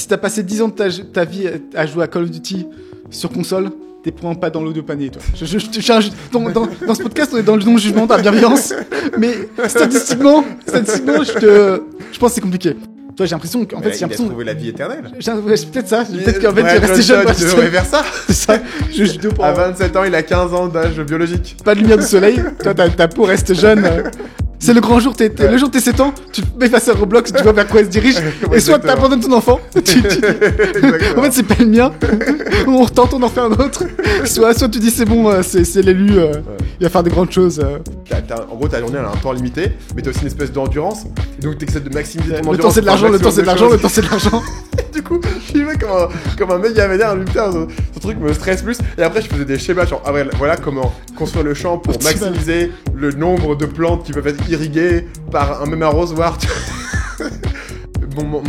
si t'as passé 10 ans de ta vie à jouer à Call of Duty sur console, t'es probablement pas dans l'eau de panier, toi. Dans ce podcast, on est dans le non-jugement, dans la bienveillance. Mais statistiquement, je pense que c'est compliqué. Toi, j'ai l'impression qu'en fait, il a trouvé la vie éternelle. Peut-être ça. Peut-être qu'en fait, il est resté jeune. Tu devrais faire ça. C'est ça. À 27 ans, il a 15 ans d'âge biologique. Pas de lumière du soleil. Toi, ta peau reste jeune. C'est le grand jour, le jour de tes 7 ans, tu te mets face à Roblox, tu vois vers quoi elle se dirige, et soit t'abandonnes ton enfant, en fait c'est pas le mien, on retente, on en refait un autre, soit tu dis c'est bon, c'est l'élu, il va faire des grandes choses. En gros ta journée elle a un temps limité, mais t'as aussi une espèce d'endurance, et donc t'essaies de maximiser ton endurance. Le temps c'est de l'argent, le temps c'est de l'argent. Du coup, je jouais comme un méga vénère, putain, ce truc me stresse plus. Et après, je faisais des schémas genre, voilà comment construire le champ pour maximiser le nombre de plantes qui peuvent être irriguées par un même arrosoir.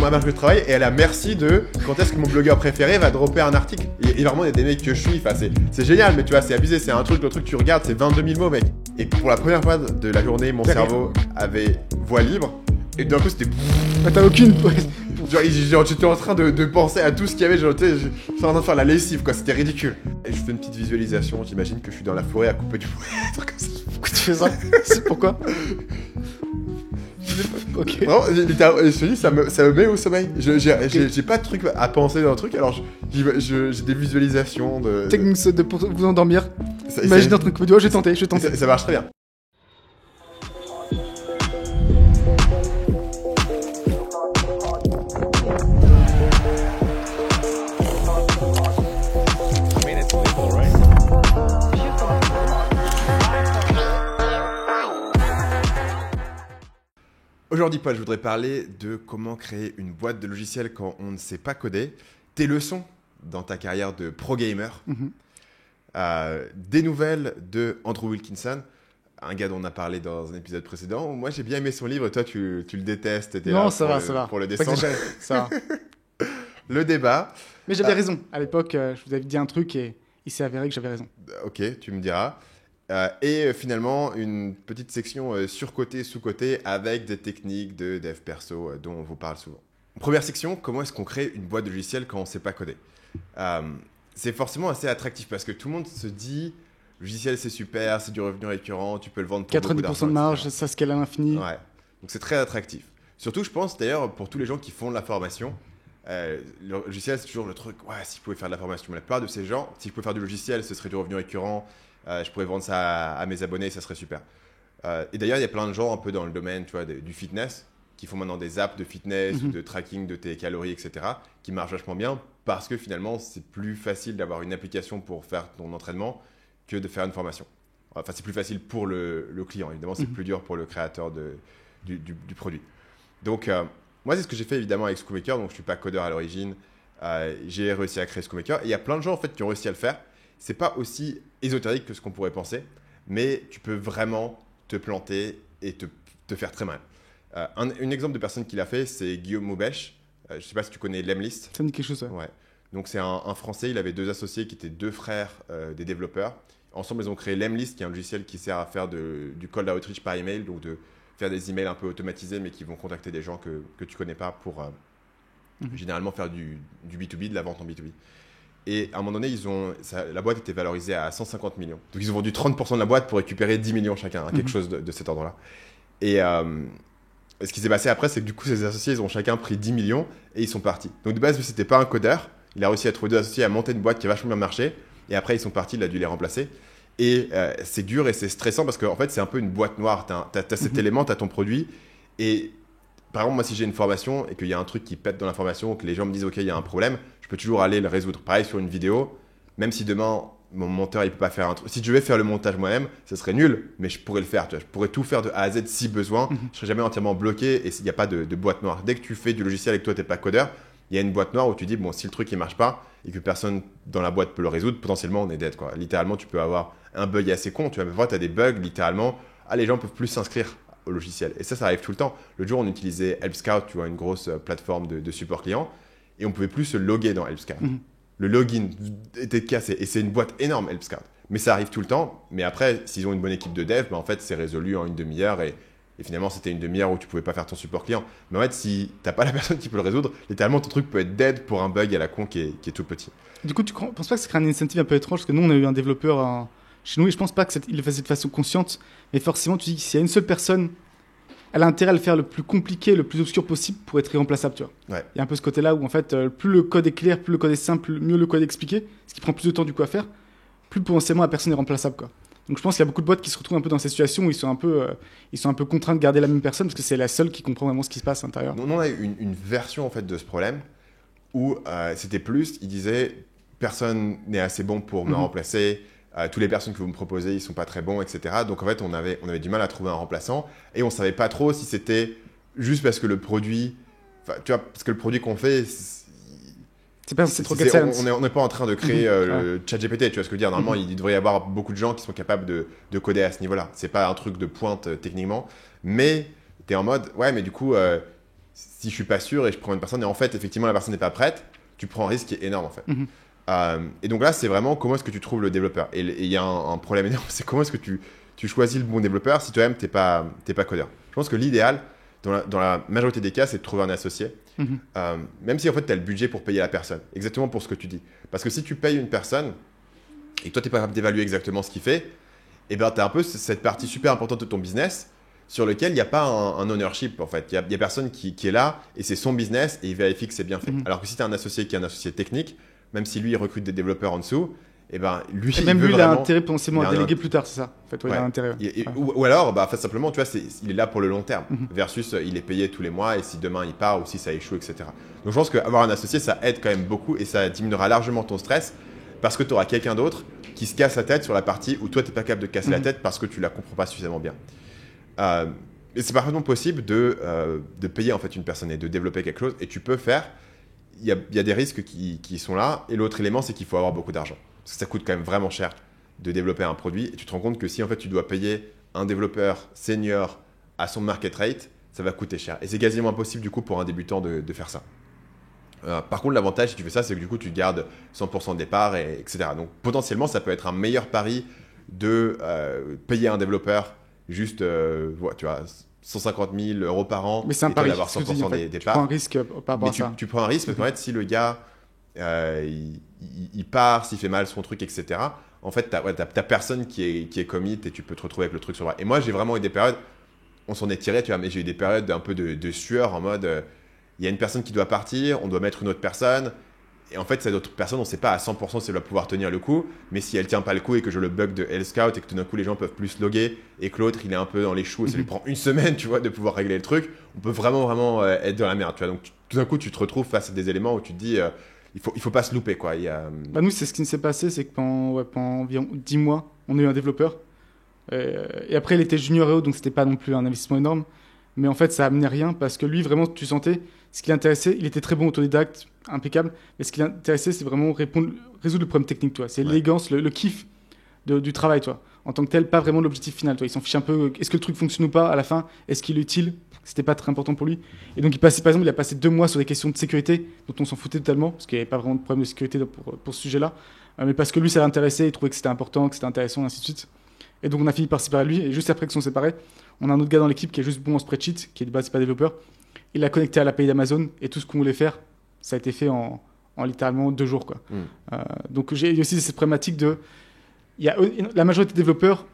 Ma marge de travail, et elle a merci de quand est-ce que mon blogueur préféré va dropper un article. Et vraiment, il y a des mecs que je suis, enfin, c'est génial, mais tu vois, c'est abusé. C'est le truc que tu regardes, c'est 22 000 mots, mec. Et pour la première fois de la journée, mon cerveau avait voix libre. Et d'un coup, c'était. T'as aucune. Genre, j'étais en train de penser à tout ce qu'il y avait, genre, tu sais, j'étais en train de faire la lessive, quoi, c'était ridicule. Et je fais une petite visualisation, j'imagine que je suis dans la forêt à couper du bois, un truc comme ça. Pourquoi tu fais ça? C'est pourquoi? Ok. Non, je te dis, ça me met au sommeil. J'ai pas de truc à penser dans le truc, alors j'ai des visualisations de. Technique pour vous endormir. Imagine un truc couper du bois, je vais tenter. Ça marche très bien. Aujourd'hui, Paul, je voudrais parler de comment créer une boîte de logiciels quand on ne sait pas coder, tes leçons dans ta carrière de pro gamer, des nouvelles de Andrew Wilkinson, un gars dont on a parlé dans un épisode précédent. Moi, j'ai bien aimé son livre, toi, tu le détestes, t'es là ça va. Pour le descendre. Ça va. Le débat. Mais j'avais raison. À l'époque, je vous avais dit un truc et il s'est avéré que j'avais raison. Ok, tu me diras. Et finalement, une petite section surcotée, sous-cotée, avec des techniques de dev perso dont on vous parle souvent. Première section, comment est-ce qu'on crée une boîte de logiciels quand on ne sait pas coder? C'est forcément assez attractif parce que tout le monde se dit logiciel c'est super, c'est du revenu récurrent, tu peux le vendre pour 90% de marge, ça scale à l'infini. Ouais, donc c'est très attractif. Surtout, je pense d'ailleurs, pour tous les gens qui font de la formation, le logiciel c'est toujours le truc, ouais, si je pouvais faire de la formation. Mais la plupart de ces gens, si je pouvais faire du logiciel, ce serait du revenu récurrent. Je pourrais vendre ça à mes abonnés, ça serait super. Et d'ailleurs, il y a plein de gens un peu dans le domaine, tu vois, du fitness, qui font maintenant des apps de fitness ou de tracking de tes calories, etc., qui marchent vachement bien parce que finalement, c'est plus facile d'avoir une application pour faire ton entraînement que de faire une formation. Enfin, c'est plus facile pour le client. Évidemment, c'est plus dur pour le créateur du produit. Donc, moi, c'est ce que j'ai fait évidemment avec SchoolMaker. Donc, je ne suis pas codeur à l'origine. J'ai réussi à créer SchoolMaker. Et il y a plein de gens en fait, qui ont réussi à le faire. C'est pas aussi ésotérique que ce qu'on pourrait penser, mais tu peux vraiment te planter et te faire très mal. Un exemple de personne qui l'a fait, c'est Guillaume Moubèche. Je ne sais pas si tu connais Lemlist. Ça me dit quelque chose, ouais. Donc c'est un Français, il avait deux associés qui étaient deux frères des développeurs. Ensemble, ils ont créé Lemlist, qui est un logiciel qui sert à faire du cold outreach par email, donc de faire des emails un peu automatisés, mais qui vont contacter des gens que tu ne connais pas pour généralement faire du B2B, de la vente en B2B. Et à un moment donné, la boîte était valorisée à 150 millions. Donc, ils ont vendu 30% de la boîte pour récupérer 10 millions chacun, quelque chose de cet ordre-là. Et ce qui s'est passé après, c'est que du coup, ces associés, ils ont chacun pris 10 millions et ils sont partis. Donc, de base, vu que ce n'était pas un codeur, il a réussi à trouver deux associés, à monter une boîte qui a vachement bien marché. Et après, ils sont partis, il a dû les remplacer. Et c'est dur et c'est stressant parce qu'en fait, c'est un peu une boîte noire. Tu as cet élément, tu as ton produit. Et par exemple, moi, si j'ai une formation et qu'il y a un truc qui pète dans la formation, que les gens me disent « Ok, il y a un problème », je peux toujours aller le résoudre. Pareil sur une vidéo, même si demain, mon monteur, il peut pas faire un truc. Si je devais faire le montage moi-même, ce serait nul, mais je pourrais le faire. Tu vois. Je pourrais tout faire de A à Z si besoin. Je serais jamais entièrement bloqué et il n'y a pas de boîte noire. Dès que tu fais du logiciel et que toi, tu n'es pas codeur, il y a une boîte noire où tu dis « Bon, si le truc, il marche pas et que personne dans la boîte peut le résoudre, potentiellement, on est dead. » quoi. Littéralement, tu peux avoir un bug assez con. Tu vois, tu as des bugs, littéralement. Les gens peuvent plus s'inscrire au logiciel. Et ça arrive tout le temps. Le jour, on utilisait Help Scout, tu vois, une grosse plateforme de support client, et on pouvait plus se loguer dans Help Scout. Le login était cassé, et c'est une boîte énorme, Help Scout. Mais ça arrive tout le temps. Mais après, s'ils ont une bonne équipe de dev, en fait, c'est résolu en une demi-heure, et Et finalement, c'était une demi-heure où tu pouvais pas faire ton support client. Mais en fait, si t'as pas la personne qui peut le résoudre, littéralement, ton truc peut être dead pour un bug à la con qui est tout petit. Du coup, tu penses pas que c'est un incentive un peu étrange? Parce que nous, on a eu un développeur chez nous et je pense pas qu'il le faisait de façon consciente. Mais forcément, tu dis que s'il y a une seule personne, elle a intérêt à le faire le plus compliqué, le plus obscur possible pour être irremplaçable, tu vois. Ouais. Il y a un peu ce côté-là où en fait, plus le code est clair, plus le code est simple, mieux le code est expliqué, ce qui prend plus de temps du coup à faire, plus potentiellement la personne est remplaçable, quoi. Donc je pense qu'il y a beaucoup de boîtes qui se retrouvent un peu dans cette situation où ils sont un peu contraints de garder la même personne parce que c'est la seule qui comprend vraiment ce qui se passe à l'intérieur. Nous, on a eu une version en fait de ce problème où c'était plus, il disait personne n'est assez bon pour me remplacer, toutes les personnes que vous me proposez ils sont pas très bons, etc. Donc en fait on avait du mal à trouver un remplaçant et on savait pas trop si c'était juste parce que le produit, tu vois, parce que le produit qu'on fait, c'est trop science. On n'est pas en train de créer le ChatGPT, tu vois ce que je veux dire. Normalement, il devrait y avoir beaucoup de gens qui sont capables de coder à ce niveau-là. C'est pas un truc de pointe techniquement, mais tu es en mode, ouais, mais du coup, si je suis pas sûr et je prends une personne et en fait, effectivement, la personne n'est pas prête, tu prends un risque qui est énorme en fait. Et donc là, c'est vraiment comment est-ce que tu trouves le développeur. Et il y a un problème énorme, c'est comment est-ce que tu choisis le bon développeur si toi-même t'es pas codeur. Je pense que l'idéal, dans la majorité des cas, c'est de trouver un associé. Même si en fait tu as le budget pour payer la personne, exactement pour ce que tu dis. Parce que si tu payes une personne et que toi tu n'es pas capable d'évaluer exactement ce qu'il fait, et ben tu as un peu cette partie super importante de ton business sur lequel il n'y a pas un ownership en fait. Il y a personne qui est là et c'est son business et il vérifie que c'est bien fait. Alors que si tu as un associé qui est un associé technique, même si lui il recrute des développeurs en dessous, et ben lui, et même lui, il a intérêt potentiellement à déléguer plus tard, c'est ça. En fait, il a intérêt. Ou alors, simplement, tu vois, il est là pour le long terme, versus il est payé tous les mois et si demain il part ou si ça échoue, etc. Donc je pense qu'avoir un associé, ça aide quand même beaucoup et ça diminuera largement ton stress parce que tu auras quelqu'un d'autre qui se casse la tête sur la partie où toi, tu n'es pas capable de casser la tête parce que tu la comprends pas suffisamment bien. Et c'est parfaitement possible de payer en fait une personne et de développer quelque chose et tu peux faire. Il y a des risques qui sont là et l'autre élément, c'est qu'il faut avoir beaucoup d'argent. Parce que ça coûte quand même vraiment cher de développer un produit. Et tu te rends compte que si en fait tu dois payer un développeur senior à son market rate, ça va coûter cher. Et c'est quasiment impossible du coup pour un débutant de faire ça. Par contre, l'avantage si tu fais ça, c'est que du coup tu gardes 100% de départ, etc. Donc potentiellement, ça peut être un meilleur pari de payer un développeur juste, tu vois, 150 000 € par an. Mais c'est un pari d'avoir 100% des départs. Tu prends un risque par rapport à ça. Tu prends un risque parce qu'en fait, si le gars il part, s'il fait mal son truc, etc. En fait, t'as personne qui est commit et tu peux te retrouver avec le truc sur le bras. Et moi, j'ai vraiment eu des périodes, on s'en est tiré, tu vois, mais j'ai eu des périodes un peu de sueur en mode, il y a une personne qui doit partir, on doit mettre une autre personne. Et en fait, cette autre personne, on ne sait pas à 100% si elle va pouvoir tenir le coup. Mais si elle ne tient pas le coup et que je le bug de Hell Scout et que tout d'un coup les gens peuvent plus se loguer et que l'autre il est un peu dans les choux et ça lui prend une semaine, tu vois, de pouvoir régler le truc, on peut vraiment être dans la merde, tu vois. Donc tout d'un coup, tu te retrouves face à des éléments où tu te dis, il faut pas se louper, quoi. Nous, c'est ce qui s'est passé, c'est que pendant environ 10 mois, on a eu un développeur. Et après, il était junior et haut, donc c'était pas non plus un investissement énorme. Mais en fait, ça amenait rien parce que lui, vraiment, tu sentais, ce qui l'intéressait, il était très bon autodidacte, impeccable. Mais ce qui l'intéressait, c'est vraiment résoudre le problème technique, toi. C'est l'élégance, le kiff du travail, toi. En tant que tel, pas vraiment l'objectif final, toi. Il s'en fiche un peu, est-ce que le truc fonctionne ou pas à la fin? Est-ce qu'il est utile? C'était pas très important pour lui. Et donc, par exemple, il a passé 2 mois sur des questions de sécurité dont on s'en foutait totalement, parce qu'il n'y avait pas vraiment de problème de sécurité pour ce sujet-là. Mais parce que lui, ça l'intéressait, il trouvait que c'était important, que c'était intéressant, et ainsi de suite. Et donc, on a fini par séparer lui. Et juste après qu'ils sont séparés, on a un autre gars dans l'équipe qui est juste bon en spreadsheet, qui est de base pas développeur. Il l'a connecté à l'API d'Amazon et tout ce qu'on voulait faire, ça a été fait en littéralement 2 jours, quoi. Donc, j'ai aussi cette problématique la majorité des développeurs,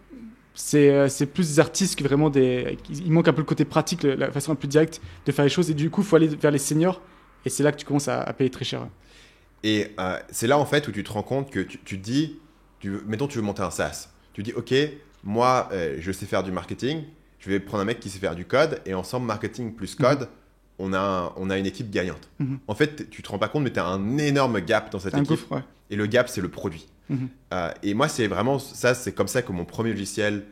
c'est plus des artistes que vraiment il manque un peu le côté pratique, la façon la plus directe de faire les choses. Et du coup, il faut aller vers les seniors. Et c'est là que tu commences à payer très cher. Et c'est là, en fait, où tu te rends compte que tu te dis, mettons, tu veux monter un SaaS. Tu dis, OK, moi, je sais faire du marketing. Je vais prendre un mec qui sait faire du code. Et ensemble, marketing plus code, on a une équipe gagnante. En fait, tu te rends pas compte, mais tu as un énorme gap dans cette équipe. Gouffre, ouais. Et le gap, c'est le produit. Et moi, c'est vraiment ça, c'est comme ça que mon premier logiciel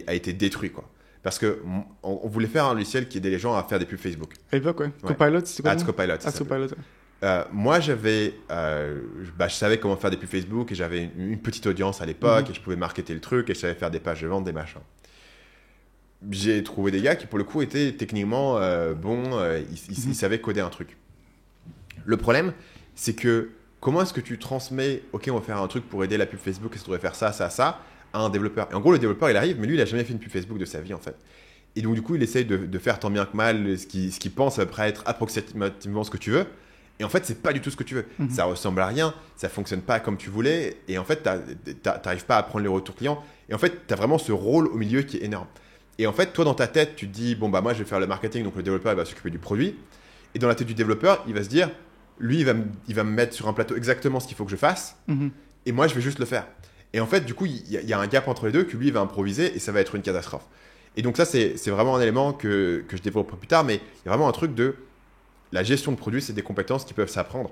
a été détruit, quoi. Parce qu'on voulait faire un logiciel qui aidait les gens à faire des pubs Facebook. À l'époque, ouais. Copilot, c'était quoi? Ads Copilot. Copilot, ouais. Moi, je savais comment faire des pubs Facebook et j'avais une petite audience à l'époque et je pouvais marketer le truc et je savais faire des pages de vente, des machins. J'ai trouvé des gars qui, pour le coup, étaient techniquement bons, ils savaient coder un truc. Le problème, c'est que comment est-ce que tu transmets, OK, on va faire un truc pour aider la pub Facebook et ça devrait faire ça, à un développeur. Et en gros, le développeur, il arrive, mais lui, il n'a jamais fait une pub Facebook de sa vie, en fait. Et donc, du coup, il essaye de faire tant bien que mal ce qu'il pense à peu près être approximativement ce que tu veux. Et en fait, c'est pas du tout ce que tu veux. Ça ressemble à rien, ça fonctionne pas comme tu voulais. Et en fait, t'arrives pas à prendre les retours clients. Et en fait, t'as vraiment ce rôle au milieu qui est énorme. Et en fait, toi, dans ta tête, tu te dis, bon, bah, moi, je vais faire le marketing, donc le développeur, il va s'occuper du produit. Et dans la tête du développeur, il va se dire, lui, il va me mettre sur un plateau exactement ce qu'il faut que je fasse. Et moi, je vais juste le faire. Et en fait, du coup, il y a un gap entre les deux que lui, il va improviser et ça va être une catastrophe. Et donc ça, c'est vraiment un élément que je développerai plus tard, mais il y a vraiment un truc de la gestion de produits, c'est des compétences qui peuvent s'apprendre.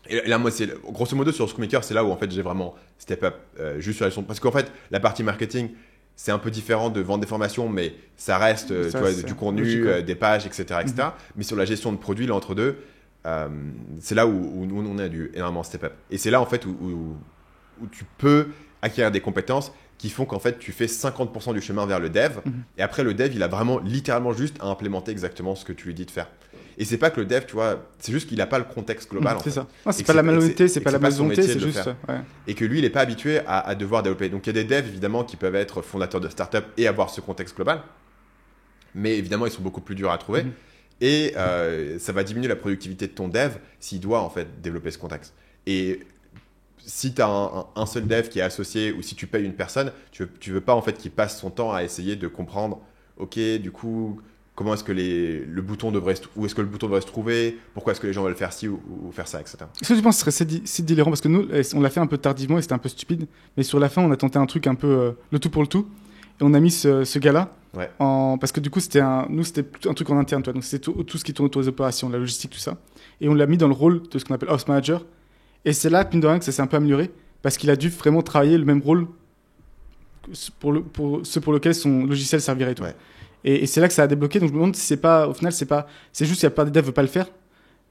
Et là, moi, grosso modo, sur ScrumMaker, c'est là où en fait, j'ai vraiment step up juste sur la gestion. Parce qu'en fait, la partie marketing, c'est un peu différent de vendre des formations, mais ça reste tu vois, du contenu, des pages, etc. etc. Mais sur la gestion de produits, l'entre-deux, c'est là où nous, on a dû énormément step up. Et c'est là, en fait, où tu peux acquérir des compétences qui font qu'en fait, tu fais 50% du chemin vers le dev. Et après, le dev, il a vraiment, littéralement juste à implémenter exactement ce que tu lui dis de faire. Et c'est pas que le dev, tu vois, c'est juste qu'il n'a pas le contexte global. C'est ça. Ah, c'est pas la malhonnêteté, c'est pas la malhonnêteté, c'est juste. Ouais. Et que lui, il n'est pas habitué à devoir développer. Donc il y a des devs, évidemment, qui peuvent être fondateurs de start-up et avoir ce contexte global. Mais évidemment, ils sont beaucoup plus durs à trouver. Et ça va diminuer la productivité de ton dev s'il doit, en fait, développer ce contexte. Et si tu as un seul dev qui est associé ou si tu payes une personne, tu veux pas, en fait, qu'il passe son temps à essayer de comprendre, OK, du coup, comment est-ce que le bouton devrait où est-ce que le bouton devrait se trouver, pourquoi est-ce que les gens veulent faire ci ou faire ça, etc. Est-ce que tu penses que ce serait si délirant, parce que nous on l'a fait un peu tardivement et c'était un peu stupide, mais sur la fin on a tenté un truc un peu le tout pour le tout et on a mis ce gars-là parce que du coup c'était un truc en interne, toi, donc c'était tout ce qui tourne autour des opérations, la logistique, tout ça, et on l'a mis dans le rôle de ce qu'on appelle Ops Manager, et c'est là, mine de rien, que ça s'est un peu amélioré parce qu'il a dû vraiment travailler le même rôle pour ceux pour lequel son logiciel servirait, toi. Et c'est là que ça a débloqué. Donc je me demande si c'est pas, au final, c'est juste qu'il y a pas des devs qui veulent pas le faire.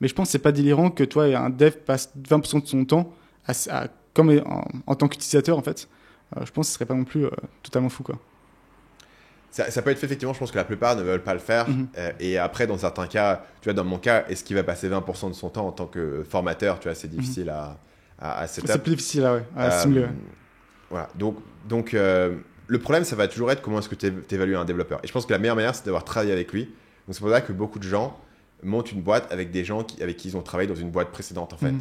Mais je pense que c'est pas délirant que toi, un dev passe 20% de son temps comme en tant qu'utilisateur, en fait. Je pense que ce serait pas non plus totalement fou, quoi. Ça peut être fait, effectivement. Je pense que la plupart ne veulent pas le faire. Et après, dans certains cas, tu vois, dans mon cas, est-ce qu'il va passer 20% de son temps en tant que formateur? Tu vois, c'est difficile à setup. C'est plus difficile à simuler. Voilà. Donc le problème, ça va toujours être comment est-ce que tu évalues un développeur. Et je pense que la meilleure manière, c'est d'avoir travaillé avec lui. Donc c'est pour ça que beaucoup de gens montent une boîte avec des gens avec qui ils ont travaillé dans une boîte précédente, en fait.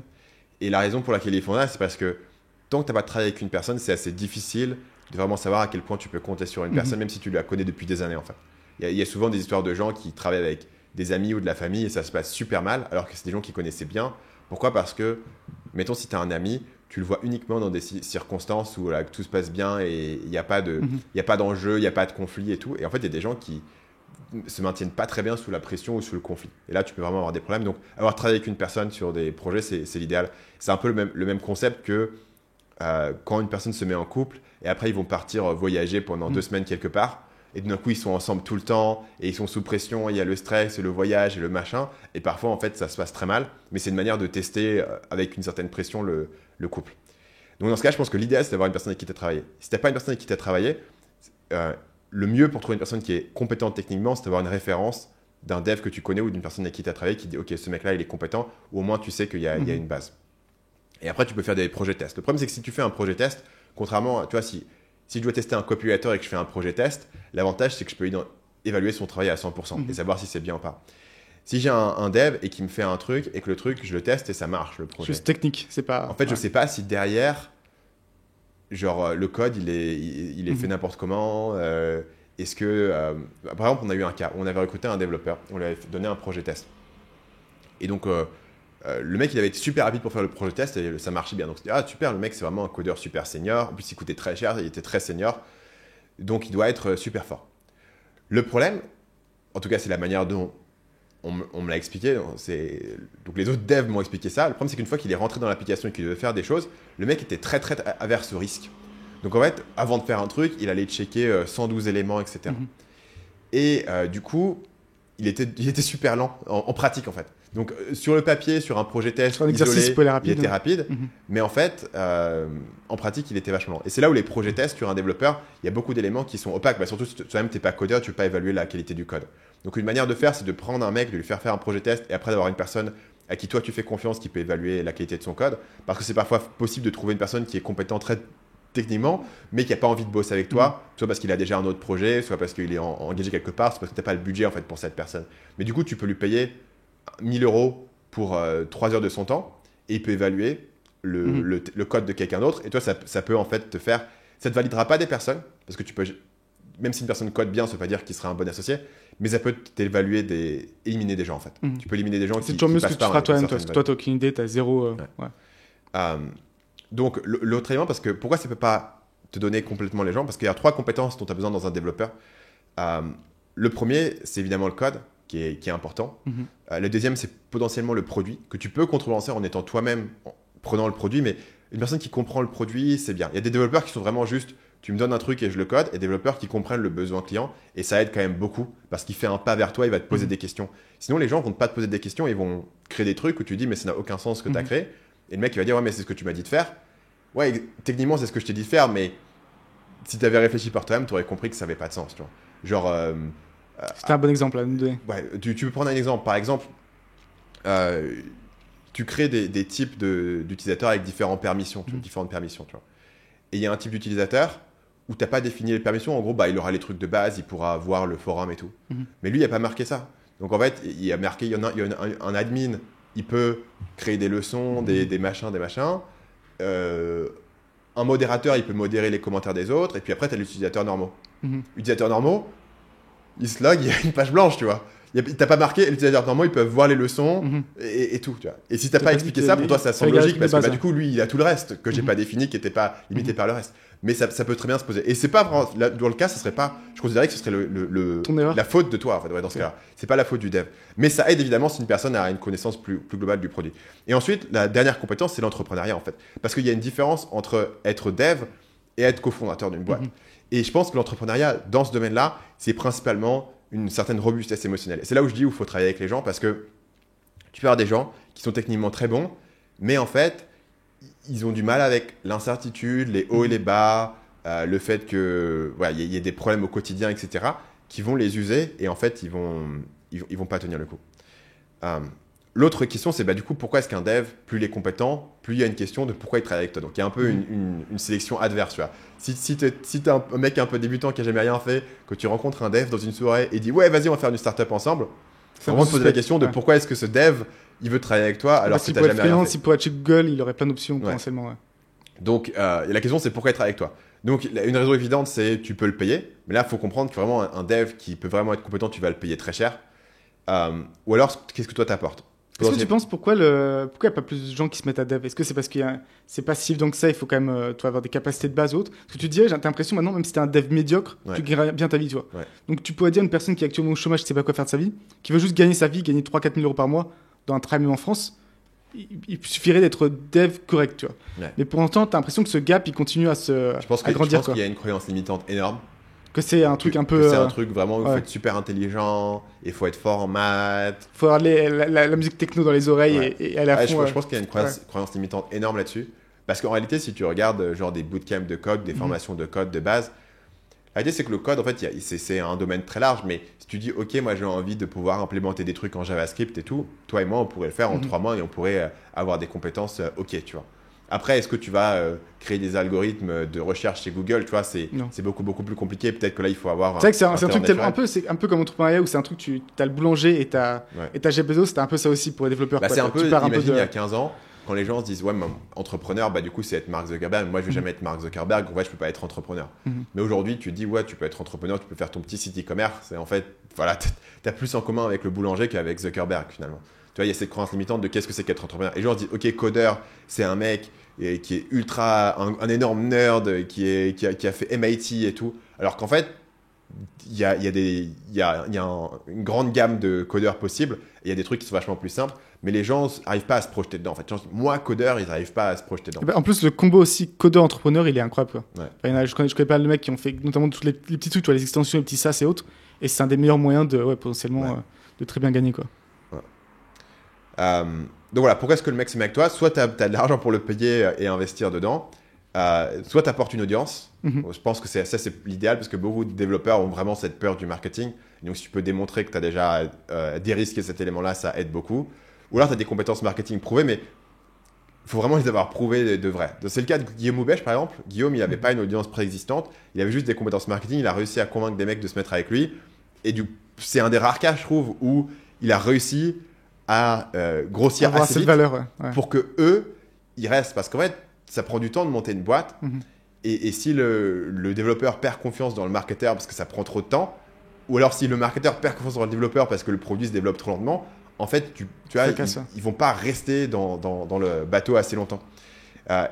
Et la raison pour laquelle ils font ça, c'est parce que tant que tu n'as pas travaillé avec une personne, c'est assez difficile de vraiment savoir à quel point tu peux compter sur une personne, même si tu la connais depuis des années, en fait. Il y a souvent des histoires de gens qui travaillent avec des amis ou de la famille et ça se passe super mal, alors que c'est des gens qui connaissaient bien. Pourquoi? Parce que, mettons, si tu as un ami, tu le vois uniquement dans des circonstances où là, tout se passe bien et il n'y a pas d'enjeu, il n'y a pas de conflit et tout. Et en fait, il y a des gens qui se maintiennent pas très bien sous la pression ou sous le conflit. Et là, tu peux vraiment avoir des problèmes. Donc, avoir travaillé avec une personne sur des projets, c'est l'idéal. C'est un peu le même concept que quand une personne se met en couple et après, ils vont partir voyager pendant 2 semaines quelque part. Et d'un coup, ils sont ensemble tout le temps et ils sont sous pression. Il y a le stress, le voyage et le machin. Et parfois, en fait, ça se passe très mal. Mais c'est une manière de tester avec une certaine pression le couple. Donc, dans ce cas, je pense que l'idéal, c'est d'avoir une personne avec qui tu as travaillé. Si tu n'as pas une personne avec qui tu as travaillé, le mieux pour trouver une personne qui est compétente techniquement, c'est d'avoir une référence d'un dev que tu connais ou d'une personne avec qui tu as travaillé qui dit « Ok, ce mec-là, il est compétent », ou au moins tu sais qu'il y a une base. Et après, tu peux faire des projets tests. Le problème, c'est que si tu fais un projet test, contrairement, tu vois, si je dois tester un copywriter et que je fais un projet test, l'avantage, c'est que je peux évaluer son travail à 100% et savoir si c'est bien ou pas. Si j'ai un dev et qu'il me fait un truc et que le truc, je le teste et ça marche, le projet. Juste technique, c'est pas... En fait, je sais pas si derrière, genre, le code, il est fait n'importe comment. Est-ce que... par exemple, on a eu un cas où on avait recruté un développeur, on lui avait donné un projet test. Et donc, le mec, il avait été super rapide pour faire le projet test et ça marchait bien. Donc, on s'est dit, super, le mec, c'est vraiment un codeur super senior. En plus, il coûtait très cher, il était très senior. Donc, il doit être super fort. Le problème, en tout cas, c'est la manière dont on me l'a expliqué. Donc, les autres devs m'ont expliqué ça. Le problème, c'est qu'une fois qu'il est rentré dans l'application et qu'il devait faire des choses, le mec était très, très averse au risque. Donc, en fait, avant de faire un truc, il allait checker 112 éléments, etc. Et du coup, il était super lent en pratique, en fait. Donc, sur le papier, sur un projet test sur un exercice isolé, il était rapide. Mais en fait, en pratique, il était vachement lent. Et c'est là où les projets tests sur un développeur, il y a beaucoup d'éléments qui sont opaques. Surtout si toi-même, tu n'es pas codeur, tu ne peux pas évaluer la qualité du code. Donc, une manière de faire, c'est de prendre un mec, de lui faire un projet test et après d'avoir une personne à qui toi, tu fais confiance, qui peut évaluer la qualité de son code. Parce que c'est parfois possible de trouver une personne qui est compétente techniquement, mais qui n'a pas envie de bosser avec toi, soit parce qu'il a déjà un autre projet, soit parce qu'il est engagé quelque part, soit parce que tu n'as pas le budget en fait, pour cette personne. Mais du coup, tu peux lui payer 1 000 € pour 3 heures de son temps et il peut évaluer le code de quelqu'un d'autre. Et toi, ça peut en fait te faire... Ça ne te validera pas des personnes, parce que tu peux... Même si une personne code bien, ça ne veut pas dire qu'il sera un bon associé, mais ça peut t'évaluer éliminer des gens en fait. Tu peux éliminer des gens c'est toujours mieux ce que tu feras toi-même, parce que toi, tu n'as aucune idée, tu as zéro... Donc, l'autre élément, parce que pourquoi ça ne peut pas te donner complètement les gens? Parce qu'il y a 3 compétences dont tu as besoin dans un développeur. Le premier, c'est évidemment le code, qui est important. Le deuxième, c'est potentiellement le produit, que tu peux contrebalancer en étant toi-même, en prenant le produit, mais une personne qui comprend le produit, c'est bien. Il y a des développeurs qui sont vraiment juste, tu me donnes un truc et je le code, et des développeurs qui comprennent le besoin client, et ça aide quand même beaucoup, parce qu'il fait un pas vers toi, il va te poser des questions. Sinon, les gens vont pas te poser des questions, ils vont créer des trucs où tu dis, mais ça n'a aucun sens ce que tu as créé. Et le mec, il va dire, ouais, mais c'est ce que tu m'as dit de faire. Ouais, techniquement, c'est ce que je t'ai dit de faire, mais si tu avais réfléchi par toi-même, tu aurais compris que ça n'avait pas de sens. Tu vois. Genre. C'était un bon exemple à nous donner. Ouais, tu peux prendre un exemple. Par exemple, tu crées des types d'utilisateurs avec différentes permissions. Tu vois. Et il y a un type d'utilisateur où tu n'as pas défini les permissions. En gros, il aura les trucs de base, il pourra voir le forum et tout. Mais lui, il n'a pas marqué ça. Donc en fait, il y a marqué, il y en a un admin. Il peut créer des leçons, des machins. Un modérateur, il peut modérer les commentaires des autres. Et puis après, tu as l'utilisateur normaux. L'utilisateur normaux, il se log, il y a une page blanche, tu vois. T'as pas marqué, les utilisateurs normaux, ils peuvent voir les leçons et tout, tu vois. Et si t'as pas expliqué ça, pour toi, ça semble logique, parce que du coup, lui, il a tout le reste que j'ai pas défini, qui n'était pas limité par le reste. Mais ça peut très bien se poser. Et c'est pas vraiment, là, dans le cas, ce serait pas, je considérais que ce serait la faute de toi, en fait, dans ce cas-là. C'est pas la faute du dev. Mais ça aide évidemment si une personne a une connaissance plus globale du produit. Et ensuite, la dernière compétence, c'est l'entrepreneuriat, en fait. Parce qu'il y a une différence entre être dev et être cofondateur d'une boîte. Et je pense que l'entrepreneuriat, dans ce domaine-là, c'est principalement une certaine robustesse émotionnelle. Et c'est là où je dis où il faut travailler avec les gens, parce que tu peux avoir des gens qui sont techniquement très bons, mais en fait, ils ont du mal avec l'incertitude, les hauts et les bas, le fait que y ait des problèmes au quotidien, etc., qui vont les user et en fait, ils vont pas tenir le coup. L'autre question, c'est du coup, pourquoi est-ce qu'un dev, plus il est compétent, plus il y a une question de pourquoi il travaille avec toi. Donc, il y a un peu une sélection adverse. Tu vois. Si tu es un mec un peu débutant qui n'a jamais rien fait, que tu rencontres un dev dans une soirée et dit « Ouais, vas-y, on va faire une startup ensemble », on va te poser la question de pourquoi est-ce que ce dev, il veut travailler avec toi alors que tu n'as jamais rien fait. Si pour être chez Google, il aurait plein d'options potentiellement. Ouais. Donc, la question, c'est pourquoi il travaille avec toi. Donc, une raison évidente, c'est tu peux le payer. Mais là, il faut comprendre que vraiment, un dev qui peut vraiment être compétent, tu vas le payer très cher. Ou alors, qu'est-ce que toi t'apportes? Est-ce que tu penses pourquoi il n'y a pas plus de gens qui se mettent à dev? Est-ce que c'est parce que c'est pas si évident que ça, il faut quand même avoir des capacités de base ou autre? Parce que tu disais, j'ai l'impression maintenant, même si tu es un dev médiocre, tu gagnes bien ta vie, tu vois. Ouais. Donc tu pourrais dire une personne qui est actuellement au chômage, qui ne sait pas quoi faire de sa vie, qui veut juste gagner sa vie, gagner 3-4 000 € par mois dans un travail même en France, il suffirait d'être dev correct, tu vois. Ouais. Mais pour l'instant, tu as l'impression que ce gap, il continue à grandir. Je pense qu'il y a une croyance limitante énorme. Que c'est un truc un peu... C'est un truc vraiment où il faut être super intelligent, il faut être fort en maths. Il faut avoir la musique techno dans les oreilles et aller à fond. Je pense qu'il y a une croyance limitante énorme là-dessus. Parce qu'en réalité, si tu regardes genre des bootcamps de code, des formations de code de base, la réalité c'est que le code, en fait, c'est un domaine très large. Mais si tu dis, OK, moi j'ai envie de pouvoir implémenter des trucs en JavaScript et tout, toi et moi, on pourrait le faire en 3 mois et on pourrait avoir des compétences OK, tu vois. Après, est-ce que tu vas créer des algorithmes de recherche chez Google? Tu vois, c'est beaucoup plus compliqué. Peut-être que là, il faut avoir. C'est vrai que c'est un truc c'est un peu comme entrepreneuriat où c'est un truc, tu as le boulanger et tu as Jeff Bezos. C'était un peu ça aussi pour les développeurs. C'est un peu, imagine, il y a 15 ans, quand les gens se disent, ouais, mais entrepreneur, du coup, c'est être Mark Zuckerberg. Moi, je ne vais jamais être Mark Zuckerberg. En fait, je ne peux pas être entrepreneur. Mais aujourd'hui, tu te dis, ouais, tu peux être entrepreneur, tu peux faire ton petit site e-commerce. Et en fait, voilà, tu as plus en commun avec le boulanger qu'avec Zuckerberg, finalement. Tu vois, il y a cette croyance limitante de qu'est-ce que c'est qu'être entrepreneur. Et les gens se disent, OK, codeur, c'est un mec qui est un énorme nerd, qui a fait MIT et tout. Alors qu'en fait, il y a une grande gamme de codeurs possibles. Et il y a des trucs qui sont vachement plus simples. Mais les gens n'arrivent pas à se projeter dedans. En fait, moi, codeur, ils n'arrivent pas à se projeter dedans. En plus, le combo aussi codeur-entrepreneur, il est incroyable. Quoi. Ouais. Je connais pas mal de mecs qui ont fait notamment tous les petits trucs, tu vois, les extensions, les petits SaaS et autres. Et c'est un des meilleurs moyens potentiellement de très bien gagner. Quoi. Donc voilà, pourquoi est-ce que le mec se met avec toi? Soit tu as de l'argent pour le payer et investir dedans, soit tu apportes une audience. Je pense que ça c'est l'idéal parce que beaucoup de développeurs ont vraiment cette peur du marketing. Et donc si tu peux démontrer que tu as déjà dérisqué cet élément-là, ça aide beaucoup. Ou alors tu as des compétences marketing prouvées, mais faut vraiment les avoir prouvés de vrai. C'est le cas de Guillaume Houbèche, par exemple. Guillaume, il n'avait pas une audience préexistante, il avait juste des compétences marketing, il a réussi à convaincre des mecs de se mettre avec lui. Et c'est un des rares cas, je trouve, où il a réussi à grossir Avoir assez cette vite valeur, pour que eux, ils restent. Parce qu'en fait, ça prend du temps de monter une boîte. Et si le développeur perd confiance dans le marketeur parce que ça prend trop de temps, ou alors si le marketeur perd confiance dans le développeur parce que le produit se développe trop lentement, en fait, tu vois, ils vont pas rester dans le bateau assez longtemps.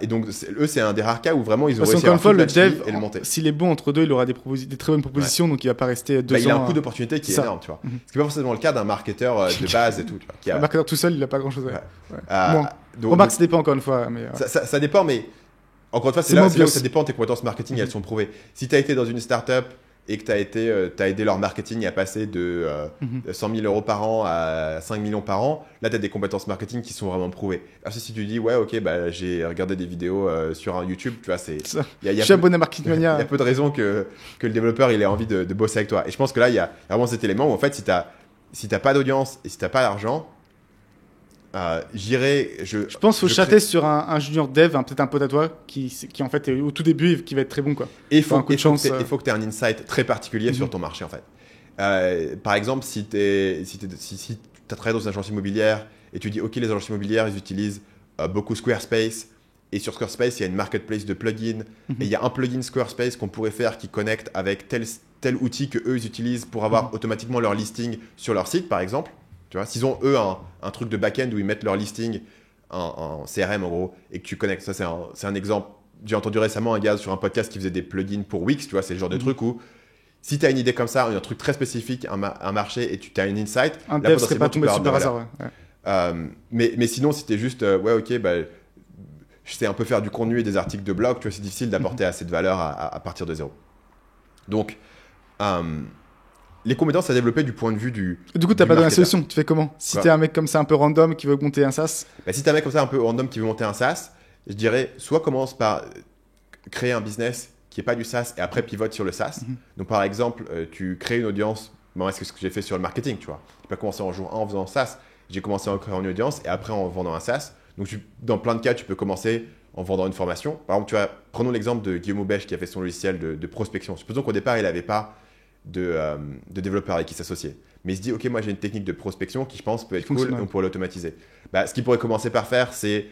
Et donc, eux, c'est un des rares cas où vraiment ils ont réussi à faire le dev, et le monter. S'il est bon entre deux, il aura des très bonnes propositions, donc il va pas rester 2 ans. Il a un coût d'opportunité qui est énorme, tu vois. Ce qui n'est pas forcément le cas d'un marketeur de base et tout. Tu vois, un marketeur tout seul, il a pas grand-chose. Donc, remarque, ça dépend encore une fois. Mais, ça dépend, mais encore une fois, c'est là où ça dépend, tes compétences marketing, elles sont prouvées. Si tu as été dans une startup et que tu as aidé leur marketing à passer de 100 000 euros par an à 5 millions par an, là, tu as des compétences marketing qui sont vraiment prouvées. Alors, si tu dis, ouais, ok, bah, j'ai regardé des vidéos sur un YouTube, tu vois, je suis abonné à Marketing Mania. Il y a peu de raisons que le développeur il ait envie de bosser avec toi. Et je pense que là, il y a vraiment cet élément où, en fait, si tu n'as pas d'audience et si tu n'as pas d'argent, je pense qu'il faut chatter sur un junior dev, peut-être un pote à toi qui en fait est au tout début et qui va être très bon, quoi. Et il faut que tu aies un insight très particulier sur ton marché, en fait. Par exemple, si tu as travaillé dans une agence immobilière et tu dis ok, les agences immobilières ils utilisent beaucoup Squarespace, et sur Squarespace il y a une marketplace de plugins et il y a un plugin Squarespace qu'on pourrait faire qui connecte avec tel outil que eux ils utilisent pour avoir automatiquement leur listing sur leur site, par exemple. Tu vois, s'ils ont eux un truc de back-end où ils mettent leur listing en CRM en gros et que tu connectes, ça c'est un exemple. J'ai entendu récemment un gars sur un podcast qui faisait des plugins pour Wix, tu vois, c'est le genre de truc où si tu as une idée comme ça, un truc très spécifique, un marché et tu as une insight, un dev serait pas tombé dessus par hasard. Mais sinon, si tu es juste ouais, ok, bah, je sais un peu faire du contenu et des articles de blog, tu vois, c'est difficile d'apporter assez de valeur à partir de zéro. Donc, les compétences à développer du point de vue du. Du coup, tu n'as pas donné la solution. Tu fais comment? Si tu es un mec comme ça un peu random qui veut monter un SaaS? Si tu es un mec comme ça un peu random qui veut monter un SaaS, je dirais soit commence par créer un business qui n'est pas du SaaS et après pivote sur le SaaS. Donc, par exemple, tu crées une audience. Moi, c'est ce que j'ai fait sur le marketing, tu vois. Je n'ai pas commencé en jour 1 en faisant SaaS. J'ai commencé en créant une audience et après en vendant un SaaS. Donc, dans plein de cas, tu peux commencer en vendant une formation. Par exemple, prenons l'exemple de Guillaume Houbèche qui a fait son logiciel de prospection. Supposons qu'au départ, il n'avait pas de développeurs avec qui s'associer. Mais il se dit, ok, moi j'ai une technique de prospection qui je pense peut être cool et on pourrait l'automatiser. Ce qu'il pourrait commencer par faire, c'est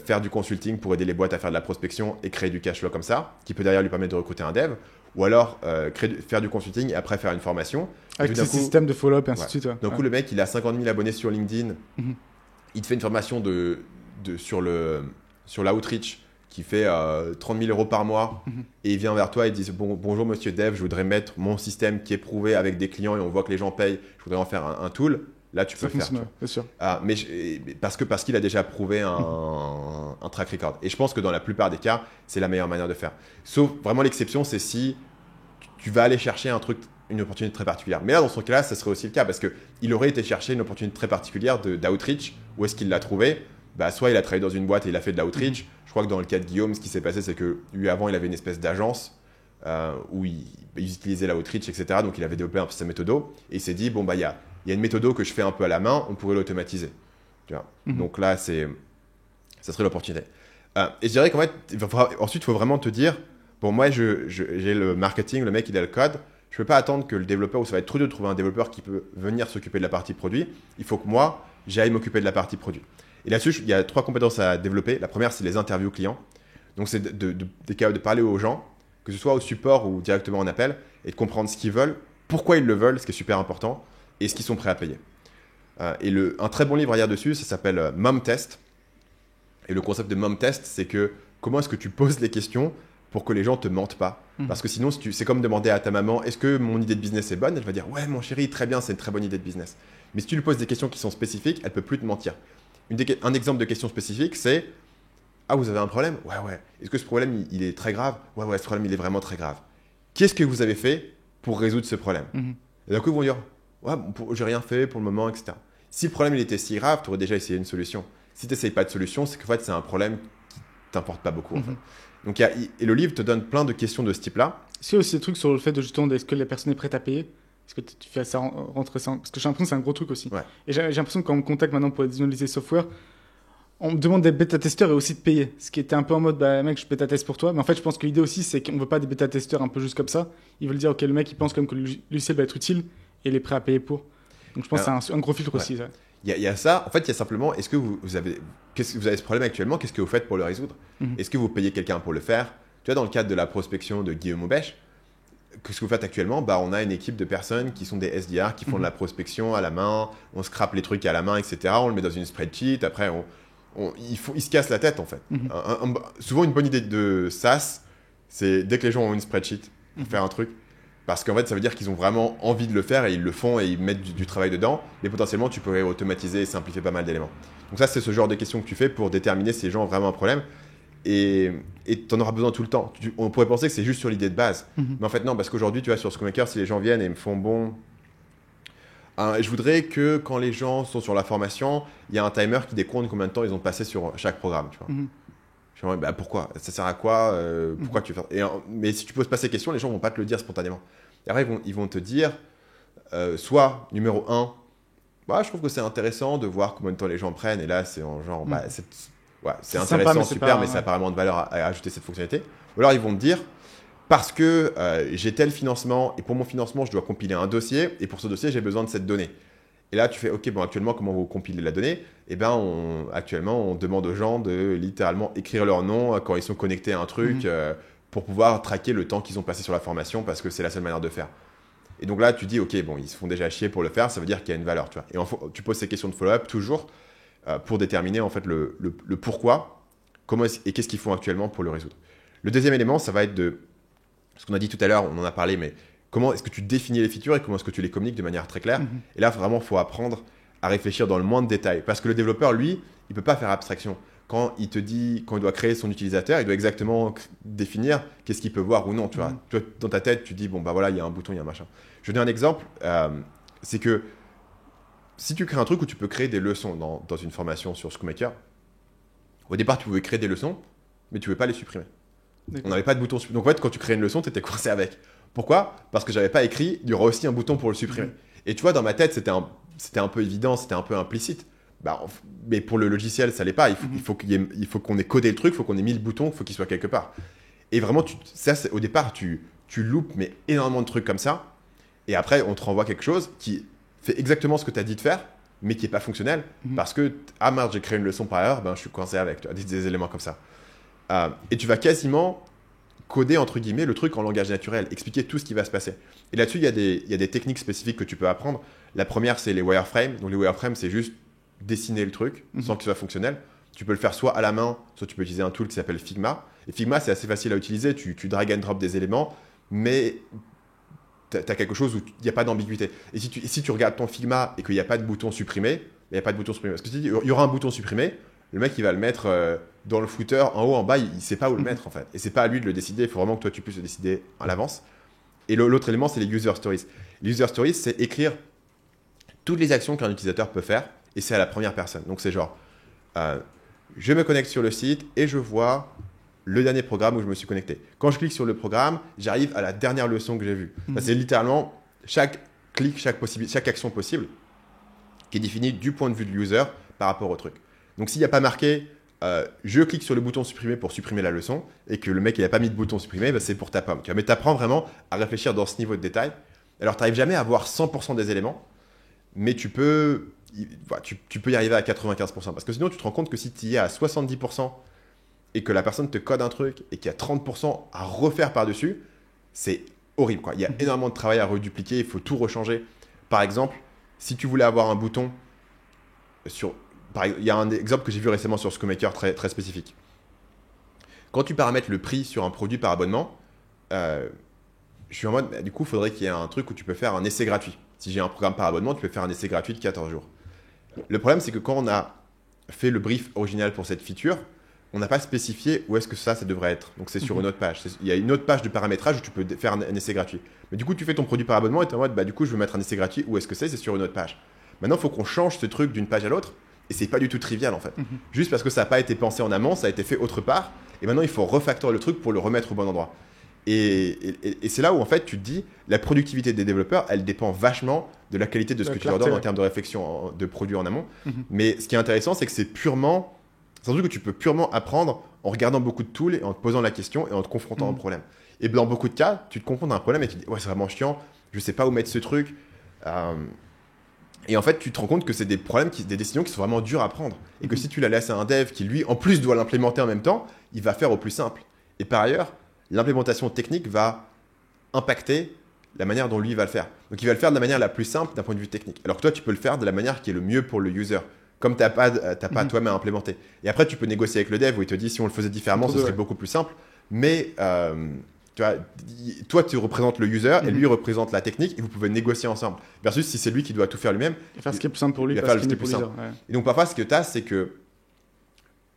faire du consulting pour aider les boîtes à faire de la prospection et créer du cash flow comme ça, qui peut derrière lui permettre de recruter un dev, ou alors faire du consulting et après faire une formation. Avec des systèmes de follow-up et ainsi de suite. D'un coup, le mec, il a 50 000 abonnés sur LinkedIn, il te fait une formation sur l'outreach qui fait 30 000 euros par mois et il vient vers toi et dit bonjour monsieur Dev, je voudrais mettre mon système qui est prouvé avec des clients et on voit que les gens payent, je voudrais en faire un tool. Là, tu peux faire. Bien sûr. Mais parce qu'il a déjà prouvé un track record. Et je pense que dans la plupart des cas, c'est la meilleure manière de faire. Sauf vraiment l'exception, c'est si tu vas aller chercher une opportunité très particulière. Mais là, dans son cas-là, ça serait aussi le cas parce qu'il aurait été chercher une opportunité très particulière d'outreach. Où est-ce qu'il l'a trouvé? Soit il a travaillé dans une boîte et il a fait de l'outreach. Je crois que dans le cas de Guillaume, ce qui s'est passé, c'est que lui, avant, il avait une espèce d'agence où ils utilisaient l'outreach, etc. Donc, il avait développé un peu sa méthodo. Et il s'est dit, bon, il y a une méthodo que je fais un peu à la main, on pourrait l'automatiser. Tu vois. Donc là, ça serait l'opportunité. Et je dirais qu'en fait, ensuite, il faut vraiment te dire, bon, moi, j'ai le marketing, le mec, il a le code. Je ne peux pas attendre que le développeur, ou ça va être trop dur de trouver un développeur qui peut venir s'occuper de la partie produit. Il faut que moi, j'aille m'occuper de la partie produit. Et là-dessus, il y a 3 compétences à développer. La première, c'est les interviews clients. Donc, c'est de parler aux gens, que ce soit au support ou directement en appel, et de comprendre ce qu'ils veulent, pourquoi ils le veulent, ce qui est super important, et ce qu'ils sont prêts à payer. Et un très bon livre à lire dessus, ça s'appelle Mom Test. Et le concept de Mom Test, c'est que comment est-ce que tu poses les questions pour que les gens ne te mentent pas. Parce que sinon, c'est comme demander à ta maman, est-ce que mon idée de business est bonne? Elle va dire, ouais, mon chéri, très bien, c'est une très bonne idée de business. Mais si tu lui poses des questions qui sont spécifiques, elle ne peut plus te mentir. Un exemple de question spécifique, c'est, ah, vous avez un problème? Ouais. Est-ce que ce problème, il est très grave? Ouais, ce problème, il est vraiment très grave. Qu'est-ce que vous avez fait pour résoudre ce problème? Et d'un coup, ils vont dire, ouais, j'ai rien fait pour le moment, etc. Si le problème, il était si grave, tu aurais déjà essayé une solution. Si tu n'essayes pas de solution, c'est qu'en fait, c'est un problème qui ne t'importe pas beaucoup, en fait. Donc, et le livre te donne plein de questions de ce type-là. Est-ce qu'il y a aussi des trucs sur le fait de justement, est-ce que la personne est prête à payer? Est-ce que tu fais ça rentrer ça? Parce que j'ai l'impression que c'est un gros truc aussi. Ouais. Et j'ai l'impression que quand on me contacte maintenant pour désignaliser software, on me demande d'être bêta-testeur et aussi de payer. Ce qui était un peu en mode, bah mec, je bêta-teste pour toi. Mais en fait, je pense que l'idée aussi, c'est qu'on veut pas des bêta-testeurs un peu juste comme ça. Ils veulent dire, ok, le mec, il pense comme que le logiciel va être utile et il est prêt à payer pour. Donc je pense que c'est un gros filtre aussi. Ouais. Il y a ça. En fait, il y a simplement, est-ce que vous avez ce problème actuellement? Qu'est-ce que vous faites pour le résoudre? Est-ce que vous payez quelqu'un pour le faire? Tu vois, dans le cadre de la prospection de Guillaume Aubèche, qu'est-ce que vous faites actuellement? Bah, on a une équipe de personnes qui sont des SDR, qui font de la prospection à la main, on scrape les trucs à la main, etc. On le met dans une spreadsheet, après, ils se cassent la tête, en fait. Souvent, une bonne idée de SaaS, c'est dès que les gens ont une spreadsheet pour faire un truc, parce qu'en fait, ça veut dire qu'ils ont vraiment envie de le faire et ils le font et ils mettent du travail dedans. Mais potentiellement, tu pourrais automatiser et simplifier pas mal d'éléments. Donc ça, c'est ce genre de questions que tu fais pour déterminer si les gens ont vraiment un problème. Et tu en auras besoin tout le temps. On pourrait penser que c'est juste sur l'idée de base. Mais en fait, non, parce qu'aujourd'hui, tu vois, sur ScoreMaker, si les gens viennent et me font je voudrais que quand les gens sont sur la formation, il y a un timer qui décompte combien de temps ils ont passé sur chaque programme. Tu vois. Je me dis, bah, pourquoi? Ça sert à quoi? Pourquoi tu fais ça? Mais si tu poses pas ces questions, les gens vont pas te le dire spontanément. Et après, ils vont te dire, soit numéro 1, bah, je trouve que c'est intéressant de voir combien de temps les gens prennent. Et là, c'est en genre, bah, c'est intéressant, sympa, super, mais ça n'a pas vraiment de valeur à ajouter cette fonctionnalité. Ou alors, ils vont te dire, parce que j'ai tel financement, et pour mon financement, je dois compiler un dossier, et pour ce dossier, j'ai besoin de cette donnée. Et là, tu fais, OK, bon, actuellement, comment vous compilez la donnée? Eh bien, actuellement, on demande aux gens de littéralement écrire leur nom quand ils sont connectés à un truc pour pouvoir traquer le temps qu'ils ont passé sur la formation parce que c'est la seule manière de faire. Et donc là, tu dis, OK, bon, ils se font déjà chier pour le faire, ça veut dire qu'il y a une valeur, tu vois. Et tu poses ces questions de follow-up toujours pour déterminer en fait le pourquoi, comment et qu'est-ce qu'ils font actuellement pour le résoudre. Le deuxième élément, ça va être ce qu'on a dit tout à l'heure, on en a parlé, mais comment est-ce que tu définis les features et comment est-ce que tu les communiques de manière très claire. Et là, vraiment, il faut apprendre à réfléchir dans le moindre détail. Parce que le développeur, lui, il ne peut pas faire abstraction. Quand il doit créer son utilisateur, il doit exactement définir qu'est-ce qu'il peut voir ou non. Tu vois. Toi, dans ta tête, tu dis, bon, bah voilà, il y a un bouton, il y a un machin. Je vais donner un exemple. C'est que si tu crées un truc où tu peux créer des leçons dans une formation sur ScoreMaker, au départ, tu pouvais créer des leçons, mais tu ne pouvais pas les supprimer. On n'avait pas de bouton. Donc en fait, quand tu crées une leçon, tu étais coincé avec. Pourquoi? Parce que j'avais pas écrit, il y aura aussi un bouton pour le supprimer. Et tu vois, dans ma tête, c'était un peu évident, c'était un peu implicite. Mais pour le logiciel, ça l'est pas. Il faut qu'on ait codé le truc, il faut qu'on ait mis le bouton, il faut qu'il soit quelque part. Et vraiment, au départ, tu loupes mais énormément de trucs comme ça. Et après, on te renvoie quelque chose qui fait exactement ce que tu as dit de faire, mais qui n'est pas fonctionnel. Parce que, ah merde, j'ai créé une leçon par erreur, je suis coincé avec. Tu vois, des éléments comme ça. Et tu vas quasiment coder entre guillemets le truc en langage naturel, expliquer tout ce qui va se passer. Et là-dessus, il y a des techniques spécifiques que tu peux apprendre. La première, c'est les wireframes. Donc les wireframes, c'est juste dessiner le truc sans qu'il soit fonctionnel. Tu peux le faire soit à la main, soit tu peux utiliser un tool qui s'appelle Figma. Et Figma, c'est assez facile à utiliser. Tu drag and drop des éléments, mais tu as quelque chose où il n'y a pas d'ambiguïté. Et si tu regardes ton Figma et qu'il n'y a pas de bouton supprimer, il n'y a pas de bouton supprimer. Parce que si il y aura un bouton supprimer, le mec, il va le mettre dans le footer, en haut, en bas, il ne sait pas où le mettre, en fait. Et ce n'est pas à lui de le décider, il faut vraiment que toi, tu puisses le décider à l'avance. Et l'autre élément, c'est les user stories. Les user stories, c'est écrire toutes les actions qu'un utilisateur peut faire, et c'est à la première personne. Donc, c'est genre, je me connecte sur le site et je vois le dernier programme où je me suis connecté. Quand je clique sur le programme, j'arrive à la dernière leçon que j'ai vue. Ça, c'est littéralement chaque clic, chaque action possible qui est définie du point de vue de l'user par rapport au truc. Donc, s'il n'y a pas marqué je clique sur le bouton supprimer pour supprimer la leçon et que le mec il n'a pas mis de bouton supprimer, c'est pour ta pomme. Mais tu apprends vraiment à réfléchir dans ce niveau de détail. Alors, tu n'arrives jamais à voir 100% des éléments, mais tu peux y arriver à 95%. Parce que sinon, tu te rends compte que si tu y es à 70% et que la personne te code un truc et qu'il y a 30% à refaire par-dessus, c'est horrible, quoi. Il y a énormément de travail à redupliquer, il faut tout rechanger. Par exemple, si tu voulais avoir un bouton il y a un exemple que j'ai vu récemment sur ScoreMaker très, très spécifique. Quand tu paramètres le prix sur un produit par abonnement, je suis en mode, du coup, il faudrait qu'il y ait un truc où tu peux faire un essai gratuit. Si j'ai un programme par abonnement, tu peux faire un essai gratuit de 14 jours. Le problème, c'est que quand on a fait le brief original pour cette feature, on n'a pas spécifié où est-ce que ça devrait être. Donc, c'est sur une autre page. Il y a une autre page de paramétrage où tu peux faire un essai gratuit. Mais du coup, tu fais ton produit par abonnement et tu es en mode, du coup, je veux mettre un essai gratuit. Où est-ce que c'est sur une autre page. Maintenant, il faut qu'on change ce truc d'une page à l'autre. Et c'est pas du tout trivial en fait. Juste parce que ça n'a pas été pensé en amont, ça a été fait autre part. Et maintenant, il faut refactorer le truc pour le remettre au bon endroit. Et c'est là où en fait, tu te dis, la productivité des développeurs, elle dépend vachement de la qualité de ce que tu leur donnes en termes de réflexion de produits en amont. Mais ce qui est intéressant, c'est que c'est purement C'est un truc que tu peux purement apprendre en regardant beaucoup de tools et en te posant la question et en te confrontant au problème. Et dans beaucoup de cas, tu te confrontes à un problème et tu te dis ouais, c'est vraiment chiant, je sais pas où mettre ce truc. Et en fait, tu te rends compte que c'est des problèmes, des décisions qui sont vraiment dures à prendre. Et que si tu la laisses à un dev qui, lui, en plus, doit l'implémenter en même temps, il va faire au plus simple. Et par ailleurs, l'implémentation technique va impacter la manière dont lui va le faire. Donc, il va le faire de la manière la plus simple d'un point de vue technique. Alors que toi, tu peux le faire de la manière qui est le mieux pour le user. Comme tu n'as pas toi-même à implémenter. Et après, tu peux négocier avec le dev où il te dit si on le faisait différemment, ce serait beaucoup plus simple. Mais tu vois, toi, tu représentes le user et lui représente la technique et vous pouvez négocier ensemble. Versus si c'est lui qui doit tout faire lui-même. Et faire ce qui est plus simple pour lui, il va faire ce qui est plus simple. Ouais. Et donc, parfois, ce que tu as, c'est que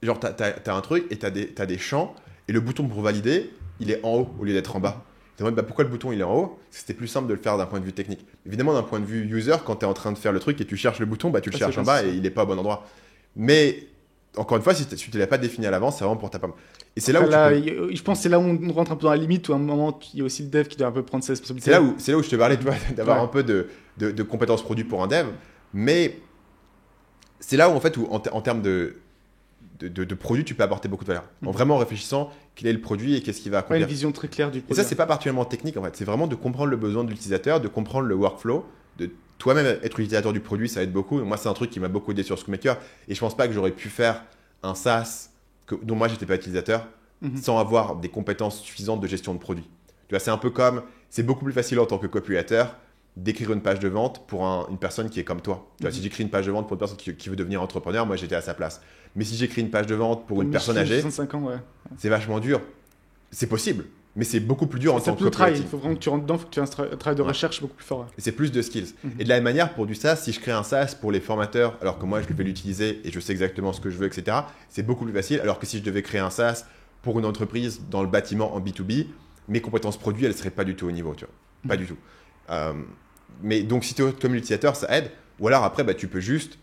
genre, tu as un truc et tu as des champs et le bouton pour valider, il est en haut au lieu d'être en bas. Tu te demandes pourquoi le bouton il est en haut. C'était plus simple de le faire d'un point de vue technique. Évidemment, d'un point de vue user, quand tu es en train de faire le truc et tu cherches le bouton, tu le cherches en bas et il n'est pas au bon endroit. Mais encore une fois, si tu ne l'as pas défini à l'avance, c'est vraiment pour ta pomme. Et c'est là où je pense que c'est là où on rentre un peu dans la limite, où à un moment, il y a aussi le dev qui doit un peu prendre ses responsabilités. C'est là où je te parlais d'avoir un peu de compétences produits pour un dev. Mais c'est là où, en fait, en termes de produit, tu peux apporter beaucoup de valeur. En vraiment réfléchissant quel est le produit et qu'est-ce qu'il va accomplir. Une vision très claire du produit. Et ça, c'est pas particulièrement technique, en fait. C'est vraiment de comprendre le besoin de l'utilisateur, de comprendre le workflow, de toi-même être utilisateur du produit, ça aide beaucoup. Moi, c'est un truc qui m'a beaucoup aidé sur ScoopMaker. Et je pense pas que j'aurais pu faire un SaaS dont moi, j'étais pas utilisateur sans avoir des compétences suffisantes de gestion de produit. Tu vois, c'est un peu comme, c'est beaucoup plus facile en tant que copywriter d'écrire une page de vente pour une personne qui est comme toi. Tu vois, si j'écris une page de vente pour une personne qui veut devenir entrepreneur, moi, j'étais à sa place. Mais si j'écris une page de vente pour une personne âgée, 65 ans, c'est vachement dur. C'est possible, mais c'est beaucoup plus dur en tant que copywriter. Il faut vraiment que tu rentres dedans, il faut que tu aies un travail de recherche beaucoup plus fort. Et c'est plus de skills. Et de la même manière, pour du SaaS, si je crée un SaaS pour les formateurs, alors que moi, je vais l'utiliser et je sais exactement ce que je veux, etc., c'est beaucoup plus facile. Alors que si je devais créer un SaaS pour une entreprise dans le bâtiment en B2B, mes compétences produits, elles ne seraient pas du tout au niveau. Tu vois. Pas du tout. Mais donc, si tu es comme utilisateur, ça aide. Ou alors, après, tu peux juste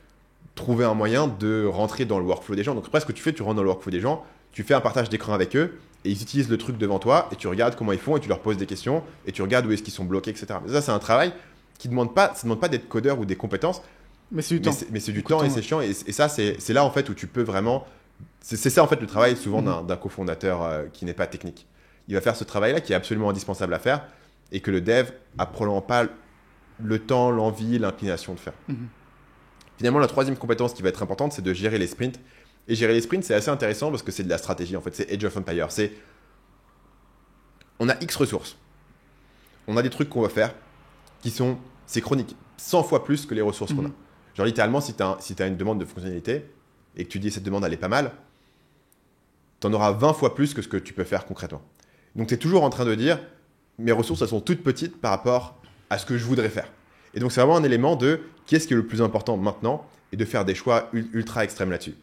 trouver un moyen de rentrer dans le workflow des gens. Donc, après, ce que tu fais, tu rentres dans le workflow des gens, tu fais un partage d'écran avec eux, et ils utilisent le truc devant toi, et tu regardes comment ils font, et tu leur poses des questions, et tu regardes où est-ce qu'ils sont bloqués, etc. Mais ça, c'est un travail qui ne demande pas d'être codeur ou des compétences. Mais c'est du temps. Mais c'est du temps et c'est chiant. Et ça, c'est là, en fait, où tu peux vraiment... C'est ça, en fait, le travail souvent d'un cofondateur qui n'est pas technique. Il va faire ce travail-là qui est absolument indispensable à faire, et que le dev n'a probablement pas le temps, l'envie, l'inclination de faire. Finalement, la troisième compétence qui va être importante, c'est de gérer les sprints. Et gérer les sprints, c'est assez intéressant parce que c'est de la stratégie. En fait, c'est Age of Empires. On a X ressources. On a des trucs qu'on va faire c'est chronique. 100 fois plus que les ressources qu'on a. Genre, littéralement, si tu as une demande de fonctionnalité et que tu dis cette demande, elle est pas mal, tu en auras 20 fois plus que ce que tu peux faire concrètement. Donc, tu es toujours en train de dire, mes ressources, elles sont toutes petites par rapport à ce que je voudrais faire. Et donc, c'est vraiment un élément de qu'est-ce qui est le plus important maintenant et de faire des choix ultra extrêmes là-dessus.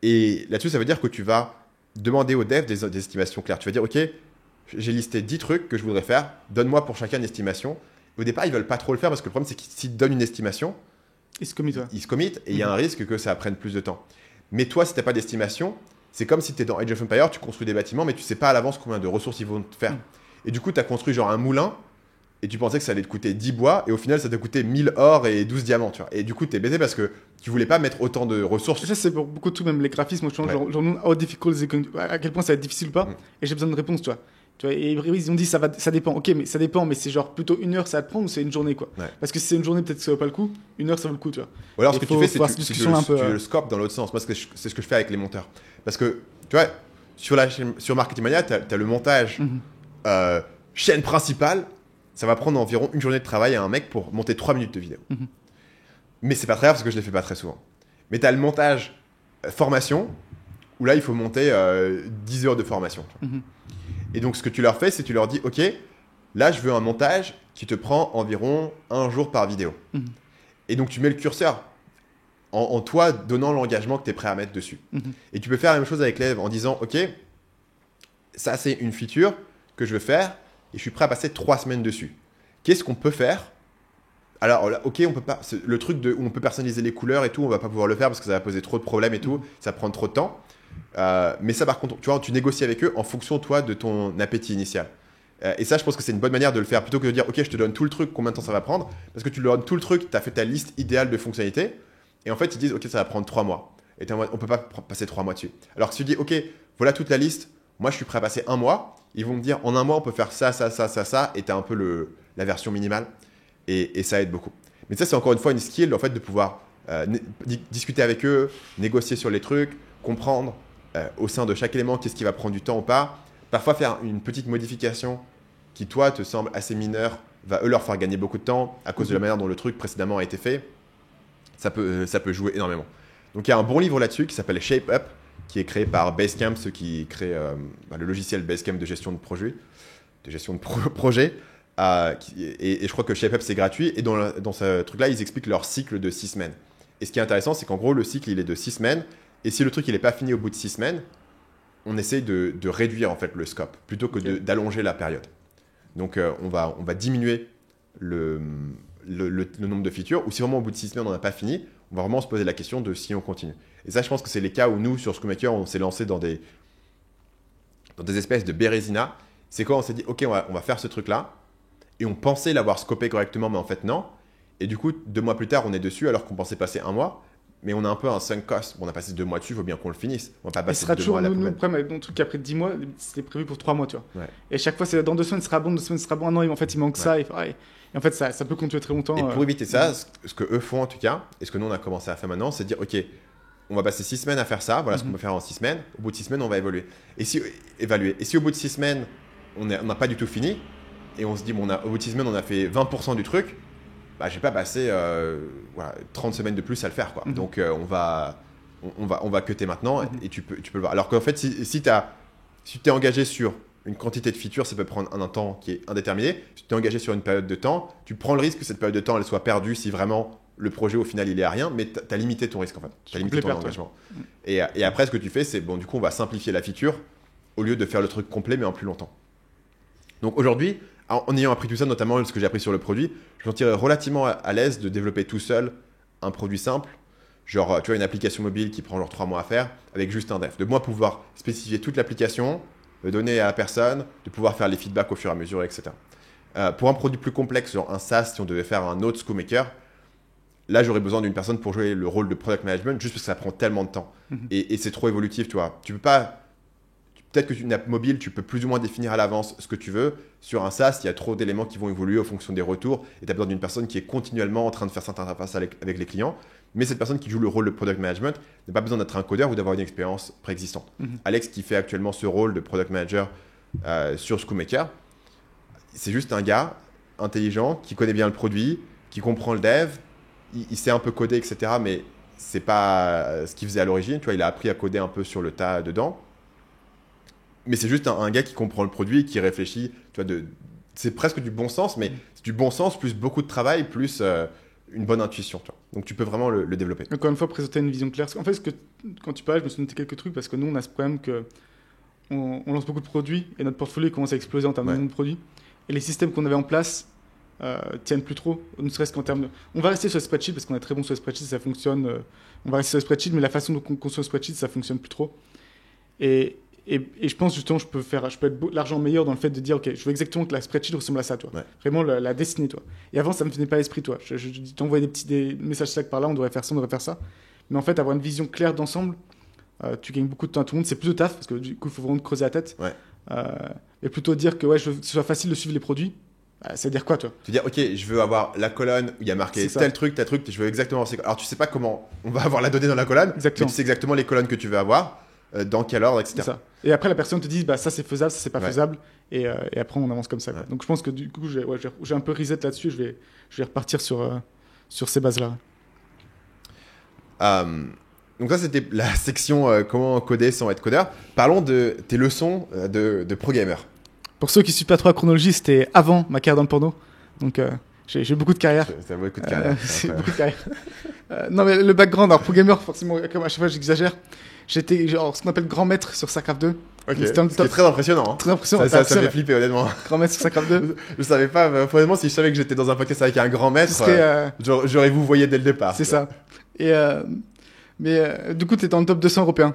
Et là-dessus, ça veut dire que tu vas demander aux devs des estimations claires. Tu vas dire, OK, j'ai listé 10 trucs que je voudrais faire, donne-moi pour chacun une estimation. Au départ, ils ne veulent pas trop le faire parce que le problème, c'est que s'ils te donnent une estimation, ils se committent. Ils se committent et il y a un risque que ça prenne plus de temps. Mais toi, si tu n'as pas d'estimation, c'est comme si tu es dans Age of Empires, tu construis des bâtiments, mais tu ne sais pas à l'avance combien de ressources ils vont te faire. Et du coup, tu as construit genre un moulin et tu pensais que ça allait te coûter 10 bois et au final, ça t'a coûté 1000 or et 12 diamants. Tu vois. Et du coup, tu es baisé parce que tu voulais pas mettre autant de ressources. Ça, c'est pour beaucoup de tout, même les graphismes. Moi, je genre how difficult à quel point ça va être difficile ou pas. Et j'ai besoin de réponse, tu vois. Et ils ont dit ça dépend. Ok, mais ça dépend, mais c'est genre plutôt une heure ça va te prendre ou c'est une journée quoi. Parce que si c'est une journée, peut-être que ça vaut pas le coup. Une heure, ça vaut le coup, tu vois. Ou alors, ce que tu fais, c'est que tu le scopes dans l'autre sens. Moi, c'est ce que je fais avec les monteurs. Parce que, tu vois, sur Marketing Mania, tu as le montage chaîne principale. Ça va prendre environ une journée de travail à un mec pour monter 3 minutes de vidéo. Mais c'est pas très grave parce que je les fais pas très souvent. Mais tu as le montage formation où là, il faut monter 10 heures de formation. Et donc, ce que tu leur fais, c'est que tu leur dis, OK, là, je veux un montage qui te prend environ 1 jour par vidéo. Et donc, tu mets le curseur en toi donnant l'engagement que tu es prêt à mettre dessus. Et tu peux faire la même chose avec l'élève en disant, OK, ça, c'est une feature que je veux faire et je suis prêt à passer 3 semaines dessus. Qu'est-ce qu'on peut faire ? Alors, là, OK, on peut pas, le truc où on peut personnaliser les couleurs et tout, on va pas pouvoir le faire parce que ça va poser trop de problèmes et tout, ça prend trop de temps. Mais ça, par contre, tu vois, tu négocies avec eux en fonction, toi, de ton appétit initial. Et ça, je pense que c'est une bonne manière de le faire plutôt que de dire, OK, je te donne tout le truc, combien de temps ça va prendre ? Parce que tu leur donnes tout le truc, tu as fait ta liste idéale de fonctionnalités. Et en fait, ils disent, OK, ça va prendre 3 mois. Et t'es en mode, on peut pas passer 3 mois dessus. Alors que si tu dis, ok, voilà toute la liste, moi je suis prêt à passer 1 mois, ils vont me dire, en 1 mois, on peut faire ça, et t'as un peu la version minimale, et ça aide beaucoup. Mais ça, c'est encore une fois une skill, en fait, de pouvoir discuter avec eux, négocier sur les trucs, comprendre au sein de chaque élément qu'est-ce qui va prendre du temps ou pas. Parfois, faire une petite modification qui, toi, te semble assez mineure, va eux leur faire gagner beaucoup de temps à cause de la manière dont le truc précédemment a été fait. Ça peut jouer énormément. Donc, il y a un bon livre là-dessus qui s'appelle Shape Up, qui est créé par Basecamp, ceux qui créent le logiciel Basecamp de gestion de projet. Et je crois que ShapeUp, c'est gratuit. Et dans ce truc-là, ils expliquent leur cycle de 6 semaines. Et ce qui est intéressant, c'est qu'en gros, le cycle, il est de 6 semaines. Et si le truc, il n'est pas fini au bout de 6 semaines, on essaye de réduire en fait le scope plutôt que d'allonger la période. Donc, on va diminuer le nombre de features. Ou si vraiment au bout de 6 semaines, on n'a pas fini, on va vraiment se poser la question de si on continue. Et ça, je pense que c'est les cas où nous, sur SkuMaker, on s'est lancé dans des espèces de bérésina. C'est quand on s'est dit, OK, on va faire ce truc-là. Et on pensait l'avoir scopé correctement, mais en fait, non. Et du coup, 2 mois plus tard, on est dessus alors qu'on pensait passer 1 mois. Mais on a un peu un sunk cost. Bon, on a passé 2 mois dessus, il faut bien qu'on le finisse. On va pas passer 2 mois à la poubelle. Le problème avec mon truc qui a pris 10 mois, c'était prévu pour 3 mois, tu vois. Ouais. Et à chaque fois, c'est dans 2 semaines, ce sera bon, 2 semaines, ce sera bon. Ah non, en fait, il manque ça. Et en fait, ça peut continuer très longtemps. Et pour éviter ça, ce que eux font en tout cas, et ce que nous, on a commencé à faire maintenant, c'est de dire, OK, on va passer 6 semaines à faire ça. Voilà ce qu'on peut faire en 6 semaines. Au bout de 6 semaines, on va évaluer. Et si au bout de 6 semaines, on n'a pas du tout fini, et on se dit, bon, au bout de 6 semaines, on a fait 20% du truc, bah, je vais pas passer 30 semaines de plus à le faire, quoi. Donc, on va cutter maintenant, et tu peux le voir. Alors qu'en fait, si tu t'es engagé sur une quantité de features, ça peut prendre un temps qui est indéterminé. Si tu t'es engagé sur une période de temps, tu prends le risque que cette période de temps, elle soit perdue si vraiment le projet, au final, il est à rien, mais tu as limité ton risque, en fait. Tu as limité ton engagement. Et après, ce que tu fais, c'est, bon, du coup, on va simplifier la feature au lieu de faire le truc complet, mais en plus longtemps. Donc aujourd'hui, en ayant appris tout ça, notamment ce que j'ai appris sur le produit, je m'en tire relativement à l'aise de développer tout seul un produit simple, genre tu vois une application mobile qui prend genre 3 mois à faire avec juste un dev. De moi pouvoir spécifier toute l'application, le donner à la personne, de pouvoir faire les feedbacks au fur et à mesure, etc. Pour un produit plus complexe, genre un SaaS, si on devait faire un autre SkuMaker, là j'aurais besoin d'une personne pour jouer le rôle de product management juste parce que ça prend tellement de temps. Et c'est trop évolutif, tu vois. Tu peux pas... Peut-être que une app mobile, tu peux plus ou moins définir à l'avance ce que tu veux. Sur un SaaS, il y a trop d'éléments qui vont évoluer en fonction des retours. Et tu as besoin d'une personne qui est continuellement en train de faire cette interface avec les clients. Mais cette personne qui joue le rôle de product management n'a pas besoin d'être un codeur ou d'avoir une expérience préexistante. Alex, qui fait actuellement ce rôle de product manager sur SkuMaker, c'est juste un gars intelligent qui connaît bien le produit, qui comprend le dev, il sait un peu coder, etc. Mais c'est pas ce qu'il faisait à l'origine. Tu vois, il a appris à coder un peu sur le tas dedans. Mais c'est juste un gars qui comprend le produit et qui réfléchit. Tu vois, c'est presque du bon sens, mais c'est du bon sens plus beaucoup de travail, plus une bonne intuition. Tu vois. Donc tu peux vraiment le développer. Encore une fois, présenter une vision claire. En fait, quand tu parlais, je me suis noté quelques trucs parce que nous, on a ce problème qu'on lance beaucoup de produits et notre portfolio commence à exploser en termes de nombre de produits. Et les systèmes qu'on avait en place tiennent plus trop, ne serait-ce qu'en termes de... On va rester sur le spreadsheet parce qu'on est très bon sur le spreadsheet, ça fonctionne. On va rester sur le spreadsheet, mais la façon dont on construit le spreadsheet, ça fonctionne plus trop. Et je pense justement je peux être largement meilleur dans le fait de dire ok, je veux exactement que la spreadsheet ressemble à ça, toi. Vraiment la dessiner, toi. Et avant ça me tenait pas à l'esprit, toi. Je t'envoyais des messages Slack par là, on devrait faire ça, on devrait faire ça. Mais en fait avoir une vision claire d'ensemble, tu gagnes beaucoup de temps à tout le monde. C'est plus de taf parce que du coup il faut vraiment te creuser la tête. Mais plutôt dire que je veux que ce soit facile de suivre les produits. Ça veut dire quoi, toi? Tu veux dire, ok, je veux avoir la colonne où il y a marqué tel truc, je veux exactement... Alors, tu sais pas comment on va avoir la donnée dans la colonne, exactement. Mais tu sais exactement les colonnes que tu veux avoir, dans quel ordre, etc. C'est ça. Et après, la personne te dit, ça c'est faisable, ça c'est pas faisable, et après on avance comme ça. Quoi. Donc je pense que du coup, j'ai un peu reset là-dessus, je vais repartir sur ces bases-là. Donc ça, c'était la section comment coder sans être codeur. Parlons de tes leçons de pro gamer. Pour ceux qui ne suivent pas trop la chronologie, c'était avant ma carrière dans le porno. Donc, j'ai beaucoup de carrière. C'est beaucoup de carrière. C'est beaucoup de carrière. Non, mais le background, alors pro gamer, forcément, comme à chaque fois, j'exagère. J'étais ce qu'on appelle grand maître sur StarCraft 2. Ok, ce qui est très impressionnant. Hein. Très impressionnant. Ça fait flipper, honnêtement. Grand maître sur StarCraft 2. Je savais pas, honnêtement, si je savais que j'étais dans un podcast avec un grand maître, j'aurais vous voyé dès le départ. C'est ça. Mais du coup, tu étais dans le top 200 européen.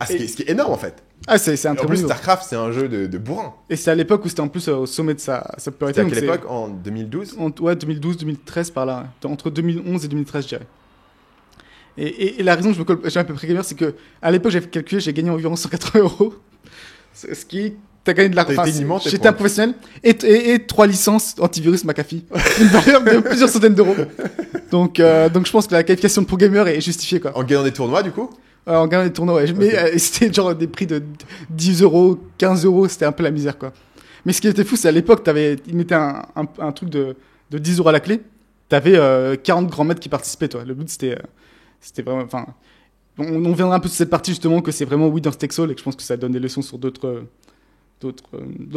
Ce qui est énorme, en fait. C'est un très En plus, bon StarCraft, c'est un jeu de bourrin. Et c'est à l'époque où c'était en plus au sommet de sa popularité. C'était à quelle époque? En 2012? Ouais, 2012, 2013 par là. Entre 2011 et 2013, je dirais. Et la raison que j'ai un peu pré gamer, c'est que à l'époque, j'avais calculé, j'ai gagné environ 180 euros. Ce qui, t'as gagné de l'argent. J'étais un professionnel. Et 3 licences antivirus McAfee. Une valeur de plusieurs centaines d'euros. Donc je pense que la qualification de pro gamer est justifiée, quoi. En gagnant des tournois, du coup? En gagnant des tournois, ouais. Mais c'était genre des prix de 10 euros, 15 euros, c'était un peu la misère, quoi. Mais ce qui était fou, c'est à l'époque, ils mettaient un truc de 10 euros à la clé. T'avais 40 grands maîtres qui participaient, toi. Le but, c'était vraiment... Enfin, on viendra un peu de cette partie, justement, que c'est vraiment Winner Takes All, et que je pense que ça donne des leçons sur d'autres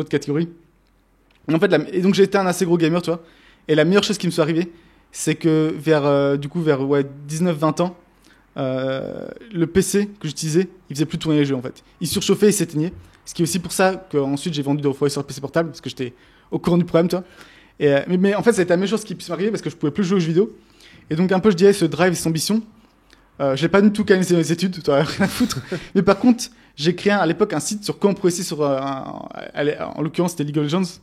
catégories. En fait, et donc j'ai été un assez gros gamer, tu vois. Et la meilleure chose qui me soit arrivée, c'est que vers 19-20 ans, le PC que j'utilisais, il faisait plus tourner les jeux, en fait. Il surchauffait et s'éteignait. Ce qui est aussi pour ça qu'ensuite j'ai vendu des fois sur le PC portable, parce que j'étais au courant du problème, tu vois. Mais en fait, ça a été la meilleure chose qui puisse m'arriver, parce que je pouvais plus jouer aux jeux vidéo. Et donc un peu, je dirais, ce drive, cette ambition, j'ai pas du tout canalisé mes études, tu vois, rien à foutre. Mais par contre, j'ai créé à l'époque un site sur comment progresser sur en l'occurrence c'était League of Legends.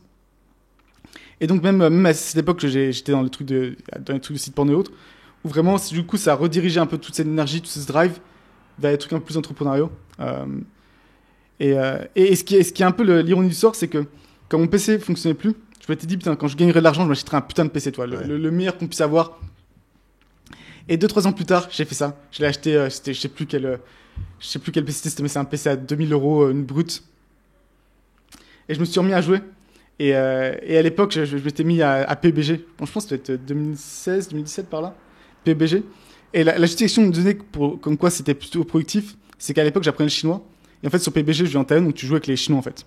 Et donc même à cette époque j'étais dans les trucs de site porno et autres, où vraiment du coup ça a redirigé un peu toute cette énergie, tout ce drive vers des trucs un peu plus entrepreneuriaux. Et ce qui est un peu l'ironie du sort, c'est que quand mon PC fonctionnait plus, je m'étais dit putain, quand je gagnerais de l'argent, je m'achèterais un putain de PC, toi, le meilleur qu'on puisse avoir. Et 2-3 ans plus tard, j'ai fait ça. Je l'ai acheté, je sais plus quel PC c'était, mais c'est un PC à 2000 euros, une brute. Et je me suis remis à jouer. Et à l'époque, je m'étais mis à PUBG. Bon, je pense que c'était 2016, 2017 par là. PUBG. Et la justification me donnait comme quoi c'était plutôt productif, c'est qu'à l'époque, j'apprenais le chinois. Et en fait, sur PUBG, je jouais en Thaïlande, donc tu jouais avec les Chinois, en fait.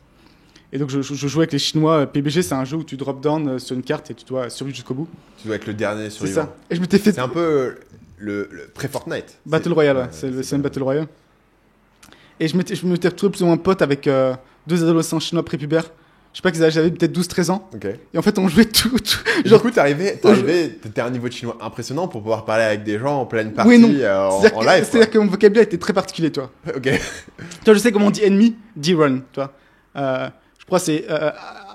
Et donc, je jouais avec les Chinois. PUBG, c'est un jeu où tu drop down sur une carte et tu dois survivre jusqu'au bout. Tu dois être le dernier survivant. C'est ça. Et je m'étais fait... C'est un peu le pré-Fortnite. Battle Royale, ouais. C'est un Battle Royale. Et je m'étais retrouvé plus ou moins pote avec 2 adolescents chinois prépubères. Je sais pas qu'ils avaient peut-être 12-13 ans. Okay. Et en fait, on jouait tout. Genre, du coup, t'étais à un niveau de chinois impressionnant pour pouvoir parler avec des gens en pleine partie, oui, non. en live. C'est-à-dire que mon vocabulaire était très particulier, toi. Ok. Tu vois, je sais comment on dit ennemi, dit run, tu vois. Je crois que c'est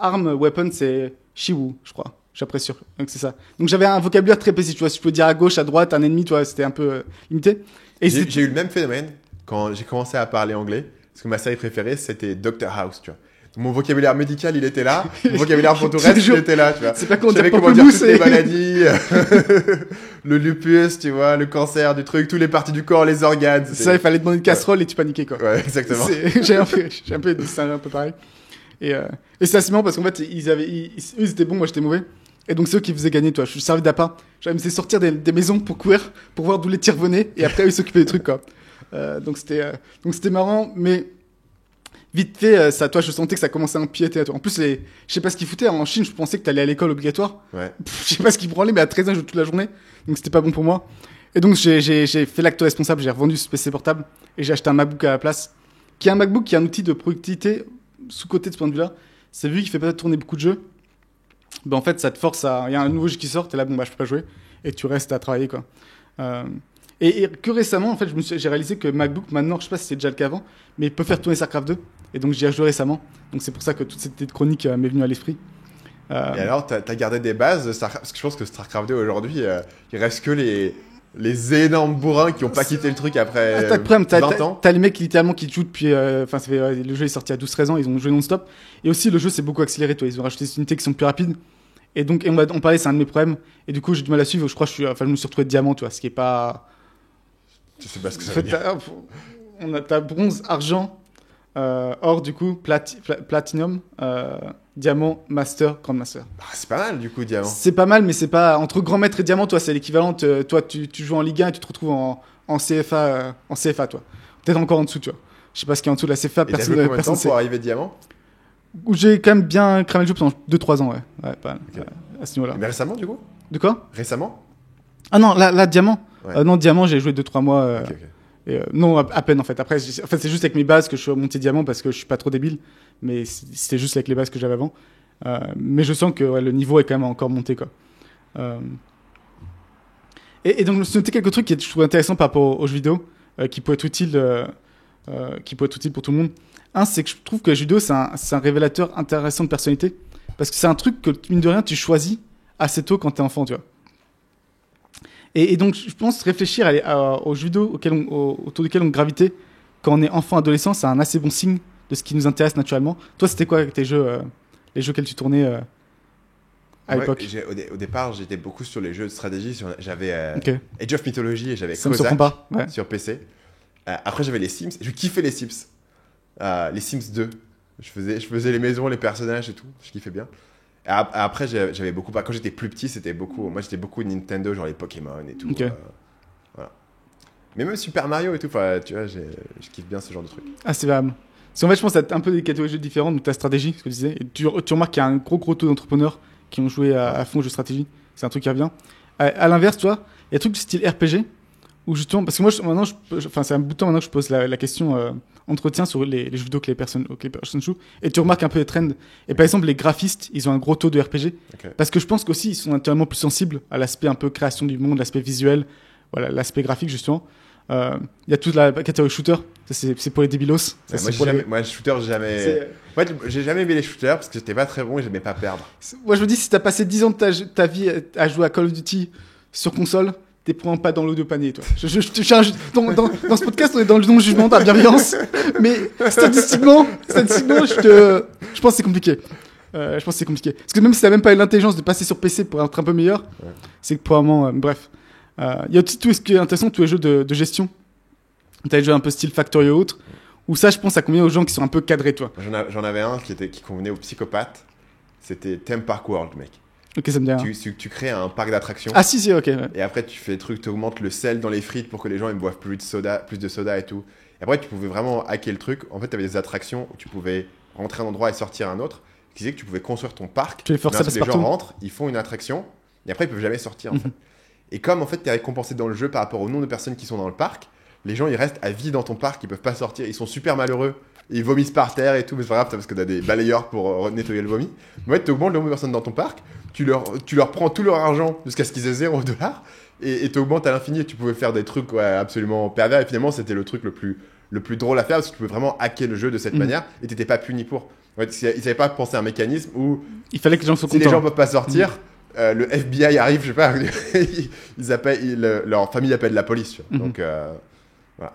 arm, weapon, c'est shiwu, je crois. Je suis après sûr. Donc c'est ça. Donc j'avais un vocabulaire très précis, tu vois. Si je peux dire à gauche, à droite, un ennemi, tu vois, c'était un peu limité. Et j'ai eu le même phénomène quand j'ai commencé à parler anglais. Parce que ma série préférée, c'était Doctor House, tu vois. Mon vocabulaire médical, il était là. Mon vocabulaire pour tout reste, il était là, tu vois. C'est pas comment dire toutes les maladies, le lupus, tu vois, le cancer du truc, toutes les parties du corps, les organes. C'est ça, il fallait demander une casserole et tu paniquais, quoi. Ouais, exactement. J'ai un peu pareil. Et c'est assez marrant parce qu'en fait, eux, ils étaient bons, moi, j'étais mauvais. Et donc, c'est eux qui faisaient gagner, toi. Je suis servi d'appât. J'avais me fait sortir des maisons pour courir, pour voir d'où les tirs venaient. Et après, eux, ils s'occupaient des trucs, quoi. Donc, c'était marrant, mais vite fait, ça, toi, je sentais que ça commençait à empiéter à toi. En plus, je sais pas ce qu'ils foutaient. En Chine, je pensais que t'allais à l'école obligatoire. Ouais. Je sais pas ce qu'ils branlaient, mais à 13 ans, je jouais toute la journée. Donc, c'était pas bon pour moi. Et donc, j'ai fait l'acte responsable. J'ai revendu ce PC portable et j'ai acheté un MacBook à la place. Qui est un MacBook qui est un outil de productivité sous-côté de ce point de vue-là. C'est vu qu'il fait pas tourner beaucoup de jeux. Ben, en fait, ça te force à. Il y a un nouveau jeu qui sort, t'es là, bon, bah, je peux pas jouer. Et tu restes à travailler, quoi. Et que récemment, en fait, j'ai réalisé que MacBook, maintenant, je sais pas si c'est déjà le cas avant, mais il peut faire tourner StarCraft 2. Et donc, j'y ai joué récemment. Donc, c'est pour ça que toute cette chronique m'est venue à l'esprit. Et alors, t'as gardé des bases de StarCraft, parce que je pense que StarCraft 2, aujourd'hui, il reste que les énormes bourrins qui ont pas quitté le truc après 20 ans. T'as les mecs littéralement qui jouent depuis. Le jeu est sorti à 12-13 ans, ils ont joué non-stop. Et aussi, le jeu s'est beaucoup accéléré, toi. Ils ont rajouté des unités qui sont plus rapides. Et donc, on parlait, c'est un de mes problèmes. Et du coup, j'ai du mal à suivre. Je crois que je me suis retrouvé de diamant, tu vois, ce qui est pas. Je sais pas ce que ça veut dire. T'as bronze, argent, or, du coup, platinum, diamant, master, grand master. Ah, c'est pas mal, du coup, diamant. C'est pas mal, mais c'est pas. Entre grand maître et diamant, toi, c'est l'équivalent. Toi, tu joues en Ligue 1 et tu te retrouves en CFA, toi. Peut-être encore en dessous, tu vois. Je sais pas ce qu'il y a en dessous de la CFA. Et t'as joué combien de temps pour arriver diamant? Où j'ai quand même bien cramé le jeu pendant 2-3 ans, ouais, pas mal, okay. À ce niveau-là. Mais récemment, du coup? De quoi? Récemment? Ah non, là diamant. Ouais. Non, diamant, j'ai joué 2-3 mois. Okay. Et, non, à peine en fait. Après, c'est juste avec mes bases que je suis monté diamant parce que je suis pas trop débile. Mais c'était juste avec les bases que j'avais avant. Mais je sens que le niveau est quand même encore monté, quoi. Et donc, je me suis noté quelques trucs qui je trouve intéressants par rapport aux jeux vidéo, qui pourraient être utiles pour tout le monde. Un, c'est que je trouve que le jeu vidéo, c'est un révélateur intéressant de personnalité. Parce que c'est un truc que, mine de rien, tu choisis assez tôt quand t'es enfant, tu vois. Et donc, je pense réfléchir aux jeux vidéo autour desquels on gravitait quand on est enfant, adolescent, c'est un assez bon signe de ce qui nous intéresse naturellement. Toi, c'était quoi avec tes jeux, les jeux auxquels tu tournais à l'époque? Au départ, j'étais beaucoup sur les jeux de stratégie. J'avais Age of Mythology et j'avais Ça me surprend Kozak pas. Ouais. sur PC. Après, j'avais les Sims. Je kiffais les Sims. Les Sims 2. Je faisais les maisons, les personnages et tout. Je kiffais bien. Après, j'avais beaucoup. Quand j'étais plus petit, c'était beaucoup. Moi, j'étais beaucoup Nintendo, genre les Pokémon et tout. Ok. Voilà. Mais même Super Mario et tout. Tu vois, je kiffe bien ce genre de trucs. Ah, c'est variable. Parce qu'en fait, je pense que t'as un peu des catégories de jeux différentes, donc ta stratégie, ce que tu disais. Et tu remarques qu'il y a un gros taux d'entrepreneurs qui ont joué à fond aux jeux de stratégie. C'est un truc qui revient. À l'inverse, tu vois, il y a des trucs du style RPG, où justement, parce que moi, maintenant, c'est un bout de temps maintenant que je pose la question entretien sur les jeux vidéo que les personnes jouent, et tu remarques un peu les trends. Et par exemple, les graphistes, ils ont un gros taux de RPG, parce que je pense qu'aussi, ils sont naturellement plus sensibles à l'aspect un peu création du monde, l'aspect visuel, voilà, l'aspect graphique, justement. Il y a toute la catégorie shooter, ça, c'est pour les débilos. Moi, shooter, j'ai jamais aimé les shooters parce que j'étais pas très bon et j'aimais pas perdre. Moi, je me dis, si t'as passé 10 ans de ta vie à jouer à Call of Duty sur console, t'es probablement pas dans l'eau de panier, toi. Dans ce podcast, on est dans le non-jugement, dans la bienveillance, mais statistiquement, je pense que c'est compliqué. Parce que même si t'as même pas eu l'intelligence de passer sur PC pour être un peu meilleur, c'est que probablement, bref. Il y a aussi tout ce qui est intéressant, tous les jeux de gestion. T'as des jeux un peu style Factorio ou autre, où ça, je pense, ça convient aux gens qui sont un peu cadrés, toi. J'en avais un qui convenait aux psychopathes. C'était Theme Park World, mec. Ok, ça me dit rien. Tu crées un parc d'attractions. Ah si, ok. Ouais. Et après, tu fais des trucs, tu augmentes le sel dans les frites pour que les gens ils boivent plus de soda et tout. Et après, tu pouvais vraiment hacker le truc. En fait, tu avais des attractions où tu pouvais rentrer à un endroit et sortir à un autre. Ce qui disait que tu pouvais construire ton parc. Tu les forces à passer partout. Les gens rentrent, ils font une attraction, et après, ils peuvent jamais sortir, en fait. Et comme en fait, tu es récompensé dans le jeu par rapport au nombre de personnes qui sont dans le parc, les gens ils restent à vie dans ton parc, ils peuvent pas sortir, ils sont super malheureux, ils vomissent par terre et tout, mais c'est pas grave parce que t'as des balayeurs pour nettoyer le vomi. Mais ouais, tu augmentes le nombre de personnes dans ton parc, tu leur prends tout leur argent jusqu'à ce qu'ils aient $0 et tu augmentes à l'infini et tu pouvais faire des trucs absolument pervers. Et finalement, c'était le truc le plus drôle à faire parce que tu pouvais vraiment hacker le jeu de cette manière et t'étais pas puni pour. Ouais, ils savaient pas penser à un mécanisme où il fallait que les gens soient contents. Si les gens peuvent pas sortir. Le FBI arrive, je sais pas, leur famille appelle la police. Tu vois. Donc, voilà.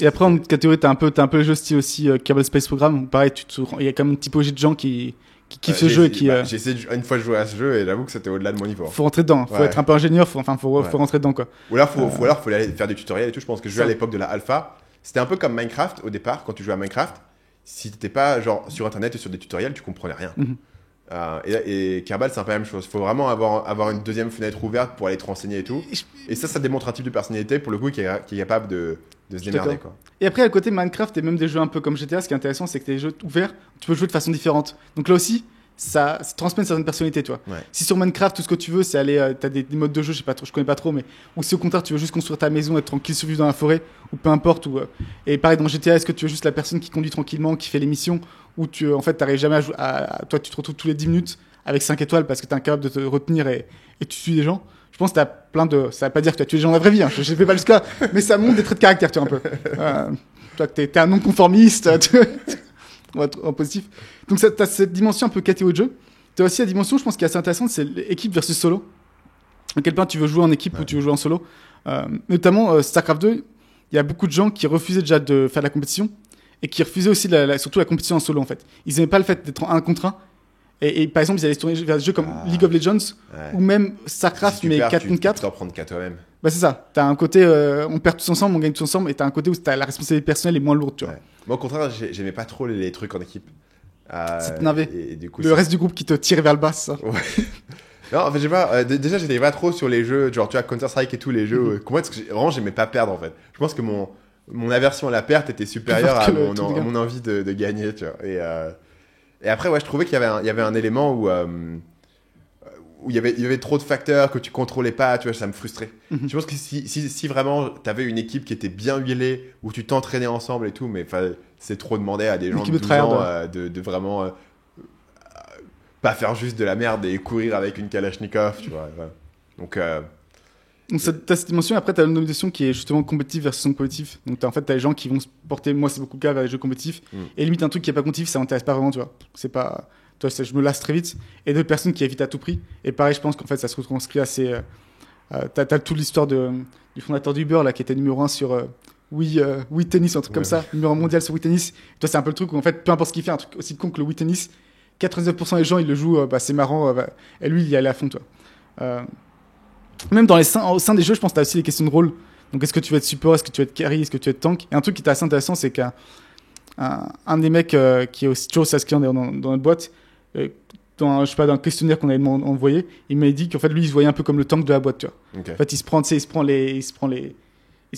Et après, en catégorie, t'as un peu le jeu style aussi Kerbal Space Program. Pareil, il y a quand même une typologie de gens qui kiffent ce jeu et qui. J'ai essayé une fois de jouer à ce jeu et j'avoue que c'était au-delà de mon niveau. Faut rentrer dedans, faut être un peu ingénieur, faut rentrer dedans quoi. Ou alors, faut aller faire des tutoriels et tout. Je pense que je jouais à l'époque de la alpha. C'était un peu comme Minecraft au départ, quand tu jouais à Minecraft. Si t'étais pas genre sur internet et sur des tutoriels, tu comprenais rien. Et Kerbal, c'est un peu la même chose. Il faut vraiment avoir une deuxième fenêtre ouverte pour aller te renseigner et tout. Et ça démontre un type de personnalité, pour le coup, qui est capable de se démerder. Quoi. Et après, à côté Minecraft et même des jeux un peu comme GTA, ce qui est intéressant, c'est que t'as des jeux ouverts, tu peux jouer de façon différente. Donc là aussi, ça transmet une certaine personnalité, toi. Ouais. Si sur Minecraft, tout ce que tu veux, c'est aller, t'as des modes de jeu, je connais pas trop, mais ou si au contraire, tu veux juste construire ta maison, être tranquille, survivre dans la forêt, ou peu importe. Et pareil, dans GTA, est-ce que tu veux juste la personne qui conduit tranquillement, qui fait les missions, ou en fait, t'arrives jamais toi, tu te retrouves tous les 10 minutes avec 5 étoiles parce que t'es incapable de te retenir et tu suis des gens. Je pense que t'as plein de. Ça veut pas dire que tu as tué des gens dans la vraie vie, hein. Je fais pas jusqu'à. Mais ça montre des traits de caractère, tu vois, un peu. Toi, t'es un non-conformiste, en positif. Donc, t'as cette dimension un peu catégorie de jeu. T'as aussi la dimension, je pense, qui est assez intéressante, c'est l'équipe versus solo. À quel point tu veux jouer en équipe ou tu veux jouer en solo. Notamment, StarCraft 2, il y a beaucoup de gens qui refusaient déjà de faire de la compétition et qui refusaient aussi surtout la compétition en solo, en fait. Ils n'aimaient pas le fait d'être en 1 contre 1. Et par exemple, ils allaient se tourner vers des jeux comme League of Legends ou même StarCraft, mais 4 contre 4. Tu t'en prendre qu'à toi-même. Bah, c'est ça. T'as un côté, on perd tous ensemble, on gagne tous ensemble, et t'as un côté où la responsabilité personnelle est moins lourde, tu vois. Moi, au contraire, j'aimais pas trop les trucs en équipe. Ça t'énervait. Et du coup, le reste du groupe qui te tire vers le bas, ça. Ouais. Non, en fait, je sais pas. Déjà, j'étais pas trop sur les jeux, genre, tu vois, Counter-Strike et tous les jeux. Parce que vraiment, j'aimais pas perdre, en fait. Je pense que mon aversion à la perte était supérieure à mon envie de gagner, tu vois. Et après, ouais, je trouvais qu'il y avait un élément où il y avait trop de facteurs que tu contrôlais pas, tu vois, ça me frustrait. Je pense que si vraiment t'avais une équipe qui était bien huilée, où tu t'entraînais ensemble et tout, mais c'est trop demandé à des gens de 12 ans de vraiment pas faire juste de la merde et courir avec une Kalachnikov, tu vois. Voilà. Donc t'as cette dimension, après t'as une nomination qui est justement compétitive versus non compétitif. Donc t'as les gens qui vont se porter, moi c'est beaucoup le cas, vers les jeux compétitifs, et limite un truc qui est pas compétitif, ça m'intéresse pas vraiment, tu vois. C'est pas... Toi, je me lasse très vite, et d'autres personnes qui évitent à tout prix. Et pareil, je pense qu'en fait ça se retranscrit assez T'as toute l'histoire du fondateur d'Uber là qui était numéro 1 sur Wii Tennis, un truc comme ça, numéro mondial sur Wii Tennis. Toi, c'est un peu le truc où en fait, peu importe ce qu'il fait, un truc aussi con que le Wii Tennis, 99% des gens ils le jouent, c'est marrant, et lui il y allait à fond, toi. Même au sein des jeux, je pense que t'as aussi les questions de rôle. Donc, est-ce que tu veux être support, est-ce que tu veux être carry, est-ce que tu veux être tank? Et un truc qui était assez intéressant, c'est qu'un des mecs qui est aussi toujours sales client dans notre boîte, dans un questionnaire qu'on avait envoyé, il m'a dit qu'en fait lui il se voyait un peu comme le tank de la boîte, tu vois. Okay. En fait, il se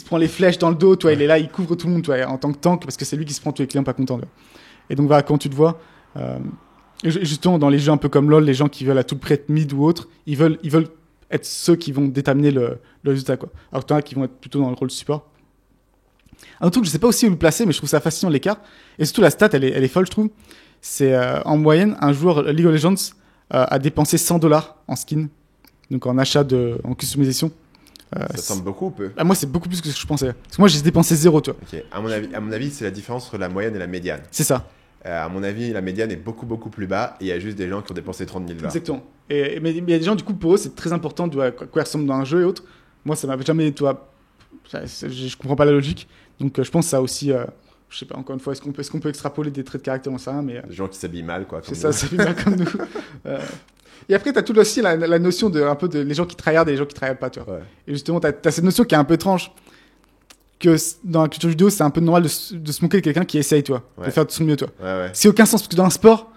prend les flèches dans le dos, tu vois, il est là, il couvre tout le monde, tu vois, en tant que tank, parce que c'est lui qui se prend tous les clients pas contents, tu vois. Et donc voilà, quand tu te vois, justement dans les jeux un peu comme LoL, les gens qui veulent à tout prix être mid ou autre, ils veulent être ceux qui vont déterminer le résultat, quoi. Alors que t'en as qui vont être plutôt dans le rôle support. Un truc, je sais pas aussi où le placer, mais je trouve ça fascinant l'écart. Et surtout la stat, elle est folle, je trouve. C'est en moyenne, un joueur League of Legends a dépensé $100 en skin, donc en achat en customisation. Ça semble beaucoup ou peu? Moi, c'est beaucoup plus que ce que je pensais. Parce que moi, j'ai dépensé 0, tu vois. Okay. À mon avis, c'est la différence entre la moyenne et la médiane. C'est ça. À mon avis, la médiane est beaucoup, beaucoup plus bas et il y a juste des gens qui ont dépensé $30,000. Exactement. Mais il y a des gens, du coup, pour eux, c'est très important de quoi ils ressemblent dans un jeu et autres. Moi, ça m'avait jamais, tu vois, je comprends pas la logique. Donc, je pense que ça aussi, je sais pas, encore une fois, est-ce qu'on peut extrapoler des traits de caractère, on sait rien, mais... Des gens qui s'habillent mal, quoi. C'est ça, s'habillent mal comme nous. Et après, tu as tout aussi la notion un peu de les gens qui tryhardent et les gens qui tryhardent pas, tu vois. Ouais. Et justement, tu as cette notion qui est un peu étrange, que dans la culture vidéo, c'est un peu normal de se moquer de quelqu'un qui essaye, toi, de faire de son mieux, toi. Ouais. C'est aucun sens, parce que dans un sport,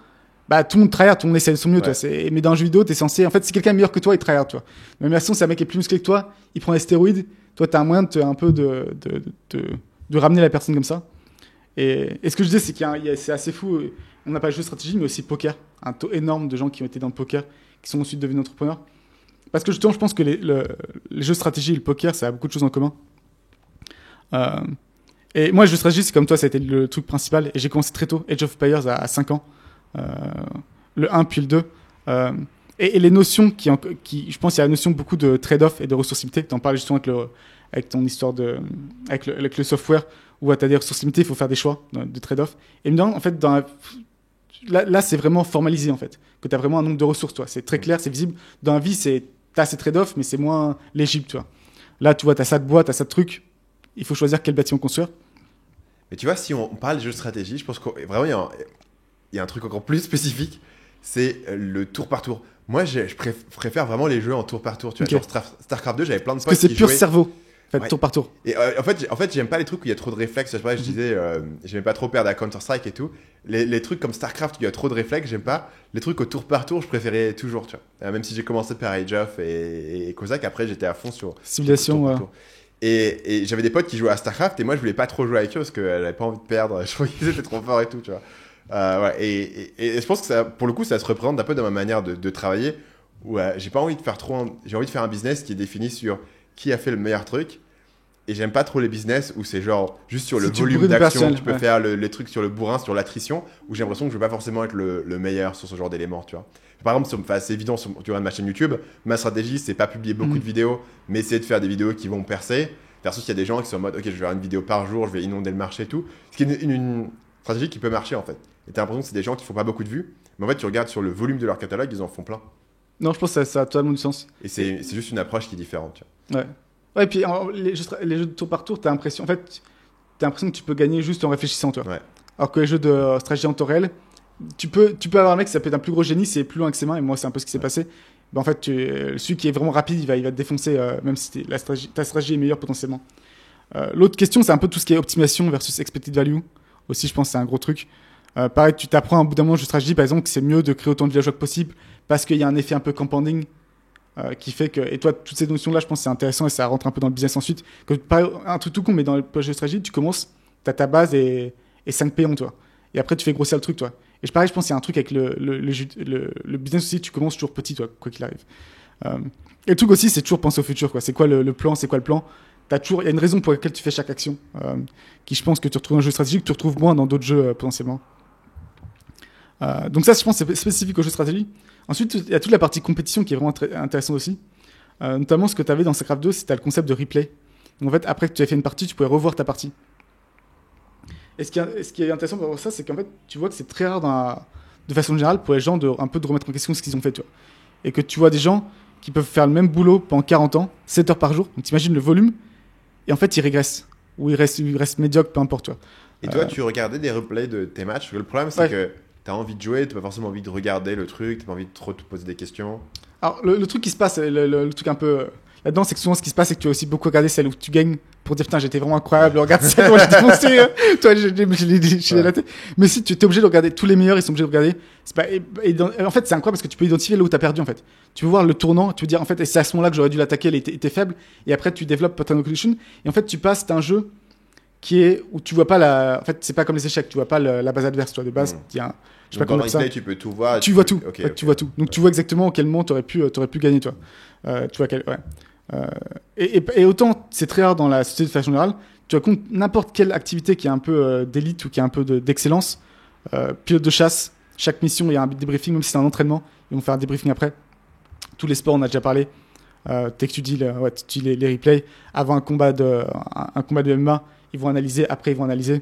tout le monde tryhard, tout le monde essaie de son mieux, toi. Mais dans un jeu vidéo, t'es censé... En fait, si quelqu'un est meilleur que toi, il tryhard, toi. Mais merci, si un mec est plus musclé que toi, il prend des stéroïdes, toi, t'as un moyen de ramener la personne comme ça. Et ce que je disais, c'est c'est assez fou. On n'a pas le jeu de stratégie, mais aussi poker. Un taux énorme de gens qui ont été dans le poker, qui sont ensuite devenus entrepreneurs. Parce que justement, je pense que les jeux de stratégie et le poker, ça a beaucoup de choses en commun. Et moi, le jeu de stratégie, c'est comme toi, ça a été le truc principal. Et j'ai commencé très tôt, Age of Empires à 5 ans. Le 1 puis le 2. Et les notions je pense qu'il y a la notion beaucoup de trade-off et de ressourçabilité. Tu en parlais justement avec ton histoire avec le software, où tu as des ressources limitées, il faut faire des choix de trade-off. Et maintenant, en fait, là, c'est vraiment formalisé, en fait, que tu as vraiment un nombre de ressources, toi. C'est très clair, c'est visible. Dans la vie, tu as ces trade-offs, mais c'est moins légible, tu vois. Là, tu vois, tu as ça de bois, tu as ça de trucs. Il faut choisir quel bâtiment construire. Mais tu vois, si on parle de jeu de stratégie, je pense que vraiment, il y a un truc encore plus spécifique, c'est le tour par tour. Moi, je préfère vraiment les jeux en tour par tour. Tu vois, genre StarCraft 2, j'avais plein de potes qui jouaient. Parce que c'est pur cerveau. En fait, tour par tour. Et en fait, j'aime pas les trucs où il y a trop de réflexes. Je disais, j'aimais pas trop perdre à Counter-Strike et tout. Les trucs comme StarCraft où il y a trop de réflexes, j'aime pas. Les trucs au tour par tour, je préférais toujours, tu vois. Même si j'ai commencé par Age of et Kozak, après j'étais à fond sur Simulation, tour par tour. Et j'avais des potes qui jouaient à StarCraft et moi je voulais pas trop jouer avec eux parce qu'elle avait pas envie de perdre. Je trouvais qu'ils étaient trop forts et tout, tu vois. Et je pense que ça, pour le coup, ça se représente un peu dans ma manière de travailler où j'ai pas envie de faire j'ai envie de faire un business qui est défini sur qui a fait le meilleur truc. Et j'aime pas trop les business où c'est genre juste sur le volume d'action, tu peux faire les trucs sur le bourrin, sur l'attrition, où j'ai l'impression que je vais pas forcément être le meilleur sur ce genre d'éléments, tu vois. Par exemple, c'est évident, tu vois, ma chaîne YouTube, ma stratégie, c'est pas publier beaucoup de vidéos, mais essayer de faire des vidéos qui vont percer. Versus, il y a des gens qui sont en mode, ok, je vais faire une vidéo par jour, je vais inonder le marché et tout. Ce qui est une stratégie qui peut marcher, en fait. Et t'as l'impression que c'est des gens qui font pas beaucoup de vues, mais en fait, tu regardes sur le volume de leur catalogue, ils en font plein. Non, je pense que ça a totalement du sens. Et c'est juste une approche qui est différente, tu vois. Ouais, et puis les jeux de tour par tour, t'as l'impression que tu peux gagner juste en réfléchissant, toi. Ouais. Alors que les jeux de stratégie en temps réel, tu peux avoir un mec, ça peut être un plus gros génie, c'est plus loin que ses mains, et moi, c'est un peu ce qui s'est passé. En fait, celui qui est vraiment rapide, il va te défoncer, même si ta stratégie est meilleure potentiellement. L'autre question, c'est un peu tout ce qui est optimisation versus expected value. Aussi, je pense que c'est un gros truc. Pareil, tu t'apprends à un bout d'un moment de stratégie, par exemple, que c'est mieux de créer autant de villageois que possible parce qu'il y a un effet un peu compounding qui fait que... Et toi, toutes ces notions-là, je pense que c'est intéressant et ça rentre un peu dans le business ensuite. Un truc tout con, mais dans le projet de stratégie, tu commences, tu as ta base et 5 payants, toi. Et après, tu fais grossir le truc, toi. Et pareil, je pense qu'il y a un truc avec le business aussi, tu commences toujours petit, toi, quoi qu'il arrive. Et le truc aussi, c'est toujours penser au futur, quoi. C'est quoi le plan, c'est quoi le plan? Il y a une raison pour laquelle tu fais chaque action, qui je pense que tu retrouves dans un jeu stratégique, que tu retrouves moins dans d'autres jeux potentiellement. Donc ça, je pense, c'est spécifique au jeu stratégie. Ensuite, il y a toute la partie compétition qui est vraiment intéressante aussi. Notamment, ce que tu avais dans StarCraft 2, c'était le concept de replay. Donc, en fait, après que tu aies fait une partie, tu pouvais revoir ta partie. Et ce qui est intéressant dans ça, c'est qu'en fait, tu vois que c'est très rare de façon générale pour les gens un peu de remettre en question ce qu'ils ont fait, tu vois. Et que tu vois des gens qui peuvent faire le même boulot pendant 40 ans, 7 heures par jour. Donc t'imagines le volume. Et en fait, ils régressent. Ou ils restent médiocres, peu importe. Toi. Et toi, tu regardais des replays de tes matchs? Le problème, c'est que tu as envie de jouer, tu n'as pas forcément envie de regarder le truc, tu n'as pas envie de trop te poser des questions. Alors, le truc qui se passe, le truc un peu là-dedans, c'est que souvent, ce qui se passe, c'est que tu as aussi beaucoup regardé celle où tu gagnes pour dire putain, j'étais vraiment incroyable, regarde celle où j'ai défoncé, toi, j'ai la tête. Mais si tu es obligé de regarder, tous les meilleurs, ils sont obligés de regarder. C'est pas, en fait, c'est incroyable parce que tu peux identifier là où tu as perdu, en fait. Tu peux voir le tournant, tu peux dire, en fait, et c'est à ce moment-là que j'aurais dû l'attaquer, il était faible, et après, tu développes pattern recognition, et en fait, tu passes, c'est un jeu qui est où tu vois pas en fait, c'est pas comme les échecs, tu vois pas la base adverse, toi, de base, il y a je sais pas comment ça. Tu peux tout voir. Tu vois tout. Okay. Tu vois tout. Donc tu vois exactement à quel moment t'aurais pu gagner, toi. Tu vois et autant c'est très rare dans la société de façon générale. Tu vois, n'importe quelle activité qui est un peu d'élite ou qui est un peu d'excellence, pilote de chasse, chaque mission il y a un débriefing, même si c'est un entraînement, ils vont faire un débriefing après. Tous les sports on a déjà parlé. Dès que tu dis les replays avant un combat de MMA, ils vont analyser. Après ils vont analyser.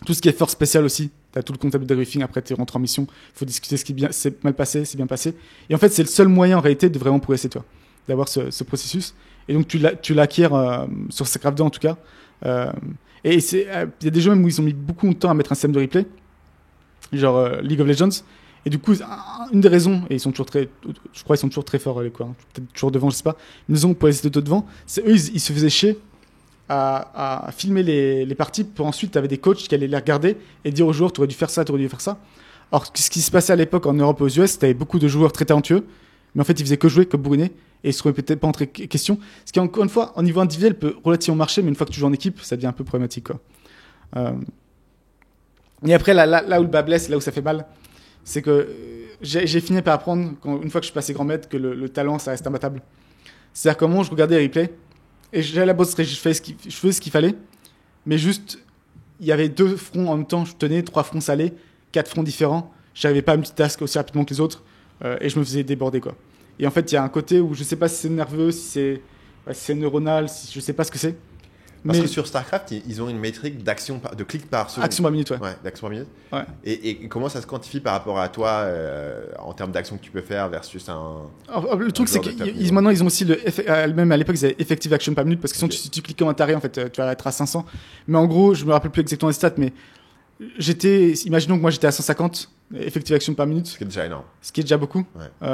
Tout ce qui est force spéciale aussi, tu as tout le comptable de débriefing, après tu rentres en mission, il faut discuter ce qui c'est mal passé, c'est bien passé. Et en fait, c'est le seul moyen en réalité de vraiment progresser, toi, d'avoir ce processus. Et donc tu l'acquiers sur StarCraft 2 en tout cas. Et il y a des jeux même où ils ont mis beaucoup de temps à mettre un système de replay, genre League of Legends. Et du coup, une des raisons, et ils sont toujours je crois qu'ils sont toujours très forts, peut-être toujours devant, je sais pas, une raison pour les de devant, c'est eux, ils se faisaient chier à filmer les parties pour ensuite t'avais des coachs qui allaient les regarder et dire aux joueurs t'aurais dû faire ça, t'aurais dû faire ça. Alors ce qui se passait à l'époque en Europe et aux US, t'avais beaucoup de joueurs très talentueux, mais en fait ils faisaient que jouer, que bourriner et ils se répétaient pas entre questions. Ce qui encore une fois au niveau individuel peut relativement marcher, mais une fois que tu joues en équipe, ça devient un peu problématique, quoi. Et après là où le bas blesse, là où ça fait mal, c'est que j'ai fini par apprendre une fois que je suis passé grand maître que le talent ça reste imbattable. C'est-à-dire comment je regardais les replays. Et j'allais à la bosse, je faisais ce qu'il fallait, mais juste, il y avait 2 fronts en même temps, je tenais 3 fronts salés, 4 fronts différents, j'arrivais pas à multitask aussi rapidement que les autres, et je me faisais déborder, quoi. Et en fait, il y a un côté où je sais pas si c'est nerveux, si c'est neuronal, je sais pas ce que c'est. Parce que sur StarCraft, ils ont une métrique de clics par seconde. Action par minute, ouais. Ouais, d'action par minute. Ouais. Et comment ça se quantifie par rapport à toi en termes d'actions que tu peux faire versus un. Alors, le truc, c'est que maintenant, ils ont aussi même à l'époque, ils avaient effective action par minute parce que sinon, si tu cliques en taré, en fait, tu vas être à 500. Mais en gros, je me rappelle plus exactement les stats, mais imaginons que moi j'étais à 150 effective action par minute. Ce qui est déjà énorme. Ce qui est déjà beaucoup. Ouais.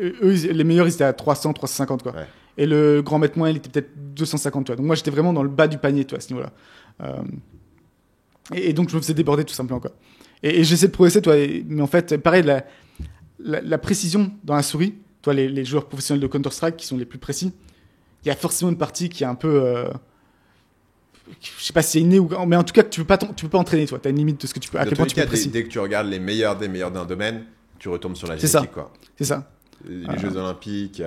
Eux, les meilleurs, ils étaient à 300, 350, quoi. Ouais. Et le grand maître moyen, il était peut-être 250, toi. Donc moi, j'étais vraiment dans le bas du panier, toi, à ce niveau-là. Et donc, je me faisais déborder tout simplement, quoi. Et j'essaie de progresser, toi. Mais en fait, pareil, la précision dans la souris, toi, les joueurs professionnels de Counter-Strike qui sont les plus précis, il y a forcément une partie qui est un peu... je sais pas si c'est inné ou... Mais en tout cas, tu peux pas entraîner, toi. Tu as une limite de ce que tu peux... À quel point tu peux être précis. Dès que tu regardes les meilleurs d'un domaine, tu retombes sur la génétique, quoi. C'est ça. Les Jeux Olympiques,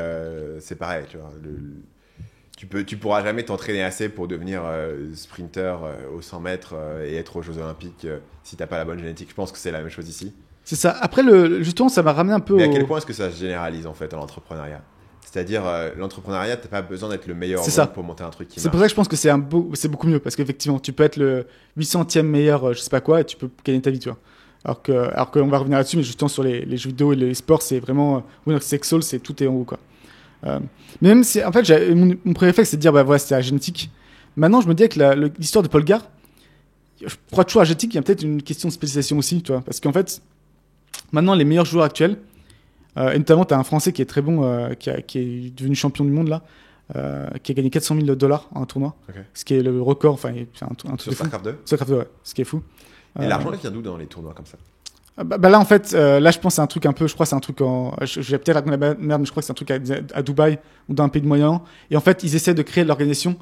c'est pareil, tu vois. Tu pourras jamais t'entraîner assez pour devenir sprinter aux 100 mètres et être aux Jeux Olympiques si t'as pas la bonne génétique. Je pense que c'est la même chose ici. C'est ça. Après, justement, ça m'a ramené un peu. Mais à quel point est-ce que ça se généralise en fait à l'entrepreneuriat? C'est-à-dire l'entrepreneuriat, t'as pas besoin d'être le meilleur pour monter un truc qui marche. C'est pour ça que je pense que c'est beaucoup mieux parce qu'effectivement, tu peux être le 800e meilleur, je sais pas quoi, et tu peux gagner ta vie, tu vois. Alors qu'on va revenir là-dessus, mais justement sur les jeux vidéo et les sports, c'est vraiment Winner Takes All, c'est tout est en haut, quoi. Mais même si, en fait, mon premier réflexe, c'est de dire, bah voilà, c'était la génétique. Maintenant, je me dis avec l'histoire de Paul Gare, je crois toujours à la génétique, il y a peut-être une question de spécialisation aussi, tu vois, parce qu'en fait, maintenant, les meilleurs joueurs actuels, et notamment, tu as un Français qui est très bon, qui est devenu champion du monde là, qui a gagné $400,000 en un tournoi, ce qui est le record, enfin, c'est un truc sur StarCraft 2. StarCraft 2, ouais, ce qui est fou. Et l'argent, il vient d'où dans les tournois comme ça? Bah là, en fait, là, je pense que c'est un truc un peu, je crois que c'est un truc je vais peut-être raconter la merde, mais je crois que c'est un truc à Dubaï ou dans un pays de Moyen-Orient. Et en fait, ils essaient de créer l'organisation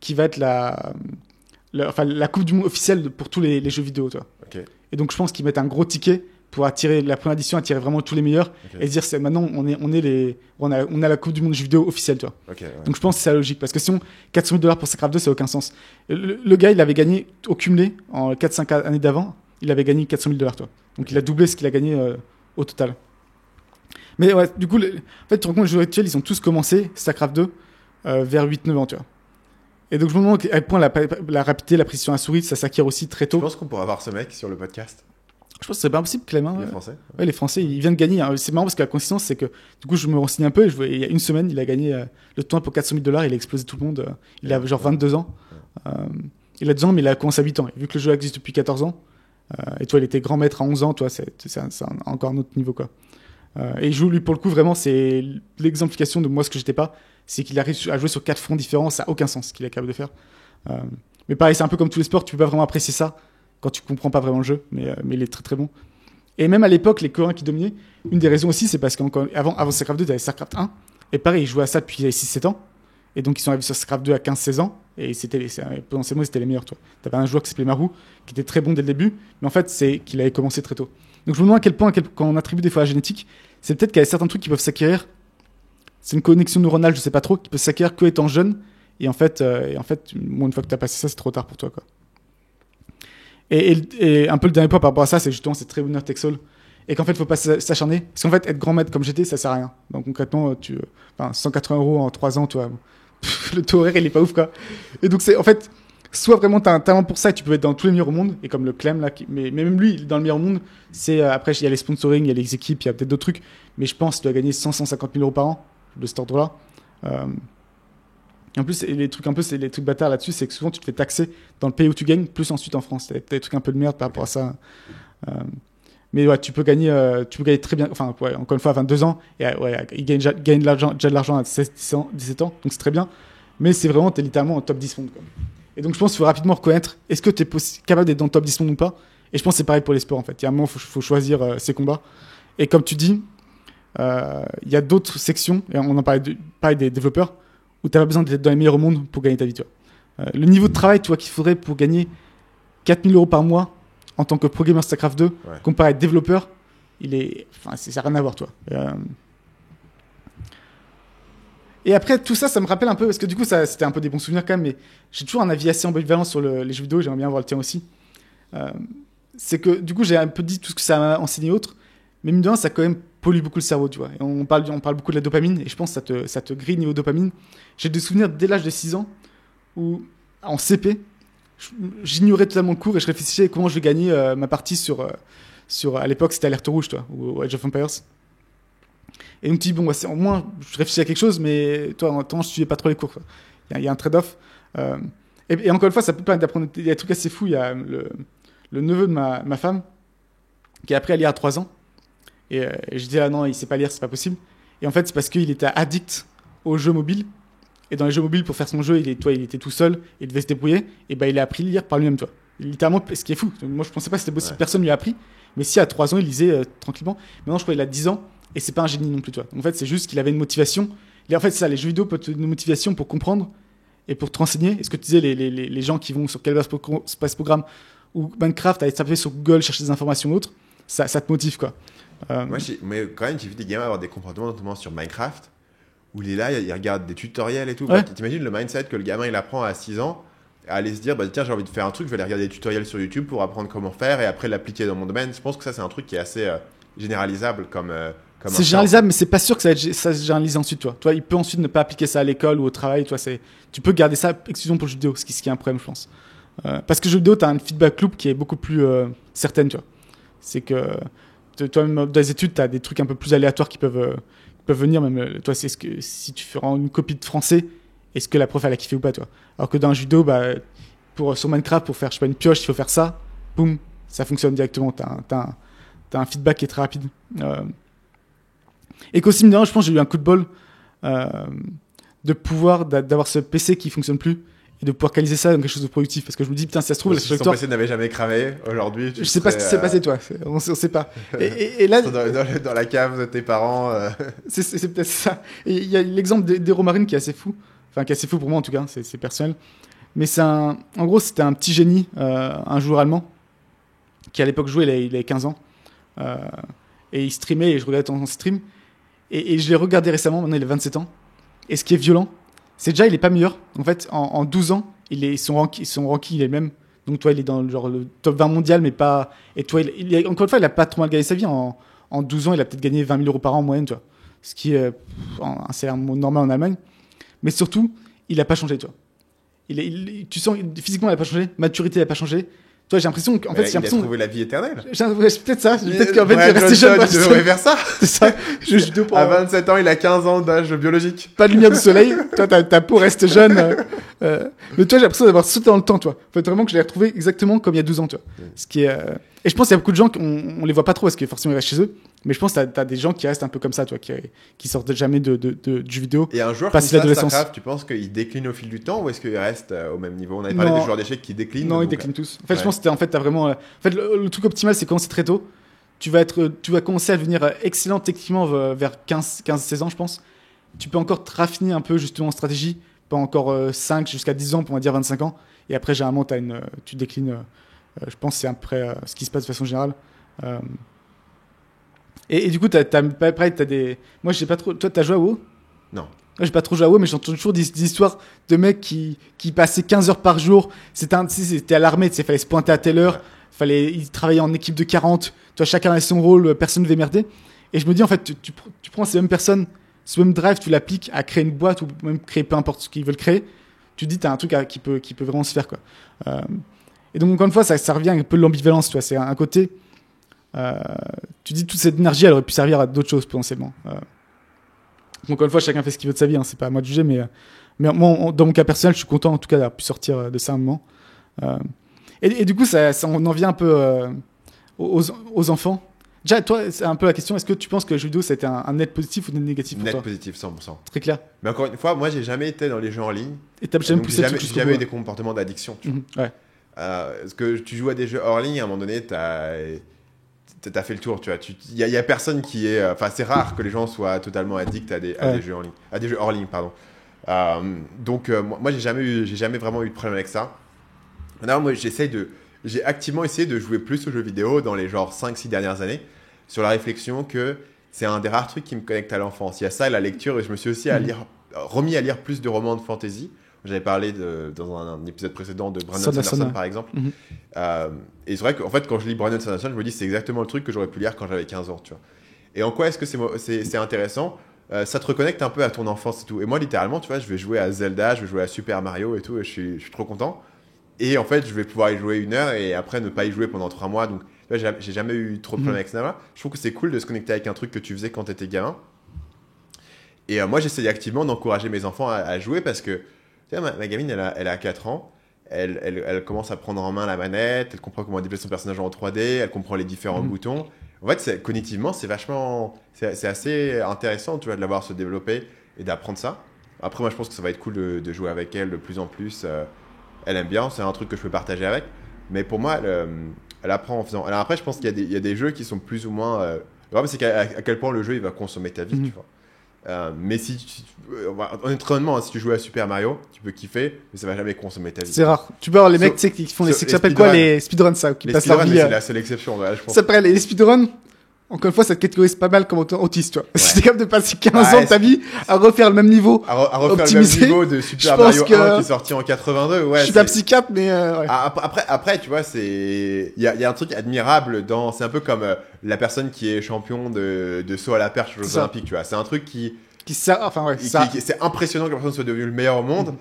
qui va être la Coupe du Monde officielle pour tous les jeux vidéo, toi. Okay. Et donc, je pense qu'ils mettent un gros ticket pour attirer la première édition, attirer vraiment tous les meilleurs et se dire, maintenant, on a la Coupe du Monde jeux vidéo officielle, tu vois. Okay, ouais. Donc, je pense que c'est la logique parce que sinon, $400,000 pour StarCraft 2, ça n'a aucun sens. Le gars, il avait gagné au cumulé en 4-5 années d'avant. Il avait gagné $400,000, toi. Donc, il a doublé ce qu'il a gagné au total. Mais ouais, du coup, en fait, tu te rends compte, les jeux actuels, ils ont tous commencé, StarCraft 2, vers 8-9 ans, tu vois. Et donc, je me demande à quel point la rapidité, la précision à la souris, ça s'acquiert aussi très tôt. Tu penses qu'on pourra avoir ce mec sur le podcast? Je pense que c'est pas impossible, Clem. Hein, Les Français. Ouais, les Français, ils viennent de gagner. Hein. C'est marrant parce que la coïncidence, c'est que du coup, je me renseigne un peu. Et il y a une semaine, il a gagné le tournoi pour $400,000. Il a explosé tout le monde. Il a genre 22 ans. Il a 2 ans, mais il a commencé à 8 ans. Et vu que le jeu existe depuis 14 ans, et toi, il était grand maître à 11 ans, toi, c'est encore un autre niveau, quoi. Et il joue, lui, pour le coup, vraiment, c'est l'exemplification de moi, ce que j'étais pas. C'est qu'il arrive à jouer sur 4 fronts différents. Ça n'a aucun sens ce qu'il est capable de faire. Mais pareil, c'est un peu comme tous les sports. Tu peux pas vraiment apprécier ça quand tu comprends pas vraiment le jeu. Mais il est très très bon. Et même à l'époque, les Coréens qui dominaient, une des raisons aussi, c'est parce qu'avant StarCraft 2, tu avais StarCraft 1. Et pareil, ils jouaient à ça depuis 6-7 ans. Et donc, ils sont arrivés sur StarCraft 2 à 15-16 ans. Et potentiellement, c'était les meilleurs. Tu avais un joueur qui s'appelait Maru, qui était très bon dès le début. Mais en fait, c'est qu'il avait commencé très tôt. Donc, je me demande à quel point, quand on attribue des fois à la génétique, c'est peut-être qu'il y a certains trucs qui peuvent s'acquérir. C'est une connexion neuronale, je sais pas trop, qui peut s'acquérir que étant jeune. Et en fait, moi, une fois que tu as passé ça, c'est trop tard pour toi, quoi. Et un peu le dernier point par rapport à ça, c'est justement c'est très winner takes all. Et qu'en fait, il faut pas s'acharner. Parce qu'en fait, être grand maître comme j'étais, ça sert à rien. Donc concrètement, 180 € en 3 ans, toi, le taux horaire, il est pas ouf, quoi. Et donc, c'est en fait, soit vraiment t'as un talent pour ça et tu peux être dans tous les meilleurs au monde, et comme le Clem, là, mais même lui, dans le meilleur au monde, c'est après, il y a les sponsoring, il y a les équipes, il y a peut-être d'autres trucs. Mais je pense que tu dois gagner 150 000 € par an de cet ordre-là. Et en plus, les trucs bâtards là-dessus, c'est que souvent tu te fais taxer dans le pays où tu gagnes, plus ensuite en France. T'as des trucs un peu de merde par rapport à ça. Mais ouais, tu peux gagner très bien. Enfin, ouais, encore une fois, à 22 ans, et ouais, il gagne déjà de l'argent à 17 ans, donc c'est très bien. Mais c'est vraiment, t'es littéralement en top 10 monde, quoi. Et donc je pense qu'il faut rapidement reconnaître, est-ce que t'es capable d'être dans le top 10 monde ou pas. Et je pense que c'est pareil pour les sports, en fait. Il y a un moment, il faut choisir ses combats. Et comme tu dis, il y a d'autres sections, et on en parlait des développeurs, où tu n'as pas besoin d'être dans les meilleurs au monde pour gagner ta vie. Tu vois. Le niveau de travail qu'il faudrait pour gagner 4 000 € par mois en tant que pro gamer StarCraft 2, comparé à être développeur, ça n'a rien à voir. Toi. Et après, tout ça, ça me rappelle un peu, parce que du coup, c'était un peu des bons souvenirs quand même, mais j'ai toujours un avis assez ambivalent sur les jeux vidéo, j'aimerais bien avoir le tien aussi. C'est que du coup, j'ai un peu dit tout ce que ça m'a enseigné autre, mais mine de rien, ça quand même pollue beaucoup le cerveau, tu vois. Et on parle beaucoup de la dopamine, et je pense que ça te grille niveau dopamine. J'ai des souvenirs dès l'âge de 6 ans, où en CP, j'ignorais totalement le cours et je réfléchissais à comment je vais gagner ma partie sur à l'époque, c'était Alerte Rouge, toi, ou Age of Empires. Et donc tu dis, bon, au moins, je réfléchis à quelque chose, mais toi, en même temps, je suivais pas trop les cours. Il y a un trade-off. Et encore une fois, ça peut permettre d'apprendre. Il y a des trucs assez fous. Il y a le neveu de ma femme qui a appris à lire à 3 ans. Et je disais, non, il sait pas lire, c'est pas possible. Et en fait, c'est parce qu'il était addict aux jeux mobiles. Et dans les jeux mobiles, pour faire son jeu, il était tout seul, il devait se débrouiller. Et il a appris à lire par lui-même, toi. Littéralement, ce qui est fou. Moi, je pensais pas que c'était possible. Ouais. Personne lui a appris. Mais si à 3 ans, il lisait tranquillement. Maintenant, je crois qu'il a 10 ans. Et c'est pas un génie non plus, toi. En fait, c'est juste qu'il avait une motivation. En fait, c'est ça, les jeux vidéo peuvent te donner une motivation pour comprendre et pour te renseigner. Est-ce que tu disais, les gens qui vont sur quel space programme ou Minecraft, aller taper sur Google, chercher des informations ou autres, ça te motive, quoi. Moi, mais quand même, j'ai vu des gamins avoir des comportements, notamment sur Minecraft, où il est là, il regarde des tutoriels et tout. Ouais. T'imagines le mindset que le gamin, il apprend à 6 ans, à aller se dire, tiens, j'ai envie de faire un truc, je vais aller regarder des tutoriels sur YouTube pour apprendre comment faire et après l'appliquer dans mon domaine. Je pense que ça, c'est un truc qui est assez généralisable comme c'est généralisable, mais c'est pas sûr que ça se généralise ensuite, toi. Il peut ensuite ne pas appliquer ça à l'école ou au travail, toi. Tu peux garder ça exclusivement pour le jeu vidéo, ce qui est un problème, je pense. Parce que le jeu vidéo, t'as un feedback loop qui est beaucoup plus certain, tu vois. C'est que toi-même dans les études, t'as des trucs un peu plus aléatoires qui peuvent venir, même toi, c'est ce que si tu fais une copie de français, est-ce que la prof elle a kiffé ou pas, toi. Alors que dans un jeu vidéo, sur Minecraft, pour faire, je sais pas, une pioche, il faut faire ça, boum, ça fonctionne directement. T'as un feedback qui est très rapide. Et qu'aussi, je pense que j'ai eu un coup de bol de pouvoir d'avoir ce PC qui fonctionne plus et de pouvoir qualiser ça dans quelque chose de productif, parce que je me dis, putain, si ça se trouve, si ton PC n'avait jamais cramé aujourd'hui, je sais pas ce qui s'est passé, toi, on sait pas. Et là, dans la cave de tes parents, c'est peut-être ça. Et il y a l'exemple d'Hero Marine qui est assez fou, enfin qui est assez fou pour moi en tout cas, c'est personnel, mais en gros c'était un petit génie, un joueur allemand qui à l'époque jouait, il avait 15 ans, et il streamait, et je regardais son stream. Et je l'ai regardé récemment, maintenant il a 27 ans. Et ce qui est violent, c'est déjà il est pas meilleur. En fait, en 12 ans, son ranking il est le même. Donc toi, il est dans le top 20 mondial, mais pas. Et toi, encore une fois, il a pas trop mal gagné sa vie. En 12 ans, il a peut-être gagné 20 000 € par an en moyenne, tu vois. Ce qui est un salaire normal en Allemagne. Mais surtout, il a pas changé, tu vois. Tu sens physiquement, il a pas changé. Maturité, il a pas changé. Toi, j'ai l'impression qu'en fait, il a trouvé la vie éternelle. C'est peut-être ça. Peut-être qu'en fait, il est resté jeune. Tu devrais faire ça. C'est ça. Je joue vidéo pour. À 27 ans, il a 15 ans d'âge biologique. Pas de lumière du soleil. Toi, ta peau reste jeune. Mais toi, j'ai l'impression d'avoir sauté dans le temps, toi. En fait, vraiment que je l'ai retrouvé exactement comme il y a 12 ans, toi. Ce qui est. Et je pense qu'il y a beaucoup de gens on les voit pas trop parce que forcément ils restent chez eux. Mais je pense que t'as des gens qui restent un peu comme ça, toi, qui sortent jamais du jeu vidéo. Et un joueur comme ça, StarCraft, tu penses qu'il décline au fil du temps ou est-ce qu'il reste au même niveau? On avait parlé des joueurs d'échecs qui déclinent. Non, ils déclinent tous. En fait, je pense que t'as vraiment. En fait, le truc optimal, c'est commencer très tôt. Tu vas commencer à devenir excellent techniquement vers 15-16 ans, je pense. Tu peux encore te raffiner un peu justement en stratégie, pas encore 5 jusqu'à 10 ans, pour on va dire 25 ans. Et après, généralement, tu déclines. Je pense que c'est après ce qui se passe de façon générale. Et du coup, t'as des. Moi, j'ai pas trop. Toi, t'as joué à WoW? Non. Moi, j'ai pas trop joué à WoW, mais j'entends toujours des histoires de mecs qui passaient 15 heures par jour. C'était à l'armée, il fallait se pointer à telle heure. Ils travaillaient en équipe de 40. Toi, chacun avait son rôle, personne ne devait merder. Et je me dis, en fait, tu prends ces mêmes personnes, ce même drive, tu l'appliques à créer une boîte ou même créer peu importe ce qu'ils veulent créer. Tu te dis, t'as un truc qui peut vraiment se faire, quoi. Et donc, encore une fois, ça revient un peu de l'ambivalence, tu vois. C'est un côté. Tu dis toute cette énergie, elle aurait pu servir à d'autres choses potentiellement. Donc, encore une fois, chacun fait ce qu'il veut de sa vie, hein, c'est pas à moi de juger, mais moi, dans mon cas personnel, je suis content en tout cas d'avoir pu sortir de ça un moment. Et du coup, on en vient un peu aux enfants. Déjà, toi, c'est un peu la question, est-ce que tu penses que le jeu vidéo, ça a été un net positif ou net négatif pour toi? Net positif, 100%. Très clair. Mais encore une fois, moi, j'ai jamais été dans les jeux en ligne. Et t'as jamais poussé J'ai jamais eu des comportements d'addiction. Ouais. Parce que tu joues à des jeux hors ligne, à un moment donné, t'as fait le tour, tu vois. Il y a personne qui est. Enfin, c'est rare que les gens soient totalement addicts à des jeux en ligne, à des jeux hors ligne, pardon. Donc, moi, j'ai jamais vraiment eu de problème avec ça. Maintenant, moi, j'ai activement essayé de jouer plus aux jeux vidéo dans les genre 5-6 dernières années, sur la réflexion que c'est un des rares trucs qui me connecte à l'enfance. Il y a ça et la lecture, et je me suis aussi remis à lire plus de romans de fantasy. J'avais parlé dans un épisode précédent de Brandon Sanderson, par exemple. Et c'est vrai qu'en fait, quand je lis Brandon Sanderson, je me dis c'est exactement le truc que j'aurais pu lire quand j'avais 15 ans, tu vois. Et en quoi est-ce que c'est intéressant? Ça te reconnecte un peu à ton enfance et tout. Et moi, littéralement, tu vois, je vais jouer à Zelda, je vais jouer à Super Mario et tout, et je suis trop content. Et en fait, je vais pouvoir y jouer 1 heure et après ne pas y jouer pendant 3 mois. Donc, tu vois, j'ai jamais eu trop de problèmes avec ça. Je trouve que c'est cool de se connecter avec un truc que tu faisais quand tu étais gamin. Et moi, j'essaye activement d'encourager mes enfants à jouer parce que tu sais, ma gamine, elle a 4 ans. Elle commence à prendre en main la manette. Elle comprend comment déplacer son personnage en 3D. Elle comprend les différents boutons. En fait, cognitivement, c'est assez intéressant, tu vois, de la voir se développer et d'apprendre ça. Après, moi, je pense que ça va être cool de jouer avec elle de plus en plus. Elle aime bien, c'est un truc que je peux partager avec. Mais pour moi, elle apprend en faisant. Alors après, je pense qu'il y a des jeux qui sont plus ou moins. Le problème, c'est à quel point le jeu il va consommer ta vie, tu vois. Mais honnêtement, si tu joues à Super Mario, tu peux kiffer, mais ça va jamais consommer ta vie. C'est rare. Tu peux avoir les mecs qui font ça s'appelle quoi, les speedruns, ça, qui passent leur vie. C'est la seule exception, là, je pense. Ça s'appelle les speedruns. Encore une fois, ça te catégorise pas mal comme autiste, tu vois. Si t'es capable de passer 15 ans de ta vie à refaire le même niveau, à refaire le même niveau de Super Mario 1 qui est sorti en 82, ouais. Je suis pas psychiatre, mais ouais. Après, tu vois, il y a un truc admirable c'est un peu comme la personne qui est champion de saut à la perche aux Jeux Olympiques, tu vois. C'est un truc c'est impressionnant que la personne soit devenue le meilleur au monde.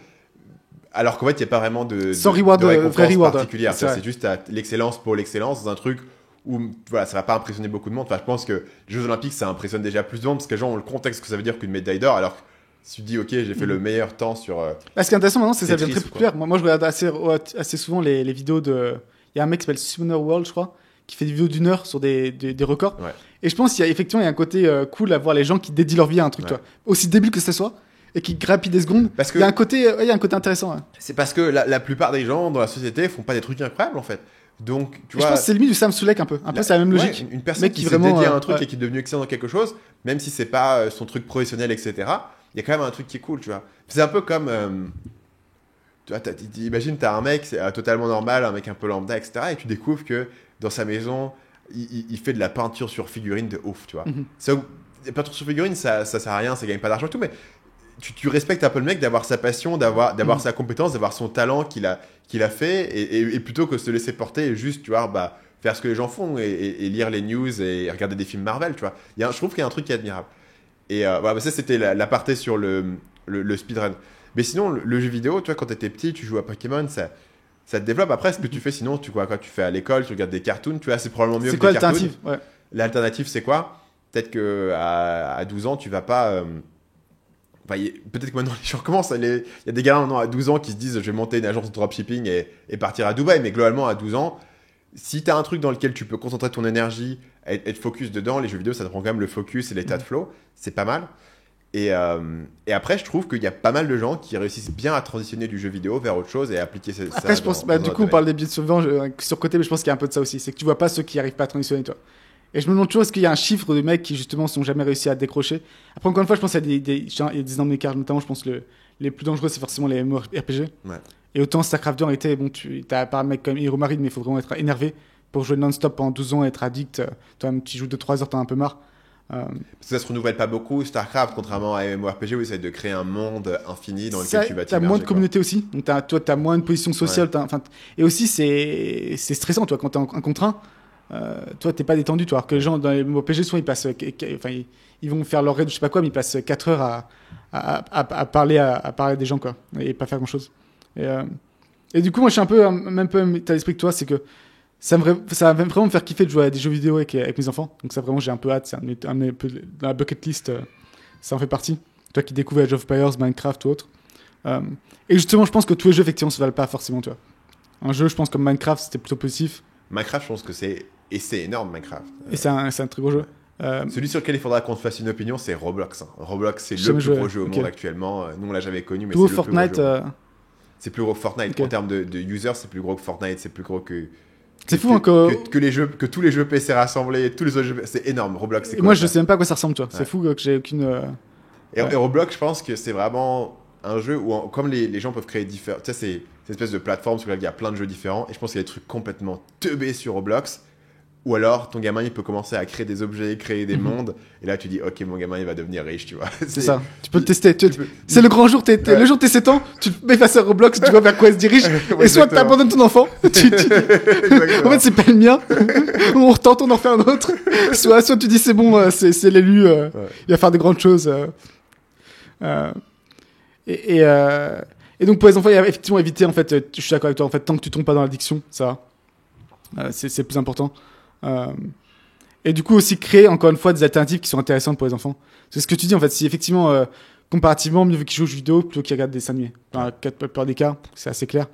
Alors qu'en fait, il n'y a pas vraiment de récompense particulière. C'est juste l'excellence pour l'excellence dans un truc où voilà, ça va pas impressionner beaucoup de monde. Enfin, je pense que les Jeux Olympiques, ça impressionne déjà plus de monde parce que les gens ont le contexte que ça veut dire qu'une médaille d'or. Alors que si tu dis, ok, j'ai fait le meilleur temps sur. Ce qui est intéressant maintenant, c'est que ça devient très populaire. Moi, je regarde assez souvent les vidéos de. Il y a un mec qui s'appelle Summoner World, je crois, qui fait des vidéos d'1 heure sur des records. Ouais. Et je pense qu'il y a effectivement un côté cool à voir les gens qui dédient leur vie à un truc, toi, aussi débile que ce soit. Et qui grappille des secondes. Parce que il y a un côté intéressant. Ouais. C'est parce que la plupart des gens dans la société font pas des trucs incroyables en fait. Donc, tu vois, je pense que c'est limite du Sam Sulek un peu. Un peu, c'est la même logique. Une personne qui s'est dédiée à un truc et qui est devenue excellent dans quelque chose, même si c'est pas son truc professionnel, etc. Il y a quand même un truc qui est cool, tu vois. C'est un peu comme, tu vois, imagine t'as un mec totalement normal, un mec un peu lambda, etc. Et tu découvres que dans sa maison, il fait de la peinture sur figurine de ouf, tu vois. La peinture sur figurine, ça sert à rien, ça gagne pas d'argent et tout, mais tu respectes un peu le mec d'avoir sa passion, d'avoir sa compétence, d'avoir son talent qu'il a fait et plutôt que de se laisser porter et juste, tu vois, faire ce que les gens font et lire les news et regarder des films Marvel, tu vois. Je trouve qu'il y a un truc qui est admirable. Et voilà, ça, c'était l'aparté sur le speedrun. Mais sinon, le jeu vidéo, tu vois, quand t'étais petit, tu jouais à Pokémon, ça te développe. Après, ce que tu fais sinon, tu vois, quand tu fais à l'école, tu regardes des cartoons, tu vois, c'est probablement mieux C'est que quoi des cartoons. l'alternative? Ouais. L'alternative, c'est quoi? Peut-être qu'à 12 ans, tu vas pas. Peut-être que maintenant les gens commencent. Il y a des gars maintenant à 12 ans qui se disent je vais monter une agence de dropshipping et partir à Dubaï. Mais globalement, à 12 ans, si tu as un truc dans lequel tu peux concentrer ton énergie, être focus dedans, les jeux vidéo, ça te prend quand même le focus et l'état de flow. C'est pas mal. Et après, je trouve qu'il y a pas mal de gens qui réussissent bien à transitionner du jeu vidéo vers autre chose et à appliquer ça. Après, je pense, du coup, on parle des biais de surcotés, mais je pense qu'il y a un peu de ça aussi. C'est que tu vois pas ceux qui arrivent pas à transitionner, toi. Et je me demande toujours, est-ce qu'il y a un chiffre de mecs qui, justement, sont jamais réussi à décrocher. Après, encore une fois, je pense qu'il y a il y a des énormes écarts, notamment, je pense que les plus dangereux, c'est forcément les MMORPG. Ouais. Et autant StarCraft 2 en été, bon, t'as pas un mec comme Hero Marine, mais il faut vraiment être énervé pour jouer non-stop pendant 12 ans et être addict. Toi-même, tu joues 2-3 heures, t'en as un peu marre. Parce que ça se renouvelle pas beaucoup. StarCraft, contrairement à MMORPG, où ils essaient de créer un monde infini dans lequel tu vas t'immerger. T'as moins de communauté aussi, donc toi t'as moins de position sociale. Ouais. Et aussi c'est stressant, toi, quand t'es un contre un. Toi t'es pas détendu, toi. Alors que les gens dans les MMORPG, souvent ils passent, ils vont faire leur raid, je sais pas quoi, mais ils passent 4 heures à parler à des gens, quoi, et pas faire grand chose. Et du coup, moi je suis un peu même peu état d'esprit que toi, c'est que ça va vraiment me faire kiffer de jouer à des jeux vidéo avec mes enfants. Donc ça, vraiment, j'ai un peu hâte. C'est un peu dans la bucket list. Ça en fait partie. Toi qui découvres Age of Empires, Minecraft ou autre. Et justement, je pense que tous les jeux, effectivement, se valent pas forcément, tu vois. Un jeu, je pense, comme Minecraft, c'était plutôt positif. Minecraft, je pense que c'est énorme, Minecraft. Et c'est un très gros jeu. Celui sur lequel il faudra qu'on te fasse une opinion, c'est Roblox. Roblox, c'est le plus gros jeu au monde actuellement. Nous, on l'a jamais connu, mais c'est le plus Fortnite, gros jeu. C'est plus gros que Fortnite. Okay. En termes de users, c'est plus gros que Fortnite. C'est plus gros que... C'est fou encore. Que tous les jeux PC rassemblés, tous les autres jeux, c'est énorme. Roblox, c'est quoi? Moi, je sais même pas à quoi ça ressemble, toi. Ouais. C'est fou que j'ai aucune. Et Roblox, je pense que c'est vraiment un jeu où, comme les gens peuvent créer différents. Tu sais, c'est une espèce de plateforme sur laquelle il y a plein de jeux différents. Et je pense qu'il y a des trucs complètement teubés sur Roblox. Ou alors, ton gamin, il peut commencer à créer des objets, créer des mondes. Et là, tu dis, ok, mon gamin, il va devenir riche, tu vois. C'est ça. Tu peux le tester. C'est le grand jour. Le jour de tes 7 ans, tu te mets face à Roblox, tu vois vers quoi il se dirige. Et soit tu abandonnes ton enfant. En fait, c'est pas le mien. On retente, on en fait un autre. Soit tu dis, c'est bon, c'est l'élu. Il va faire de grandes choses. Et donc, pour les enfants, il y a effectivement éviter, en fait, je suis d'accord avec toi, en fait, tant que tu tombes pas dans l'addiction, ça, c'est le plus important. Et du coup aussi créer encore une fois des alternatives qui sont intéressantes pour les enfants. C'est ce que tu dis en fait, si effectivement comparativement mieux qu'ils jouent aux jeux vidéo plutôt qu'ils regardent des dessins animés. Enfin, plupart des cas, c'est assez clair.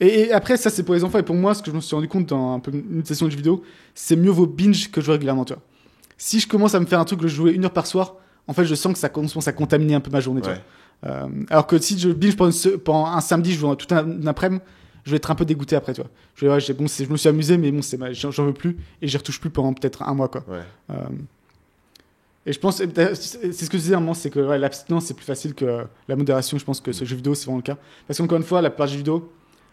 Et après ça c'est pour les enfants et pour moi ce que je me suis rendu compte dans un peu une session de jeux vidéo, c'est mieux vaut binge que jouer régulièrement, tu vois. Si je commence à me faire un truc que je jouais 1 heure par soir, en fait je sens que ça commence à contaminer un peu ma journée, tu vois. Alors que si je binge pendant un samedi, je joue tout un après-midi, je vais être un peu dégoûté après, tu vois. Je me suis amusé, mais bon, j'en veux plus et j'y retouche plus pendant peut-être 1 mois, quoi. Et je pense, c'est ce que je disais à un moment, c'est que l'abstinence c'est plus facile que la modération. Je pense que ce jeu vidéo c'est vraiment le cas. Parce qu'encore une fois, la plupart des jeux vidéo,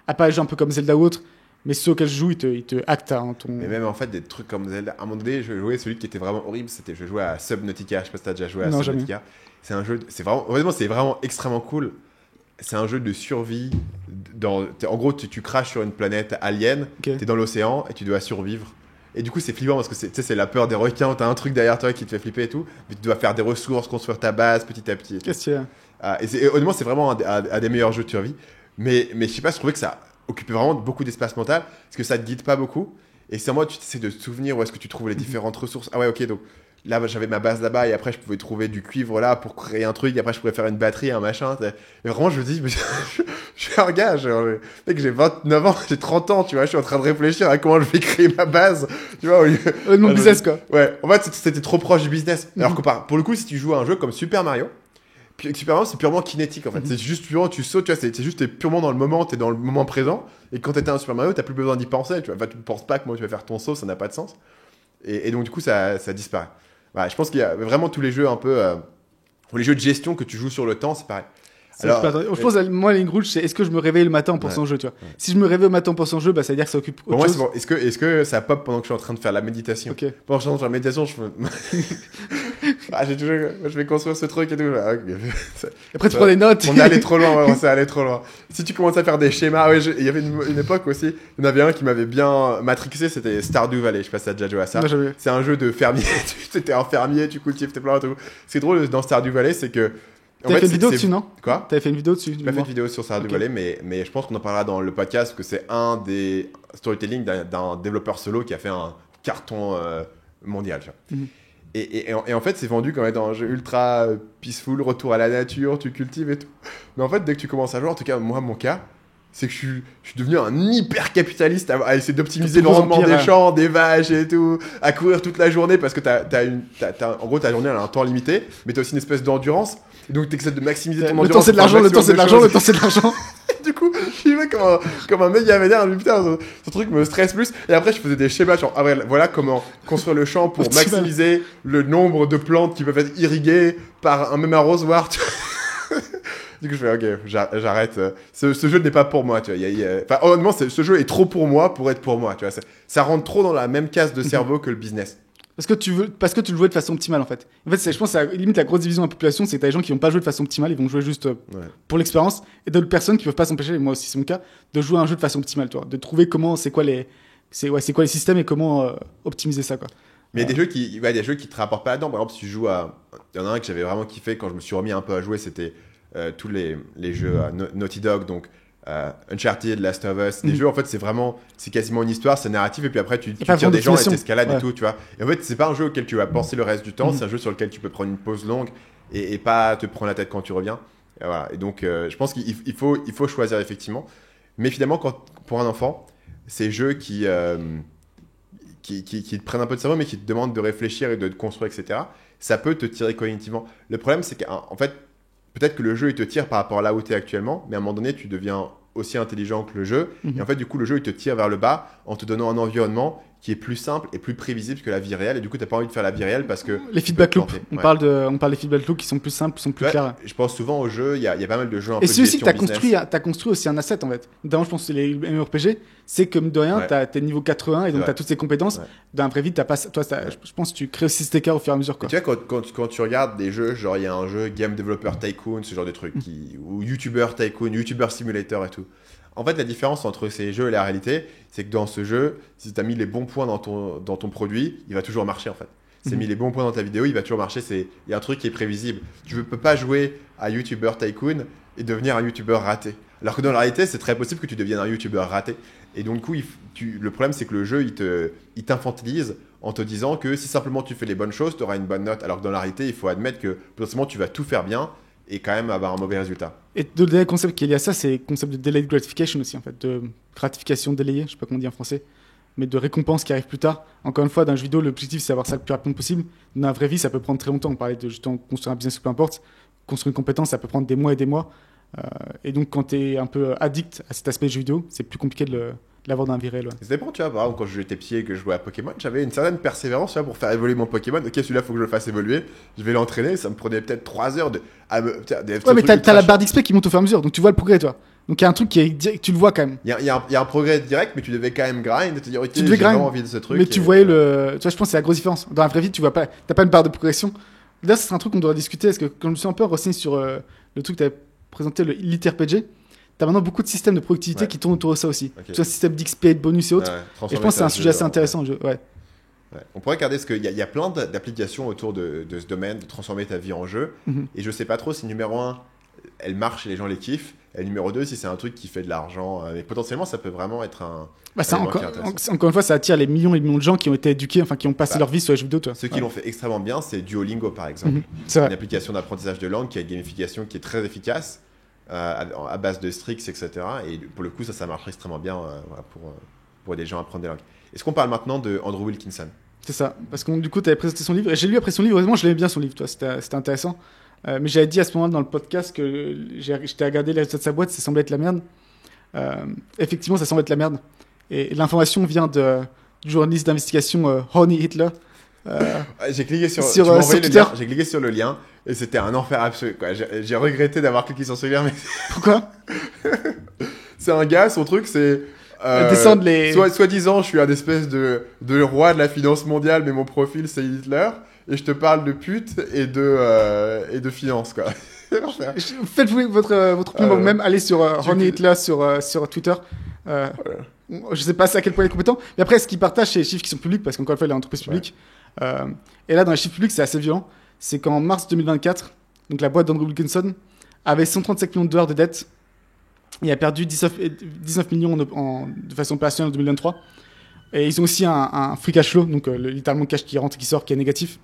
à part les jeux un peu comme Zelda ou autre, mais ceux auxquels je joue, ils te actent ton. Mais même en fait, des trucs comme Zelda, à un moment donné, je jouais celui qui était vraiment horrible, je jouais à Subnautica. Je sais pas si t'as déjà joué à Subnautica. Jamais. C'est un jeu, c'est vraiment extrêmement cool. C'est un jeu de survie. En gros, tu crashes sur une planète alien, t'es dans l'océan et tu dois survivre. Et du coup, c'est flippant parce que c'est la peur des requins. T'as un truc derrière toi qui te fait flipper et tout. Mais tu dois faire des ressources, construire ta base petit à petit. Qu'est-ce qu'il y a et honnêtement, c'est vraiment un des meilleurs jeux de survie. Mais je sais pas, je trouvais que ça occupait vraiment beaucoup d'espace mental parce que ça te guide pas beaucoup. Et c'est en mode, tu essaies de te souvenir où est-ce que tu trouves les différentes ressources. Ah ouais, ok, donc là, j'avais ma base là-bas et après, je pouvais trouver du cuivre là pour créer un truc. Et après, je pourrais faire une batterie, un machin. Et vraiment, je me dis, je suis un gars, mec, j'ai 29 ans, j'ai 30 ans, tu vois, je suis en train de réfléchir à comment je vais créer ma base, tu vois. Mon business, quoi. Ouais, en fait, c'était trop proche du business. Alors que pour le coup, si tu joues à un jeu comme Super Mario, Super Mario, c'est purement kinétique, en fait. C'est juste purement, tu sautes, tu vois, c'est juste, t'es purement dans le moment, t'es dans le moment présent. Et quand t'étais un Super Mario, t'as plus besoin d'y penser, tu vois. Enfin, tu ne penses pas que moi, tu vas faire ton saut, ça n'a pas de sens. Et donc, du coup, ça disparaît. Ouais, je pense qu'il y a vraiment tous les jeux un peu. Les jeux de gestion que tu joues sur le temps, c'est pareil. Alors, je pense, moi, la ligne rouge, c'est est-ce que je me réveille le matin en pensant au jeu, tu vois. Si je me réveille le matin en pensant au jeu, bah, ça veut dire que ça occupe autre chose. Moi, c'est bon. Est-ce que ça pop pendant que je suis en train de faire la méditation? Okay. Pendant que je suis en train de faire la méditation, je vais construire ce truc et tout. Après, tu prends des notes. On est allé trop loin, on s'est allé trop loin. Si tu commences à faire des schémas, il y avait une époque aussi, il y en avait un qui m'avait bien matrixé, c'était Stardew Valley. Je sais pas si t'as déjà joué à ça. C'est un jeu de fermier. Tu étais un fermier, tu cultives tes plantes et tout. C'est drôle dans Stardew Valley, c'est que T'avais fait une vidéo dessus, non? Quoi? T'avais fait une vidéo dessus? J'ai pas fait une vidéo sur Stardew Valley, mais je pense qu'on en parlera dans le podcast, parce que c'est un des storytelling d'un développeur solo qui a fait un carton mondial. Tu vois. Et en fait, c'est vendu comme étant un jeu ultra peaceful, retour à la nature, tu cultives et tout. Mais en fait, dès que tu commences à jouer, en tout cas, moi, mon cas, c'est que je suis devenu un hyper capitaliste à essayer d'optimiser le rendement des champs, des vaches et tout, à courir toute la journée parce que en gros, ta journée elle a un temps limité, mais t'as aussi une espèce d'endurance. Et donc, tu essaies de maximiser ton endurance. Le temps, c'est de l'argent, le temps, c'est de l'argent. Du coup, je vais comme un méga vénère. Putain, ce truc me stresse plus. Et après, je faisais des schémas genre, voilà comment construire le champ pour maximiser le nombre de plantes qui peuvent être irriguées par un même arrosoir. Du coup, je fais, ok, j'arrête. Ce jeu n'est pas pour moi, tu vois. Enfin, honnêtement, ce jeu est trop pour moi pour être pour moi, tu vois. Ça rentre trop dans la même case de cerveau que le business. Parce que tu le jouais de façon optimale, en fait. En fait, je pense que limite la grosse division de la population, c'est que t'as des gens qui vont pas jouer de façon optimale, ils vont jouer juste pour l'expérience, et d'autres personnes qui peuvent pas s'empêcher, et moi aussi c'est mon cas, de jouer un jeu de façon optimale, tu vois. De trouver c'est quoi les systèmes et comment optimiser ça, quoi. Mais il y a des jeux qui te rapportent pas là-dedans. Par exemple, si tu joues il y en a un que j'avais vraiment kiffé quand je me suis remis un peu à jouer, c'était tous les jeux Naughty Dog, donc Uncharted, Last of Us, des jeux en fait c'est quasiment une histoire, c'est narratif, et puis après tu tires des gens et t'escalades et tout, tu vois. Et en fait c'est pas un jeu auquel tu vas penser le reste du temps, c'est un jeu sur lequel tu peux prendre une pause longue et pas te prendre la tête quand tu reviens. Et voilà. Et donc je pense qu'il faut choisir effectivement, mais finalement pour un enfant, ces jeux qui te prennent un peu de cerveau mais qui te demandent de réfléchir et de te construire, etc., ça peut te tirer cognitivement. Le problème c'est qu'en fait peut-être que le jeu il te tire par rapport à là où tu es actuellement, mais à un moment donné tu deviens aussi intelligent que le jeu, et en fait du coup le jeu il te tire vers le bas en te donnant un environnement qui est plus simple et plus prévisible que la vie réelle, et du coup t'as pas envie de faire la vie réelle parce que les feedback loops, on parle des feedback loops qui sont plus simples, qui sont plus clairs. Je pense souvent aux jeux, il y a pas mal de jeux un peu et de c'est aussi que t'as construit aussi un asset en fait. Notamment je pense que c'est les MMORPG, c'est comme de rien, t'es niveau 80 et donc t'as toutes ces compétences. Dans la vraie vie t'as pas, toi je pense que tu crées aussi cet écart au fur et à mesure, quoi. Et tu vois quand tu regardes des jeux, genre il y a un jeu Game Developer Tycoon, ce genre de trucs ou YouTuber Tycoon, YouTuber Simulator et tout. En fait, la différence entre ces jeux et la réalité, c'est que dans ce jeu, si tu as mis les bons points dans ton produit, il va toujours marcher, en fait. Si tu as mis les bons points dans ta vidéo, il va toujours marcher. Il y a un truc qui est prévisible. Tu ne peux pas jouer à YouTuber Tycoon et devenir un YouTuber raté. Alors que dans la réalité, c'est très possible que tu deviennes un YouTuber raté. Et donc, du coup, le problème, c'est que le jeu, il t'infantilise en te disant que si simplement tu fais les bonnes choses, tu auras une bonne note. Alors que dans la réalité, il faut admettre que potentiellement, tu vas tout faire bien et quand même avoir un mauvais résultat. Et le dernier concept qu'il y a ça, c'est le concept de delayed gratification aussi, en fait, de gratification délayée, je sais pas comment on dit en français, mais de récompense qui arrive plus tard. Encore une fois, dans un jeu vidéo, l'objectif c'est d'avoir ça le plus rapidement possible. Dans la vraie vie, ça peut prendre très longtemps. On parlait de justement construire un business ou peu importe, construire une compétence, ça peut prendre des mois et des mois. Et donc, quand tu es un peu addict à cet aspect de jeu vidéo, c'est plus compliqué de l'avoir dans la vie réelle. Ouais. Ça dépend, tu vois. Par exemple, quand j'étais petit et que je jouais à Pokémon, j'avais une certaine persévérance, tu vois, pour faire évoluer mon Pokémon. Ok, celui-là, il faut que je le fasse évoluer. Je vais l'entraîner. Ça me prenait peut-être 3 heures ouais, mais t'as la barre d'XP qui monte au fur et à mesure, donc tu vois le progrès, toi. Donc il y a un truc qui est direct, tu le vois quand même. Il y a un progrès direct, mais tu devais quand même grind, te dire, ok, j'ai vraiment envie de ce truc. Mais tu voyais tu vois, je pense que c'est la grosse différence. Dans la vraie vie, tu vois pas, t'as pas une barre de progression. Là, ce serait un truc qu'on devrait discuter, parce que quand je me suis un peu renseigné sur le truc que t'avais présenté, le Elite RPG, t'as maintenant beaucoup de systèmes de productivité qui tournent autour de ça aussi. Okay. Tu vois, système d'XP, de bonus et autres. Et je pense que c'est un sujet assez intéressant. Ouais. On pourrait regarder, parce qu'il y a plein d'applications autour de ce domaine, de transformer ta vie en jeu. Et je sais pas trop si numéro 1, elle marche et les gens les kiffent. Et numéro 2, si c'est un truc qui fait de l'argent. Mais potentiellement, ça peut vraiment être un. Encore une fois, ça attire les millions et millions de gens qui ont été éduqués, enfin qui ont passé leur vie sur les jeux vidéo. Toi. Ceux qui l'ont fait extrêmement bien, c'est Duolingo par exemple. C'est une application d'apprentissage de langue qui a une gamification qui est très efficace. À base de Strix, etc. Et pour le coup, ça marche extrêmement bien pour des gens apprendre des langues. Est-ce qu'on parle maintenant de Andrew Wilkinson ? C'est ça, parce que du coup, tu avais présenté son livre, et j'ai lu après son livre, heureusement, je l'aimais bien son livre, toi, c'était intéressant. Mais j'avais dit à ce moment-là dans le podcast que j'étais regardé les résultats de sa boîte, ça semblait être la merde. Effectivement, ça semble être la merde. Et l'information vient du journaliste d'investigation Horny Hitler. J'ai cliqué sur Twitter. J'ai cliqué sur le lien et c'était un enfer absolu, quoi. J'ai regretté d'avoir cliqué sur ce lien, mais pourquoi? C'est un gars, son truc c'est descendre les soi-disant je suis un espèce de roi de la finance mondiale, mais mon profil c'est Hitler et je te parle de pute et de finance, quoi. Faites-vous votre opinion vous-même, allez sur Horny Hitler sur Twitter. Je sais pas à quel point il est compétent, mais après ce qu'il partage c'est les chiffres qui sont publics, parce qu'encore une fois il est en entreprise publique. Et là dans les chiffres publics c'est assez violent. C'est qu'en mars 2024 donc la boîte d'Andrew Wilkinson, avait 135 millions de dollars de dettes. Il a perdu 19 millions de façon opérationnelle en 2023. Et ils ont aussi un free cash flow, donc littéralement cash qui rentre et qui sort, qui est négatif.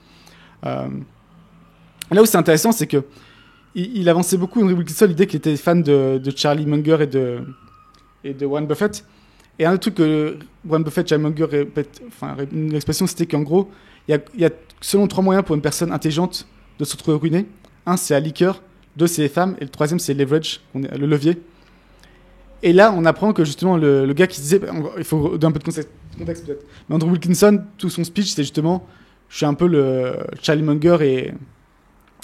Là où c'est intéressant, c'est que il avançait beaucoup, Andrew Wilkinson, l'idée qu'il était fan de Charlie Munger et de Warren Buffett. Et un autre truc que Warren Buffett, Charlie Munger répète, une expression, c'était qu'en gros, il y a selon 3 moyens pour une personne intelligente de se retrouver ruinée. Un, c'est la liqueur. 2, c'est les femmes. Et le 3e, c'est le leverage, le levier. Et là, on apprend que justement, le gars qui disait, il faut donner un peu de contexte peut-être. Mais Andrew Wilkinson, tout son speech, c'était justement, je suis un peu le Charlie Munger et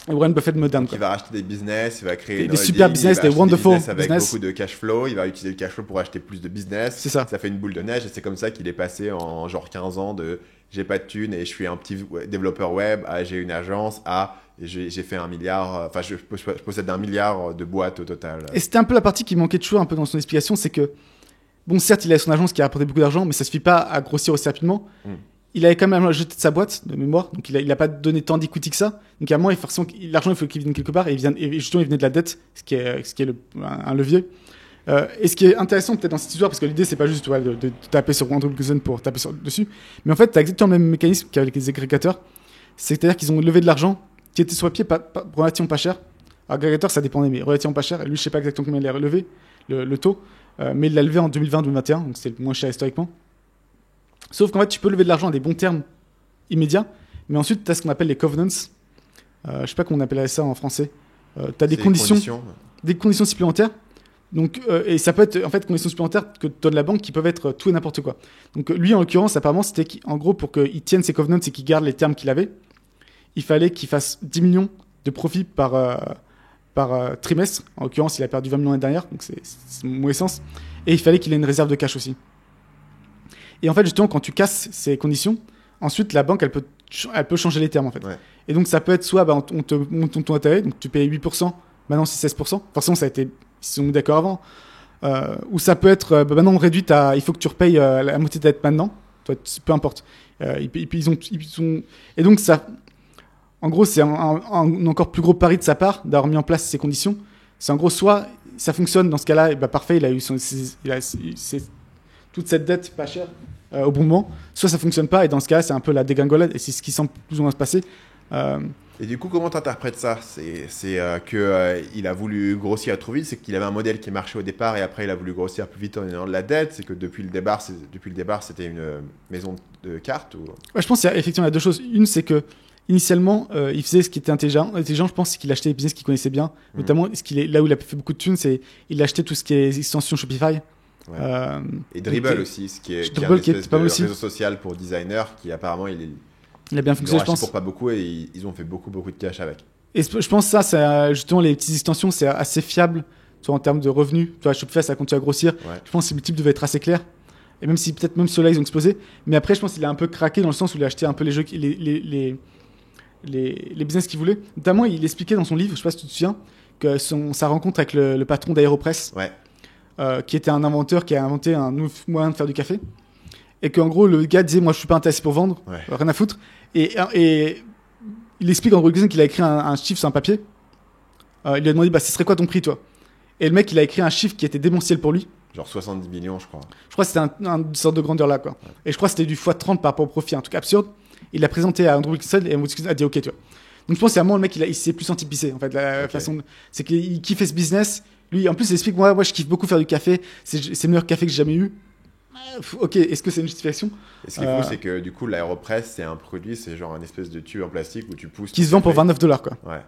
Warren Buffett moderne. Il va racheter des business, il va créer des super business, des wonderful business avec business. beaucoup de cash flow, il va utiliser le cash flow pour acheter plus de business. C'est ça. Ça fait une boule de neige et c'est comme ça qu'il est passé en genre 15 ans de j'ai pas de thunes et je suis un petit développeur web à j'ai une agence à j'ai fait 1 milliard, enfin je possède 1 milliard de boîtes au total. Et c'était un peu la partie qui manquait toujours un peu dans son explication, c'est que bon, certes, il a son agence qui a rapporté beaucoup d'argent, mais ça suffit pas à grossir aussi rapidement. Il avait quand même jeté de sa boîte de mémoire, donc il a pas donné tant d'equity que ça. Donc à un moment, l'argent, il faut qu'il vienne quelque part, et justement, il venait de la dette, ce qui est un levier. Et ce qui est intéressant peut-être dans cette histoire, parce que l'idée, c'est pas juste de taper sur Andrew Wilkinson pour taper dessus, mais en fait, tu as exactement le même mécanisme qu'avec les agrégateurs. C'est-à-dire qu'ils ont levé de l'argent qui était sur le pied relativement pas cher. Agrégateur, ça dépendait, mais relativement pas cher. Et lui, je sais pas exactement combien il a relevé, le taux, mais il l'a levé en 2020-2021, donc c'est le moins cher historiquement. Sauf qu'en fait, tu peux lever de l'argent à des bons termes immédiats, mais ensuite, tu as ce qu'on appelle les covenants. Je sais pas comment on appellerait ça en français. Tu as des conditions supplémentaires. Donc, et ça peut être en fait conditions supplémentaires que donne la banque qui peuvent être tout et n'importe quoi. Donc lui, en l'occurrence, apparemment, c'était en gros pour qu'il tienne ses covenants et qu'il garde les termes qu'il avait, il fallait qu'il fasse 10 millions de profits par trimestre. En l'occurrence, il a perdu 20 millions l'année dernière, donc c'est mauvais sens. Et il fallait qu'il ait une réserve de cash aussi. Et en fait, justement, quand tu casses ces conditions, ensuite, la banque, elle peut changer les termes, en fait. Ouais. Et donc, ça peut être soit, on te monte ton intérêt, donc tu payes 8%, maintenant c'est 16%. Forcément, ils se sont mis d'accord avant. Ou ça peut être, maintenant on réduit il faut que tu repayes la moitié de dette maintenant. Toi, peu importe. Et puis, ils ont... Et donc, ça... En gros, c'est un encore plus gros pari de sa part d'avoir mis en place ces conditions. C'est en gros, soit ça fonctionne, dans ce cas-là, parfait, il a eu toute cette dette pas chère au bon moment, soit ça fonctionne pas, et dans ce cas-là, c'est un peu la dégringolade, et c'est ce qui semble plus ou moins se passer. Et du coup, comment tu interprètes ça? C'est qu'il a voulu grossir trop vite, c'est qu'il avait un modèle qui marchait au départ, et après il a voulu grossir plus vite en ayant de la dette, c'est que depuis le départ, c'était une maison de cartes ou... Ouais, je pense qu'il y a effectivement deux choses. Une, c'est que initialement, il faisait ce qui était intelligent. Je pense, c'est qu'il achetait des business qu'il connaissait bien. Notamment, là où il a fait beaucoup de thunes, c'est qu'il achetait tout ce qui est extension Shopify. Ouais. Et Dribbble aussi, qui est un espèce de réseau social pour designers, qui apparemment, il a bien fonctionné, je pense. Pour pas beaucoup, et ils ont fait beaucoup de cash avec. Et je pense que ça, justement, les petites extensions, c'est assez fiable, en termes de revenus. Tu vois, Shopify, ça continue à grossir. Ouais. Je pense que le type devait être assez clair. Et même si peut-être même ceux-là, ils ont explosé. Mais après, je pense qu'il a un peu craqué dans le sens où il a acheté un peu les jeux, les business qu'il voulait. Notamment, il expliquait dans son livre, je sais pas si tu te souviens, que sa rencontre avec le patron d'Aéropress, qui était un inventeur qui a inventé un nouveau moyen de faire du café. Et qu'en gros, le gars disait, moi, je suis pas intéressé pour vendre, rien à foutre. Et il explique en gros qu'il a écrit un chiffre sur un papier. Il lui a demandé, ce serait quoi ton prix, toi? Et le mec, il a écrit un chiffre qui était démentiel pour lui. Genre 70 millions, je crois. Je crois que c'était une sorte de grandeur là, quoi. Ouais. Et je crois que c'était du x30 par rapport au profit, un truc absurde. Il l'a présenté à Andrew Wilkinson et Andrew Wilkinson a dit OK, tu vois. Donc je pense que c'est vraiment le mec, il s'est plus anti-pissé, en fait. Façon, c'est qu'il kiffait ce business. Lui, en plus, il explique, moi, je kiffe beaucoup faire du café. C'est le meilleur café que j'ai jamais eu. Ok, est-ce que c'est une justification? Et ce qui est fou, c'est que du coup, l'Aéropress, c'est un produit, c'est genre un espèce de tube en plastique où tu pousses. Qui se vend pour $29, quoi. Ouais.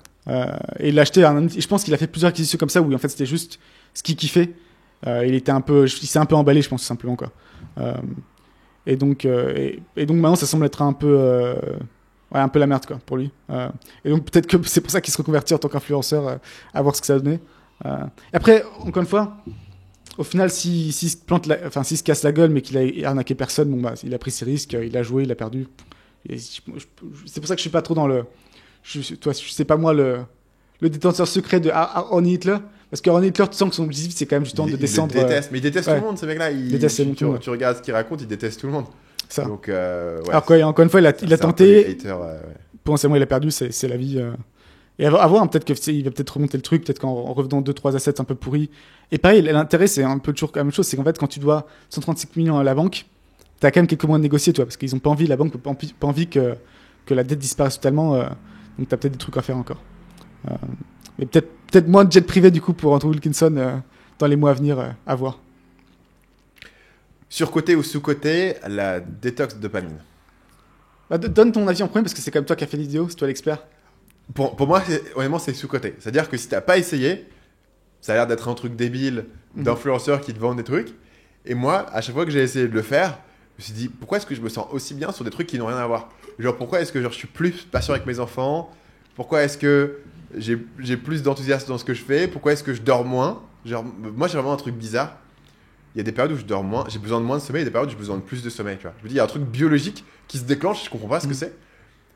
Et il l'a acheté, je pense qu'il a fait plusieurs acquisitions comme ça où en fait c'était juste ce qu'il kiffait. Il s'est un peu emballé, je pense, simplement, quoi. Et donc maintenant, ça semble être un peu la merde, quoi, pour lui. Et donc peut-être que c'est pour ça qu'il se reconvertit en tant qu'influenceur, à voir ce que ça a donné. Et après, encore une fois, au final, s'il se casse la gueule, mais qu'il a arnaqué personne, il a pris ses risques, il a joué, il a perdu. Et c'est pour ça que je suis pas trop dans le. Je sais pas moi le détenteur secret de Ronnie Hitler. Parce que Ronnie Hitler, tu sens que son objectif, c'est quand même justement de descendre. Il déteste, mais il déteste tout le monde, ce mec-là. Tu regardes ce qu'il raconte, il déteste tout le monde. Ça. Donc, alors, encore une fois, il a tenté. Potentiellement, il a perdu, c'est la vie. Et à voir, hein, peut-être qu'il va peut-être remonter le truc, peut-être qu'en revenant 2-3 assets un peu pourris. Et pareil, l'intérêt, c'est un peu toujours la même chose, c'est qu'en fait, quand tu dois 135 millions à la banque, t'as quand même quelques mois de négocier, tu vois, parce qu'ils ont pas envie, la banque n'a pas envie que la dette disparaisse totalement, donc t'as peut-être des trucs à faire encore. Mais peut-être moins de jet privé, du coup, pour Andrew Wilkinson dans les mois à venir, à voir. Surcoté ou sous-coté, la détox de dopamine. Bah, donne ton avis en premier, parce que c'est quand même toi qui as fait les vidéos, c'est toi l'expert. Pour moi, honnêtement, c'est sous-coté. C'est-à-dire que si t'as pas essayé, ça a l'air d'être un truc débile d'influenceurs qui te vendent des trucs. Et moi, à chaque fois que j'ai essayé de le faire, je me suis dit, pourquoi est-ce que je me sens aussi bien sur des trucs qui n'ont rien à voir? Genre, pourquoi est-ce que je suis plus patient avec mes enfants? Pourquoi est-ce que j'ai plus d'enthousiasme dans ce que je fais? Pourquoi est-ce que je dors moins? Genre, moi, j'ai vraiment un truc bizarre. Il y a des périodes où je dors moins, j'ai besoin de moins de sommeil, et des périodes où j'ai besoin de plus de sommeil, tu vois. Je me dis, il y a un truc biologique qui se déclenche, je comprends pas ce que c'est.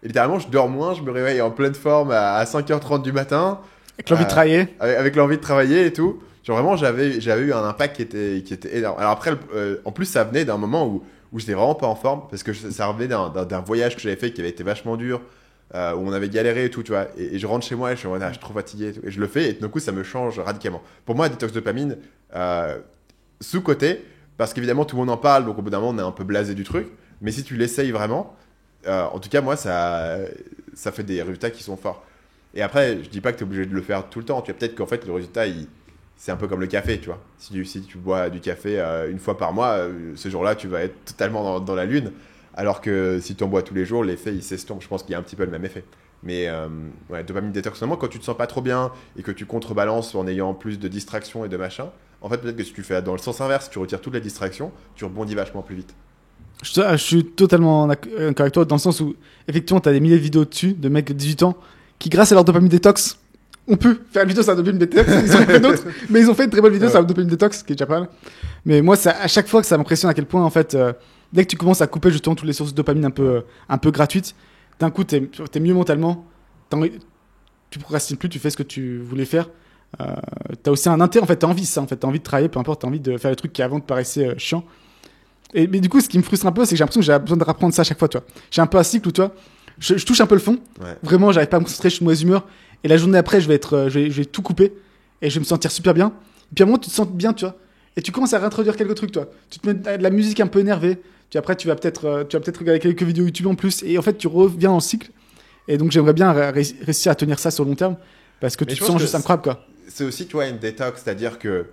Et littéralement, je dors moins, je me réveille en pleine forme à 5h30 du matin. Avec l'envie de travailler. Avec l'envie de travailler et tout. Genre vraiment, j'avais eu un impact qui était énorme. Alors après, en plus, ça venait d'un moment où j'étais vraiment pas en forme, parce que ça revenait d'un voyage que j'avais fait qui avait été vachement dur, où on avait galéré et tout, tu vois. Et je rentre chez moi et je suis en mode, je suis trop fatigué et tout. Et je le fais et d'un coup, ça me change radicalement. Pour moi, la détox de dopamine, sous-côté, parce qu'évidemment, tout le monde en parle, donc au bout d'un moment, on est un peu blasé du truc. Mais si tu l'essayes vraiment, en tout cas, moi, ça fait des résultats qui sont forts. Et après, je dis pas que tu es obligé de le faire tout le temps. Tu vois, peut-être qu'en fait, le résultat, c'est un peu comme le café, tu vois. Si tu bois du café une fois par mois, ce jour-là, tu vas être totalement dans la lune. Alors que si tu en bois tous les jours, l'effet, il s'estompe. Je pense qu'il y a un petit peu le même effet. Mais ouais, dopamine détox, seulement quand tu te sens pas trop bien et que tu contrebalances en ayant plus de distractions et de machin, en fait, peut-être que si tu fais dans le sens inverse, tu retires toutes les distractions, tu rebondis vachement plus vite. Je suis totalement d'accord avec toi, dans le sens où, effectivement, t'as des milliers de vidéos dessus, de mecs de 18 ans, qui, grâce à leur dopamine détox, on peut faire une vidéo sur la dopamine détox, ils ont fait d'autres, mais ils ont fait une très bonne vidéo sur la dopamine détox, qui est déjà pas mal. Mais moi, à chaque fois que ça m'impressionne à quel point, en fait, dès que tu commences à couper justement toutes les sources de dopamine un peu gratuites, d'un coup, t'es mieux mentalement, tu procrastines plus, tu fais ce que tu voulais faire. T'as aussi un intérêt, en fait, t'as envie de ça, en fait, t'as envie de travailler, peu importe, t'as envie de faire les trucs qui avant te paraissaient chiants. Mais du coup, ce qui me frustre un peu, c'est que j'ai l'impression que j'ai besoin de rapprendre ça à chaque fois, tu vois. J'ai un peu un cycle où, tu vois, je touche un peu le fond. Ouais. Vraiment, j'arrive pas à me concentrer, je suis de mauvaise humeur. Et la journée après, je vais tout couper. Et je vais me sentir super bien. Et puis à un moment, tu te sens bien, tu vois. Et tu commences à réintroduire quelques trucs, toi. Tu te mets de la musique un peu énervée. Après, tu vas peut-être regarder quelques vidéos YouTube en plus. Et en fait, tu reviens dans le cycle. Et donc, j'aimerais bien réussir à tenir ça sur le long terme. Parce que tu te sens juste incroyable, quoi. C'est aussi, tu vois, une détox. C'est-à-dire que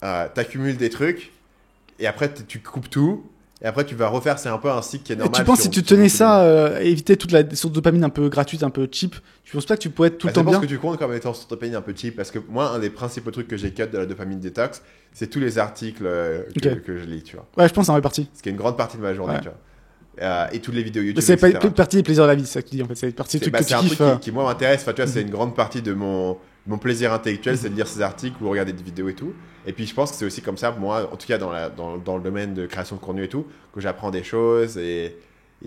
t'accumules des trucs. Et après, tu coupes tout. Et après, tu vas refaire. C'est un peu un cycle qui est normal. Et tu penses, si tu tenais ça, éviter toute la source de dopamine un peu gratuite, un peu cheap, tu penses pas que tu pourrais être tout le temps bien? Je pense que tu comptes comme étant source de dopamine un peu cheap. Parce que moi, un des principaux trucs que j'ai cut de la dopamine détox, c'est tous les articles que je lis, tu vois. Ouais, je pense que ça en fait partie. Ce qui est une grande partie de ma journée, tu vois. Et toutes les vidéos YouTube. C'est pas une partie des plaisirs de la vie, c'est ça que tu dis, en fait. C'est partie des trucs que tu kiffes. C'est un truc qui moi, m'intéresse. Enfin, tu vois, c'est une grande partie de mon plaisir intellectuel, c'est de lire ces articles ou regarder des vidéos et tout. Et puis je pense que c'est aussi comme ça, moi, en tout cas dans le domaine de création de contenu et tout, que j'apprends des choses. Et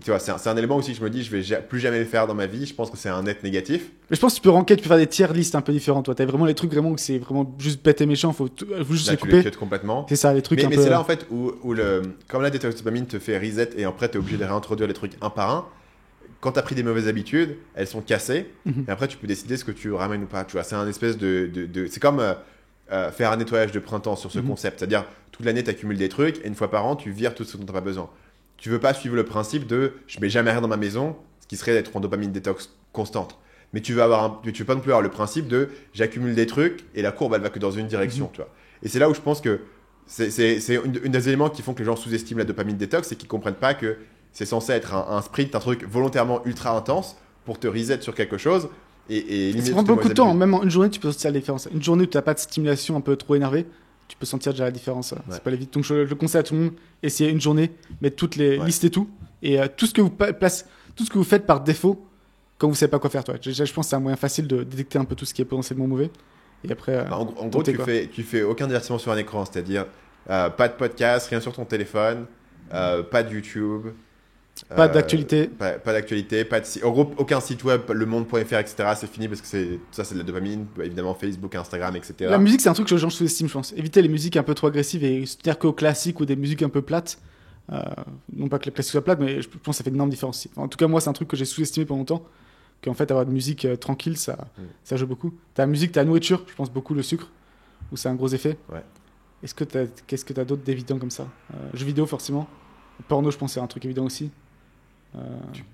tu vois, c'est un élément aussi que je me dis, je vais plus jamais le faire dans ma vie. Je pense que c'est un net négatif. Mais je pense que tu peux ranker, tu peux faire des tier listes un peu différentes. Toi, t'as vraiment les trucs vraiment où c'est vraiment juste bête et méchant, faut juste là, les tu couper. Les cut complètement. C'est ça, les trucs un peu. Mais c'est là en fait où comme la détox dopamine te fait reset et après t'es obligé de réintroduire les trucs un par un. Quand tu as pris des mauvaises habitudes, elles sont cassées. Et après, tu peux décider ce que tu ramènes ou pas. Tu vois, c'est un espèce c'est comme faire un nettoyage de printemps sur ce concept. C'est-à-dire, toute l'année, tu accumules des trucs et une fois par an, tu vires tout ce dont tu n'as pas besoin. Tu veux pas suivre le principe de je mets jamais rien dans ma maison, ce qui serait d'être en dopamine détox constante. Mais tu veux pas non plus avoir le principe de j'accumule des trucs et la courbe, elle va que dans une direction. Tu vois. Et c'est là où je pense que c'est une des éléments qui font que les gens sous-estiment la dopamine détox et qu'ils comprennent pas que c'est censé être un sprint, un truc volontairement ultra intense pour te reset sur quelque chose et ça prend beaucoup de temps. Même en une journée, tu peux sentir la différence. Une journée où tu n'as pas de stimulation un peu trop énervée, tu peux sentir déjà la différence. Ouais. C'est pas vite. Donc je conseille à tout le monde, essayez une journée, mettre toutes les listes et tout. Et tout ce que vous faites par défaut quand vous savez pas quoi faire. Toi. Je pense que c'est un moyen facile de détecter un peu tout ce qui est potentiellement mauvais. Et après, en gros, tu fais aucun divertissement sur un écran. C'est-à-dire pas de podcast, rien sur ton téléphone, pas de YouTube. Pas d'actualité. Pas d'actualité, en gros, aucun site web, lemonde.fr, etc. C'est fini parce que c'est de la dopamine. Évidemment, Facebook, Instagram, etc. La musique, c'est un truc que les gens sous-estiment, je pense. Éviter les musiques un peu trop agressives et se tenir qu'aux classiques ou des musiques un peu plates. Non pas que les classiques soient plates, mais je pense que ça fait une énorme différence. En tout cas, moi, c'est un truc que j'ai sous-estimé pendant longtemps. qu'en fait, avoir de musique tranquille, ça joue beaucoup. T'as la musique, t'as la nourriture, je pense beaucoup le sucre, où c'est un gros effet. Ouais. Qu'est-ce que t'as d'autre d'évident comme ça? Jeux vidéo, forcément. Porno, je pense, c'est un truc évident aussi.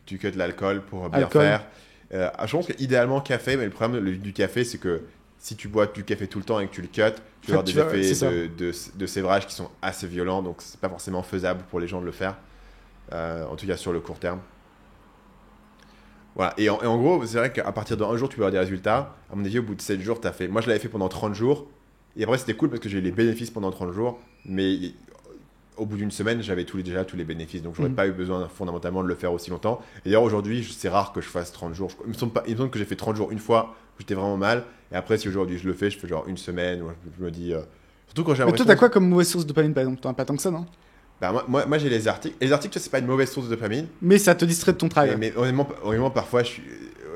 Tu cuts de l'alcool pour bien faire. Je pense qu'idéalement, café, mais le problème du café, c'est que si tu bois du café tout le temps et que tu le cuts, tu vas avoir des effets de sévrage qui sont assez violents, donc c'est pas forcément faisable pour les gens de le faire, en tout cas sur le court terme. Voilà. Et en gros, c'est vrai qu'à partir d'un jour, tu peux avoir des résultats. À mon avis, au bout de 7 jours, tu as fait. Moi, je l'avais fait pendant 30 jours. Et après, c'était cool parce que j'ai eu les bénéfices pendant 30 jours. Mais au bout d'une semaine, j'avais déjà tous les bénéfices. Donc, j'aurais pas eu besoin fondamentalement de le faire aussi longtemps. Et d'ailleurs, aujourd'hui, c'est rare que je fasse 30 jours. Il me semble que j'ai fait 30 jours une fois où j'étais vraiment mal. Et après, si aujourd'hui je le fais, je fais genre une semaine. Où je me dis. Surtout quand j'ai Mais toi, t'as quoi comme mauvaise source de dopamine, par exemple? T'en as pas tant que ça, non? Bah, moi j'ai les articles. Et les articles, c'est pas une mauvaise source de dopamine. Mais ça te distrait de ton travail. Mais honnêtement, parfois, je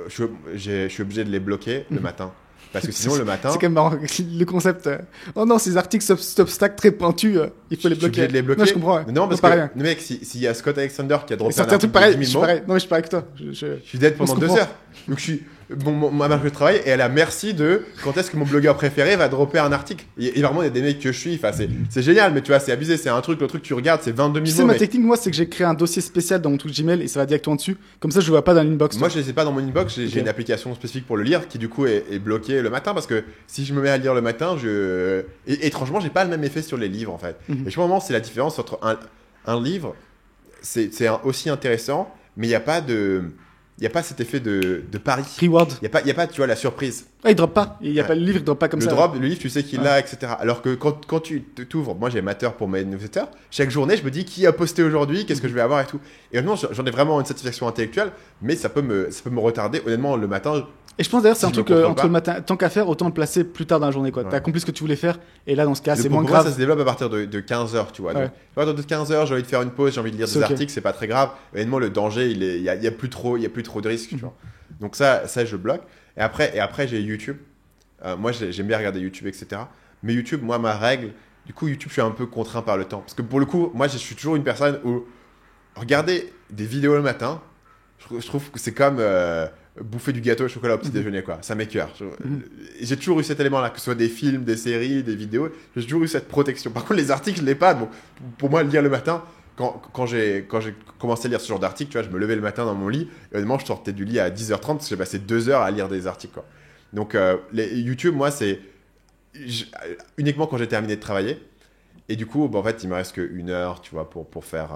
suis obligé de les bloquer le matin. Parce que sinon, le matin. C'est quand même marrant, le concept. Oh non, ces articles stop stack très pointus, il faut les bloquer. Je suis obligé de les bloquer. Non, je comprends. Ouais. Non, parce que, le mec, s'il y a Scott Alexander qui a droppé un article pareil, de 10 je 000 mots, pareil. Non, mais je suis pareil que toi. Je suis dead pendant 2 heures. Donc, je suis. Ma marque de travail est à la merci de quand est-ce que mon blogueur préféré va dropper un article. Et vraiment, il y a des mecs que je suis. Enfin, c'est génial, mais tu vois, c'est abusé. C'est un truc, le truc, tu regardes, c'est 22 000 mots. Tu sais, ma technique, moi, c'est que j'ai créé un dossier spécial dans mon truc Gmail et ça va directement dessus. Comme ça, je le vois pas dans l'inbox. Moi, je les ai pas dans mon inbox. J'ai une application spécifique pour le lire qui, du coup, est bloquée le matin. Parce que si je me mets à lire le matin, et étrangement, j'ai pas le même effet sur les livres, en fait. Et je pense que c'est la différence entre un livre, c'est aussi intéressant, mais il n'y a pas cet effet de pari. Reward. Il n'y a pas, tu vois, la surprise. Ah, il drop pas. Il y a pas le livre, il drop pas comme ça. Le livre, tu sais qu'il l'a, etc. Alors que quand tu t'ouvres, moi j'ai Matter pour mes newsletters, chaque journée, je me dis qui a posté aujourd'hui, qu'est-ce que je vais avoir et tout. Et honnêtement, j'en ai vraiment une satisfaction intellectuelle, mais ça peut me retarder. Honnêtement, le matin. Et je pense d'ailleurs, c'est un truc entre le matin, tant qu'à faire, autant le placer plus tard dans la journée. T'as accompli ce que tu voulais faire, et là, dans ce cas, c'est moins grave. Ça se développe à partir de 15h, tu vois. Donc, à partir de 15h, j'ai envie de faire une pause, j'ai envie de lire des articles, c'est pas très grave. Honnêtement, le danger, il y a plus trop de risques, tu vois. Donc ça, je bloque. Et après j'ai YouTube. Moi, j'aime bien regarder YouTube, etc. Mais YouTube, moi, ma règle, du coup, YouTube, je suis un peu contraint par le temps. Parce que pour le coup, moi, je suis toujours une personne où regarder des vidéos le matin, je trouve que c'est comme bouffer du gâteau au chocolat au petit déjeuner, quoi. Ça m'écœure. J'ai toujours eu cet élément-là, que ce soit des films, des séries, des vidéos. J'ai toujours eu cette protection. Par contre, les articles, je l'ai pas. Donc, pour moi, lire le matin, quand j'ai commencé à lire ce genre d'articles, tu vois, je me levais le matin dans mon lit. Et honnêtement, je sortais du lit à 10h30 parce que j'ai passé 2 heures à lire des articles, quoi. Donc, YouTube, moi, c'est uniquement quand j'ai terminé de travailler. Et du coup, en fait, il me reste qu'une heure, tu vois, pour faire.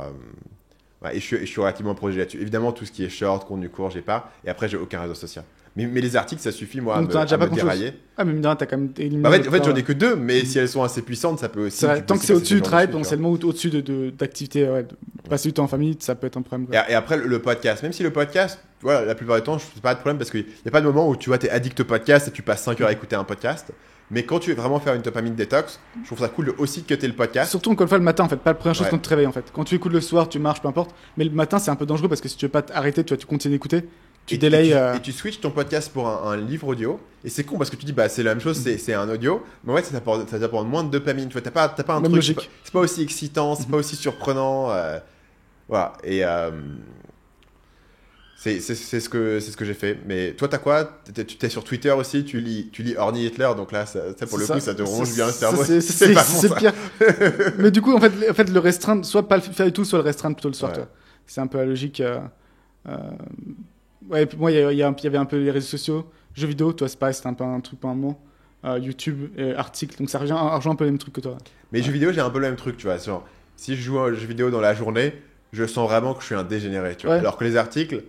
Et je suis relativement protégé là-dessus. Évidemment, tout ce qui est short, contenu court, j'ai pas. Et après, j'ai aucun réseau social. Mais les articles, ça suffit, moi, à me dérailler. Ah, mais mine de rien, t'as quand même éliminé. En fait, j'en ai que 2, mais si elles sont assez puissantes, ça peut aussi. Tant que c'est au-dessus du travail, potentiellement, ou au-dessus d'activités, passer du temps en famille, ça peut être un problème. Et après, le podcast. Même si le podcast, voilà, la plupart du temps, je ne pas de problème parce qu'il n'y a pas de moment où tu vois, tu es addict au podcast et tu passes 5 heures à écouter un podcast. Mais quand tu veux vraiment faire une dopamine détox, je trouve ça cool de aussi cutter le podcast. Surtout encore une fois le matin, en fait, pas la première chose quand tu te réveilles, en fait. Quand tu écoutes le soir, tu marches, peu importe. Mais le matin, c'est un peu dangereux parce que si tu veux pas t'arrêter, tu continues d'écouter. Tu délayes. Et tu switches ton podcast pour un livre audio. Et c'est con parce que tu dis, bah, c'est la même chose, c'est un audio. Mais ouais, ça t'apporte moins de dopamine. Tu vois, t'as pas un même truc. Logique. C'est pas aussi excitant, c'est pas aussi surprenant. Voilà. Et c'est ce que j'ai fait. Mais toi, t'as quoi? T'es sur Twitter aussi, tu lis Horny Hitler. Donc là, ça pour le coup, ça te ronge bien le cerveau. C'est pire. Mais du coup, en fait, le restreindre, soit pas le faire du tout, soit le restreindre plutôt le soir. Toi. C'est un peu la logique. Ouais, moi, il y avait un peu les réseaux sociaux, jeux vidéo, toi, c'est pareil, c'était un peu un truc pour un moment. YouTube, articles, donc ça rejoint un peu les mêmes trucs que toi. Mais jeux vidéo, j'ai un peu le même truc, tu vois. Genre, si je joue à un jeu vidéo dans la journée, je sens vraiment que je suis un dégénéré, tu vois. Alors que les articles,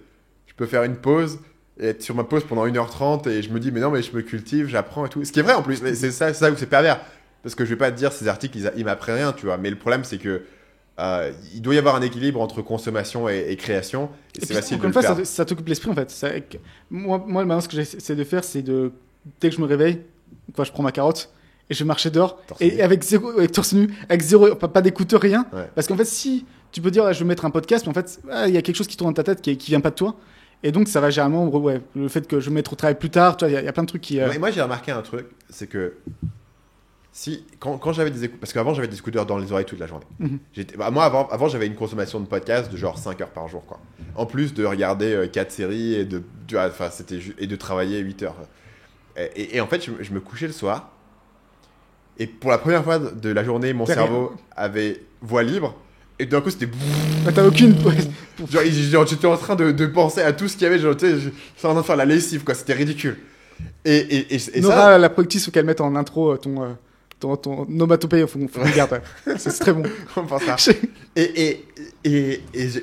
je peux faire une pause et être sur ma pause pendant 1h30 et je me dis, mais non, mais je me cultive, j'apprends et tout. Ce qui est vrai en plus, c'est ça où c'est pervers. Parce que je vais pas te dire, ces articles, ils m'apprennent rien, tu vois. Mais le problème, c'est que il doit y avoir un équilibre entre consommation et création. Et c'est facile de le faire. Ça t'occupe l'esprit en fait. Moi, maintenant, ce que j'essaie de faire, c'est dès que je me réveille, je prends ma carotte et je vais marcher dehors. Avec torse nu, avec zéro, pas d'écouteur, rien. Ouais. Parce qu'en fait, si tu peux dire, je vais mettre un podcast, mais en fait, il y a quelque chose qui tourne dans ta tête qui vient pas de toi. Et donc, ça va généralement, le fait que je me mette au travail plus tard, il y a plein de trucs qui. Moi, j'ai remarqué un truc, c'est que. Quand j'avais des écouteurs, parce qu'avant j'avais des écouteurs dans les oreilles toute la journée. Moi avant j'avais une consommation de podcast de genre 5 heures par jour, quoi. en plus de regarder 4 séries et de travailler 8 heures. Et en fait, je me couchais le soir. Et pour la première fois de la journée, mon cerveau avait voie libre. Et d'un coup, c'était... T'as aucune... Genre, j'étais en train de penser à tout ce qu'il y avait. Genre, tu sais, j'étais en train de faire la lessive, quoi. C'était ridicule. Et Nora, ça... la productrice, faut qu'elle mette en intro ton onomatopée. Faut qu'on regarde. Ouais. C'est très bon. On pense ça. Et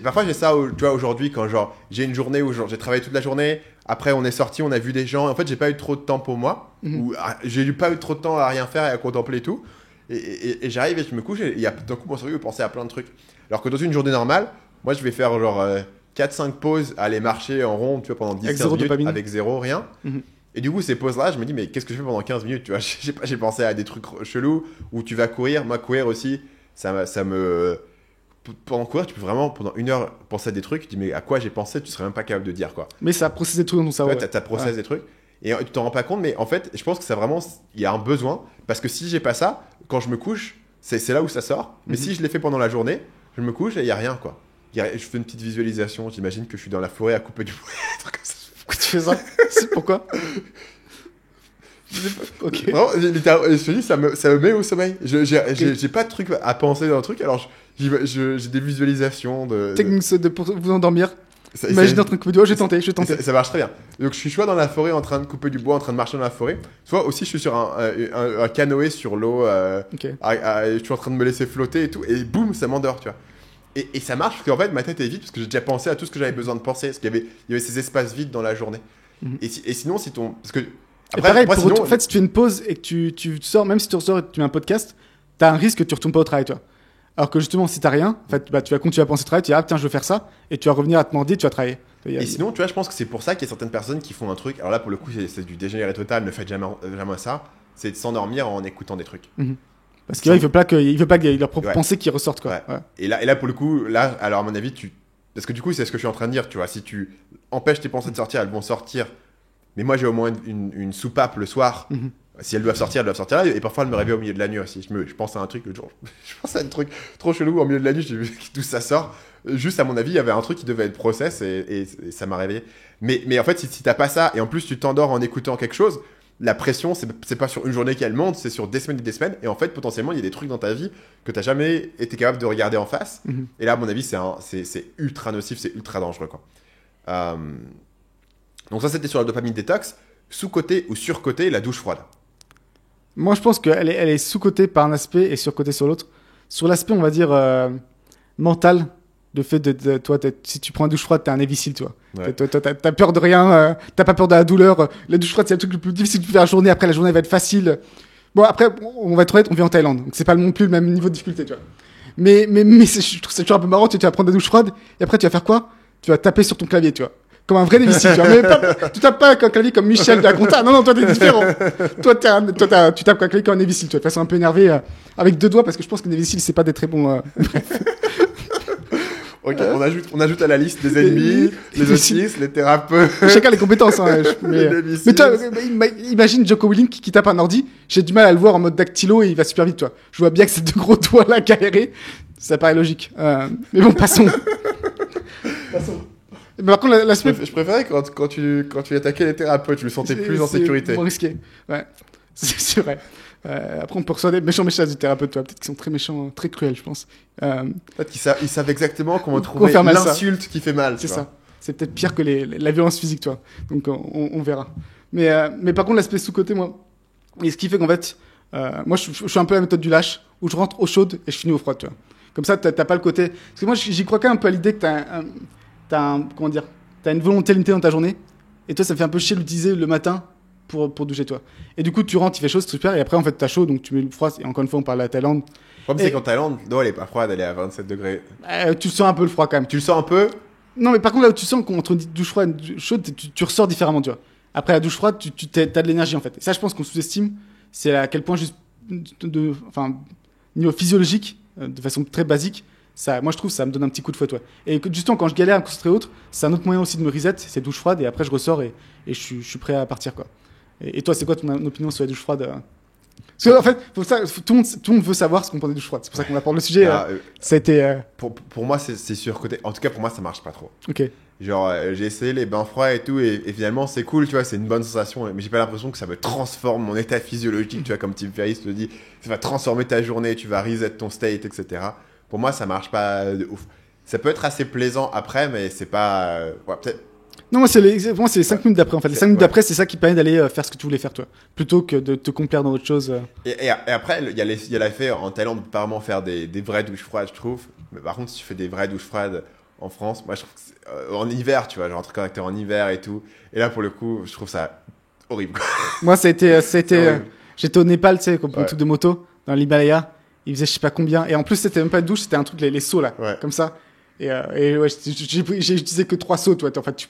parfois, j'ai ça, tu vois, aujourd'hui, quand genre, j'ai une journée où genre, j'ai travaillé toute la journée. Après, on est sorti, on a vu des gens. En fait, j'ai pas eu trop de temps pour moi. Ou j'ai pas eu trop de temps à rien faire et à contempler tout. Et j'arrive et je me couche et d'un coup, mon cerveau pensait à plein de trucs. Alors que dans une journée normale, moi, je vais faire genre 4-5 pauses, aller marcher en rond, tu vois, pendant 10-15 minutes dopamine. avec zéro, rien. Et du coup, ces pauses-là, je me dis, mais qu'est-ce que je fais pendant 15 minutes, tu vois? J'ai pensé à des trucs chelous où tu vas courir. Moi, courir aussi, pendant courir, tu peux vraiment, pendant 1 heure, penser à des trucs. Tu dis, mais à quoi j'ai pensé? Tu serais même pas capable de dire, quoi. Mais ça a processé des trucs dans ton cerveau. Ouais, t'as processé des trucs. Et tu t'en rends pas compte, mais en fait, je pense que ça vraiment, il y a un besoin. Parce que si j'ai pas ça, quand je me couche, c'est là où ça sort. Mais si je l'ai fait pendant la journée, je me couche et il y a rien, quoi. Je fais une petite visualisation. J'imagine que je suis dans la forêt à couper du bois. Pourquoi tu fais ça? Pourquoi? Ok. Vraiment, je te dis, ça me met au sommeil. J'ai pas de truc à penser dans le truc. Alors, j'ai des visualisations de. Technique pour vous endormir. Imagine en train de couper du bois, je vais tenter. Ça marche très bien. Donc, je suis soit dans la forêt en train de couper du bois, en train de marcher dans la forêt, soit aussi je suis sur un canoë sur l'eau, je suis en train de me laisser flotter et tout, et boum, ça m'endort, tu vois. Et ça marche parce qu'en fait, ma tête est vide parce que j'ai déjà pensé à tout ce que j'avais besoin de penser, parce qu'il y avait ces espaces vides dans la journée. Et sinon, si ton. Parce que. Après, sinon, en fait, si tu fais une pause et que tu sors, même si tu ressors et que tu mets un podcast, t'as un risque que tu retournes pas au travail, tu vois. Alors que justement, si t'as rien, en fait, tu vas continuer à penser au travail, tu dis, ah tiens, je veux faire ça, et tu vas revenir à te demander, tu vas travailler. Et sinon, tu vois, je pense que c'est pour ça qu'il y a certaines personnes qui font un truc. Alors là, pour le coup, c'est du dégénéré total, ne faites jamais ça. C'est de s'endormir en écoutant des trucs. Parce qu'il veut pas qu'il y ait leur propre pensée qui ressortent, quoi. Ouais. Et là, pour le coup, alors à mon avis, parce que du coup, c'est ce que je suis en train de dire, tu vois. Si tu empêches tes pensées de sortir, elles vont sortir. Mais moi, j'ai au moins une soupape le soir. Si elles doivent sortir, elles doivent sortir là. Et parfois, elles me réveillent au milieu de la nuit aussi. Je pense à un truc le jour. Je pense à un truc trop chelou au milieu de la nuit. J'ai vu d'où ça sort. Juste, à mon avis, il y avait un truc qui devait être process et ça m'a réveillé. Mais en fait, si t'as pas ça et en plus tu t'endors en écoutant quelque chose, la pression, c'est pas sur une journée qu'elle monte, c'est sur des semaines et des semaines. Et en fait, potentiellement, il y a des trucs dans ta vie que t'as jamais été capable de regarder en face. Et là, à mon avis, c'est ultra nocif, c'est ultra dangereux, quoi. Donc ça, c'était sur la dopamine détox. Sous-côté ou sur-côté, la douche froide. Moi, je pense qu'elle est sous-cotée par un aspect et sur-cotée sur l'autre. Sur l'aspect, on va dire, mental, le fait de toi, si tu prends une douche froide, t'es un imbécile, tu vois. Ouais. Toi, t'as peur de rien, t'as pas peur de la douleur. La douche froide, c'est le truc le plus difficile de faire la journée. Après, la journée va être facile. Bon, après, on va être honnête, on vit en Thaïlande, donc c'est pas non plus le même niveau de difficulté, tu vois. Mais je trouve ça toujours un peu marrant, tu vas prendre la douche froide, et après, tu vas faire quoi? Tu vas taper sur ton clavier, tu vois. Comme un vrai imbécile, tu vois. Mais tu tapes pas avec un clavier comme Michel de la compta. Non, toi, t'es différent. Toi, tu tapes avec un clavier comme un imbécile, tu vois, de façon un peu énervée, avec 2 doigts, parce que je pense qu'un imbécile, c'est pas des très bons. Ok, on ajoute à la liste les ennemis, les autistes, les thérapeutes. Chacun les compétences, hein. Mais toi, imagine Jocko Willink qui tape un ordi. J'ai du mal à le voir en mode dactylo et il va super vite, toi. Je vois bien que ces 2 gros doigts là galérés. Ça paraît logique. Mais bon, passons. Mais par contre, je préférais quand tu attaquais les thérapeutes, je me sentais plus en sécurité. C'est moins risqué. Ouais, c'est vrai. Après, on peut recevoir des méchants du thérapeute, toi. Peut-être qu'ils sont très méchants, très cruels, je pense. Peut-être qu'ils savent exactement comment trouver l'insulte qui fait mal. C'est ça. C'est peut-être pire que la violence physique, toi. Donc, on verra. Mais par contre, l'aspect sous-côté, moi, et ce qui fait qu'en fait, moi, je suis un peu la méthode du lâche, où je rentre eau chaude et je finis eau froide, tu vois. Comme ça, t'as pas le côté. Parce que moi, j'y crois quand même un peu à l'idée que t'as une volonté limitée dans ta journée, et toi, ça me fait un peu chier d'utiliser le matin pour doucher, toi. Et du coup, tu rentres, il fait chaud, c'est super, et après, en fait, t'as chaud, donc tu mets le froid. Et encore une fois, on parle de la Thaïlande. Le problème, c'est qu'en Thaïlande, l'eau, elle est pas froide, elle est à 27 degrés. Tu sens un peu le froid quand même. Tu le sens un peu? Non, mais par contre, là où tu sens qu'entre une douche froide et une douche chaude, tu ressors différemment, tu vois. Après la douche froide, t'as de l'énergie, en fait. Et ça, je pense qu'on sous-estime, c'est à quel point, juste, niveau physiologique, de façon très basique, ça, moi je trouve ça me donne un petit coup de fouet, ouais. Et justement quand je galère à me concentrer autre, c'est un autre moyen aussi de me reset, c'est douche froide et après je ressors et je suis prêt à partir, quoi. Et toi, c'est quoi ton opinion sur la douche froide? Parce que, en fait, tout le monde veut savoir ce qu'on pense des douches froides. C'est pour ça qu'on apporte le sujet. Ça a été. Pour moi, c'est surcoté. En tout cas, pour moi, ça marche pas trop. Ok. Genre, j'ai essayé les bains froids et tout, et finalement, c'est cool, tu vois, c'est une bonne sensation, mais j'ai pas l'impression que ça me transforme mon état physiologique, tu vois, comme Tim Ferriss le dit, ça va transformer ta journée, tu vas reset ton state, etc. Pour moi, ça marche pas de ouf. Ça peut être assez plaisant après, mais c'est pas. Ouais, peut-être. Non, pour moi, c'est les 5 minutes d'après, en fait. Les 5 minutes d'après, c'est ça qui permet d'aller faire ce que tu voulais faire, toi. Plutôt que de te complaire dans autre chose. Et après, il y a l'effet en Thaïlande de pas vraiment faire des vraies douches froides, je trouve. Mais par contre, si tu fais des vraies douches froides en France, moi, je trouve que en hiver, tu vois, genre un truc connecté en hiver et tout. Et là, pour le coup, je trouve ça horrible. Moi, ça a été j'étais au Népal, tu sais, comme un truc de moto, dans l'Himalaya. Il faisait je sais pas combien. Et en plus, c'était même pas une douche, c'était un truc, les seaux, là. Ouais. Comme ça. Et ouais, j'ai utilisé que 3 sauts, toi. En fait,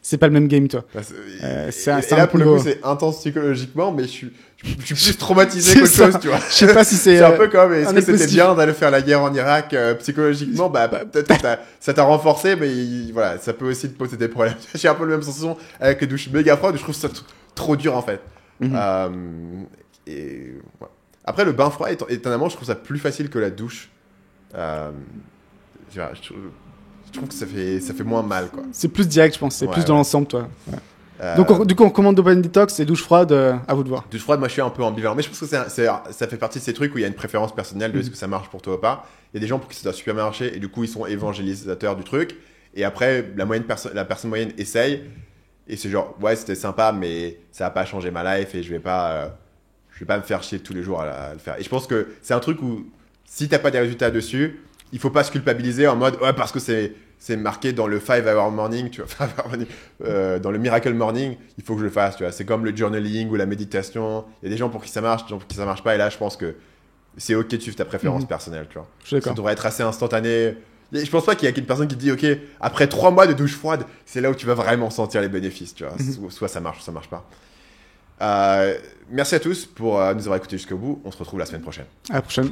c'est pas le même game, toi. Bah, et là, pour le coup, c'est intense psychologiquement, mais je suis plus traumatisé qu'autre chose, tu vois. Je sais pas si c'est. C'est un peu comme, est-ce que c'était bien d'aller faire la guerre en Irak psychologiquement? Bah, peut-être ça t'a renforcé, mais voilà, ça peut aussi te poser des problèmes. J'ai un peu la même sensation avec les douches méga froides, je trouve ça trop dur, en fait. Et ouais. Après, le bain froid, étonnamment, je trouve ça plus facile que la douche. Je trouve que ça fait moins mal, quoi. C'est plus direct, je pense. C'est plus dans l'ensemble, toi. Ouais. Donc, du coup, on commande dopamine detox et douche froide, à vous de voir. Douche froide, moi, je suis un peu ambivalent. Mais je pense que ça fait partie de ces trucs où il y a une préférence personnelle de est-ce que ça marche pour toi ou pas. Il y a des gens pour qui ça doit super bien marcher et du coup, ils sont évangélisateurs du truc. Et après, la personne moyenne essaye. Et c'est genre, ouais, c'était sympa, mais ça n'a pas changé ma life et je vais pas me faire chier tous les jours à le faire. Et je pense que c'est un truc où, si t'as pas des résultats dessus, il faut pas se culpabiliser en mode ouais parce que c'est marqué dans le 5-hour morning, tu vois, dans le miracle morning, il faut que je le fasse, tu vois. C'est comme le journaling ou la méditation. Il y a des gens pour qui ça marche, des gens pour qui ça marche pas. Et là, je pense que c'est ok de suivre ta préférence personnelle, tu vois. Je suis d'accord. Ça devrait être assez instantané. Je pense pas qu'il y a une personne qui dit ok, après 3 mois de douche froide, c'est là où tu vas vraiment sentir les bénéfices, tu vois. Soit ça marche, soit ça marche pas. Merci à tous pour nous avoir écoutés jusqu'au bout. On se retrouve la semaine prochaine. À la prochaine.